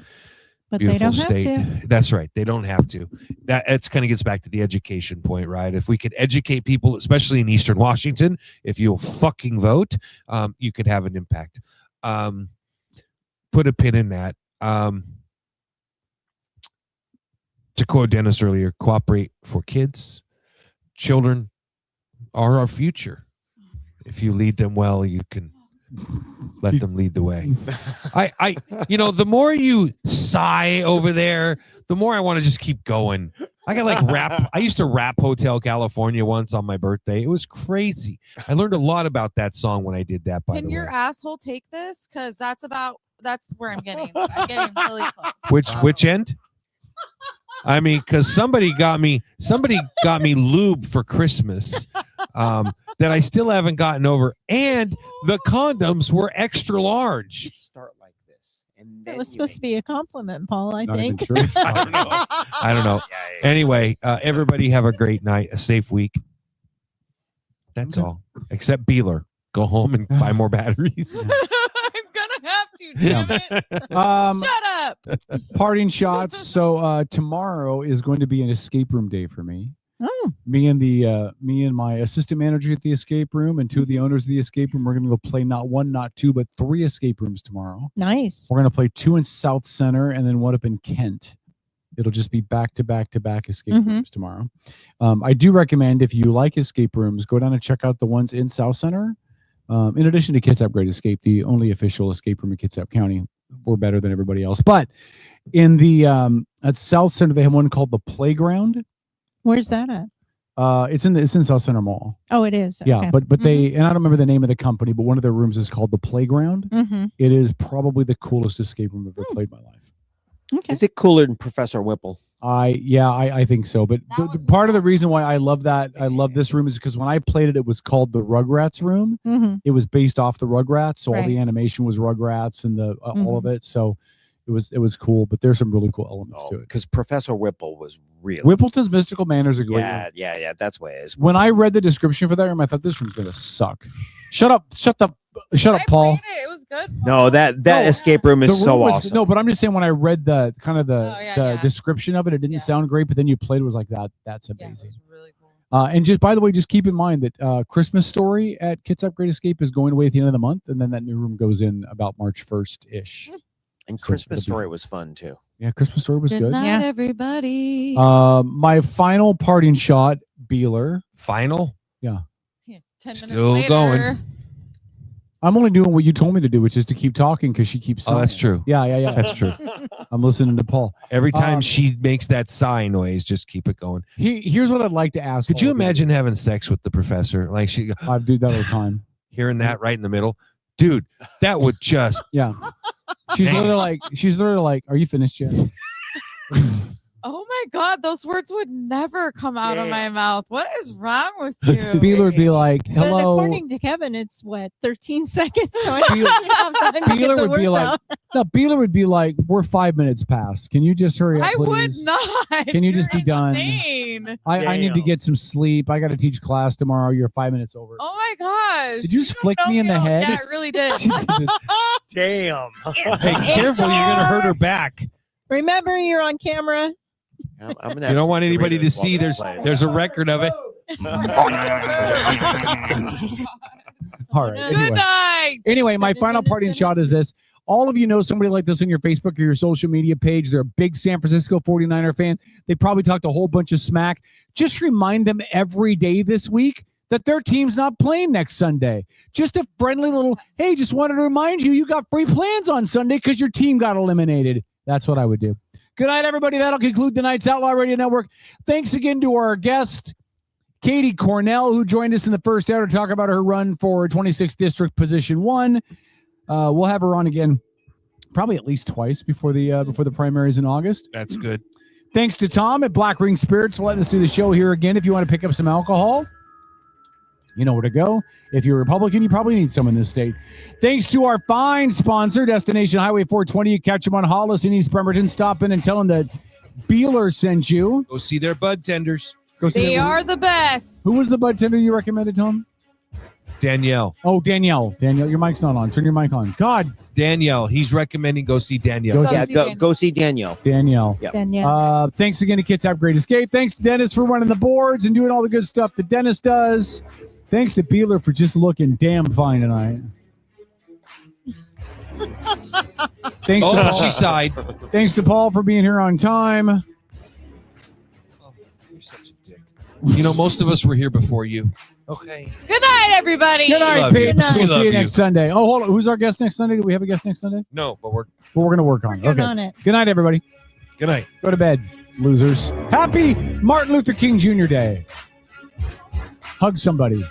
But they beautiful don't have state. to. That's right. They don't have to. That's kind of gets back to the education point, right? If we could educate people, especially in Eastern Washington, if you'll fucking vote, you could have an impact. Put a pin in that. To quote Dennis earlier, cooperate for kids. Children are our future. If you lead them well, you can let them lead the way. I you know, the more you sigh over there, the more I want to just keep going. I got like rap. I used to rap Hotel California once on my birthday. It was crazy. I learned a lot about that song when I did that, by Can the your way. asshole take this? Because that's where I'm getting. I'm getting really close. Which end? I mean, because somebody got me lube for Christmas that I still haven't gotten over, and the condoms were extra large. Start like this. That was supposed to be a compliment, Paul, I Not even think. true. I don't know. Anyway, everybody have a great night, a safe week. That's all. Except Beeler. Go home and buy more batteries. I'm gonna have to. Damn it. Shut up. Parting shots. So tomorrow is going to be an escape room day for me. Oh. Me and my assistant manager at the escape room and two of the owners of the escape room. We're going to go play not one, not two, but 3 escape rooms tomorrow. Nice. We're going to play 2 in South Center and then one up in Kent. It'll just be back to back to back escape rooms tomorrow. I do recommend, if you like escape rooms, go down and check out the ones in South Center. In addition to Kitsap Great Escape, the only official escape room in Kitsap County, we're better than everybody else. But in the at South Center, they have one called the Playground. Where's that at? It's in South Center Mall. Oh, it is. Yeah, Okay. but they, and I don't remember the name of the company, but one of their rooms is called the Playground. Mhm. It is probably the coolest escape room I've ever played in my life. Okay. Is it cooler than Professor Whipple? I think so. But the part of the reason why I love this room is because when I played it was called the Rugrats room. Mhm. It was based off the Rugrats, so all Right. the animation was Rugrats and the all of it. So it was cool. But there's some really cool elements to it. Because Professor Whipple was really. Whippleton's Mystical Manners are great. Yeah. That's what it is. When I read the description for that room, I thought this room's gonna suck. Shut up, Paul. It was good. No, that escape room is The so room was- awesome. No, but I'm just saying when I read the kind of the yeah. description of it, it didn't sound great. But then you played, it was like that. That's amazing. And just by the way, just keep in mind that Christmas Story at Kitsap Great Escape is going away at the end of the month, and then that new room goes in about March 1st ish. And So Christmas it'll be Story fun. was fun too. Yeah, Christmas Story was Good good. night, everybody. My final parting shot, Beeler. Final? Yeah. 10 minutes Still later. going. I'm only doing what you told me to do, which is to keep talking because she keeps saying Oh, that's it. true. Yeah. That's true. I'm listening to Paul. Every time Um, she makes that sigh noise, just keep it going. Here's what I'd like to ask. Could you all of imagine having sex with the professor? Like I do that all the time. Hearing that right in the middle, dude, that would just Yeah. She's Man. literally like, "Are you finished yet?" Oh my God, those words would never come out of my mouth. What is wrong with you? Beeler would be like, But "Hello." according to Kevin, it's what, 13 seconds? So I don't have time to get Beeler the would be words like, out. "No." Beeler would be like, "We're 5 minutes past. Can you just hurry up, I would please? not. Can you just be done? Insane. I need to get some sleep. I got to teach class tomorrow. You're 5 minutes over." Oh my gosh. Did you just flick me in the head? Yeah, it really did. Damn. Hey, careful, you're gonna hurt her back. Remember, you're on camera. You don't want anybody to see. There's a record of it. All right. Good night. Anyway, my final parting shot is this. All of you know somebody like this on your Facebook or your social media page. They're a big San Francisco 49er fan. They probably talked a whole bunch of smack. Just remind them every day this week that their team's not playing next Sunday. Just a friendly little, hey, just wanted to remind you, you got free plans on Sunday because your team got eliminated. That's what I would do. Good night, everybody. That'll conclude tonight's Outlaw Radio Network. Thanks again to our guest, Katy Cornell, who joined us in the first hour to talk about her run for 26th District Position 1. We'll have her on again probably at least twice before the primaries in August. That's good. Thanks to Tom at Black Ring Spirits for letting us do the show here again. If you want to pick up some alcohol, you know where to go. If you're a Republican, you probably need some in this state. Thanks to our fine sponsor, Destination Highway 420. You catch them on Hollis in East Bremerton. Stop in and tell them that Beeler sent you. Go see their bud tenders. Go see They are the best. Who was the bud tender you recommended, Tom? Danielle. Oh, Danielle. Danielle, your mic's not on. Turn your mic on. God. Danielle. He's recommending go see Danielle. Go see Danielle. Danielle. Yep. Danielle. Thanks again to Kids Have Great Escape. Thanks to Dennis for running the boards and doing all the good stuff that Dennis does. Thanks to Beeler for just looking damn fine tonight. Thanks to Paul. She sighed. Thanks to Paul for being here on time. You're such a dick. You know, most of us were here before you. Okay. Good night, everybody. Good night, love you. peeps. We We'll love see you you. next Sunday. Oh, hold on. Who's our guest next Sunday? Do we have a guest next Sunday? No, but we're We're going to work on it. Working Okay. on it. Good night, everybody. good night. Go to bed, losers. Happy Martin Luther King Jr. Day. Hug somebody.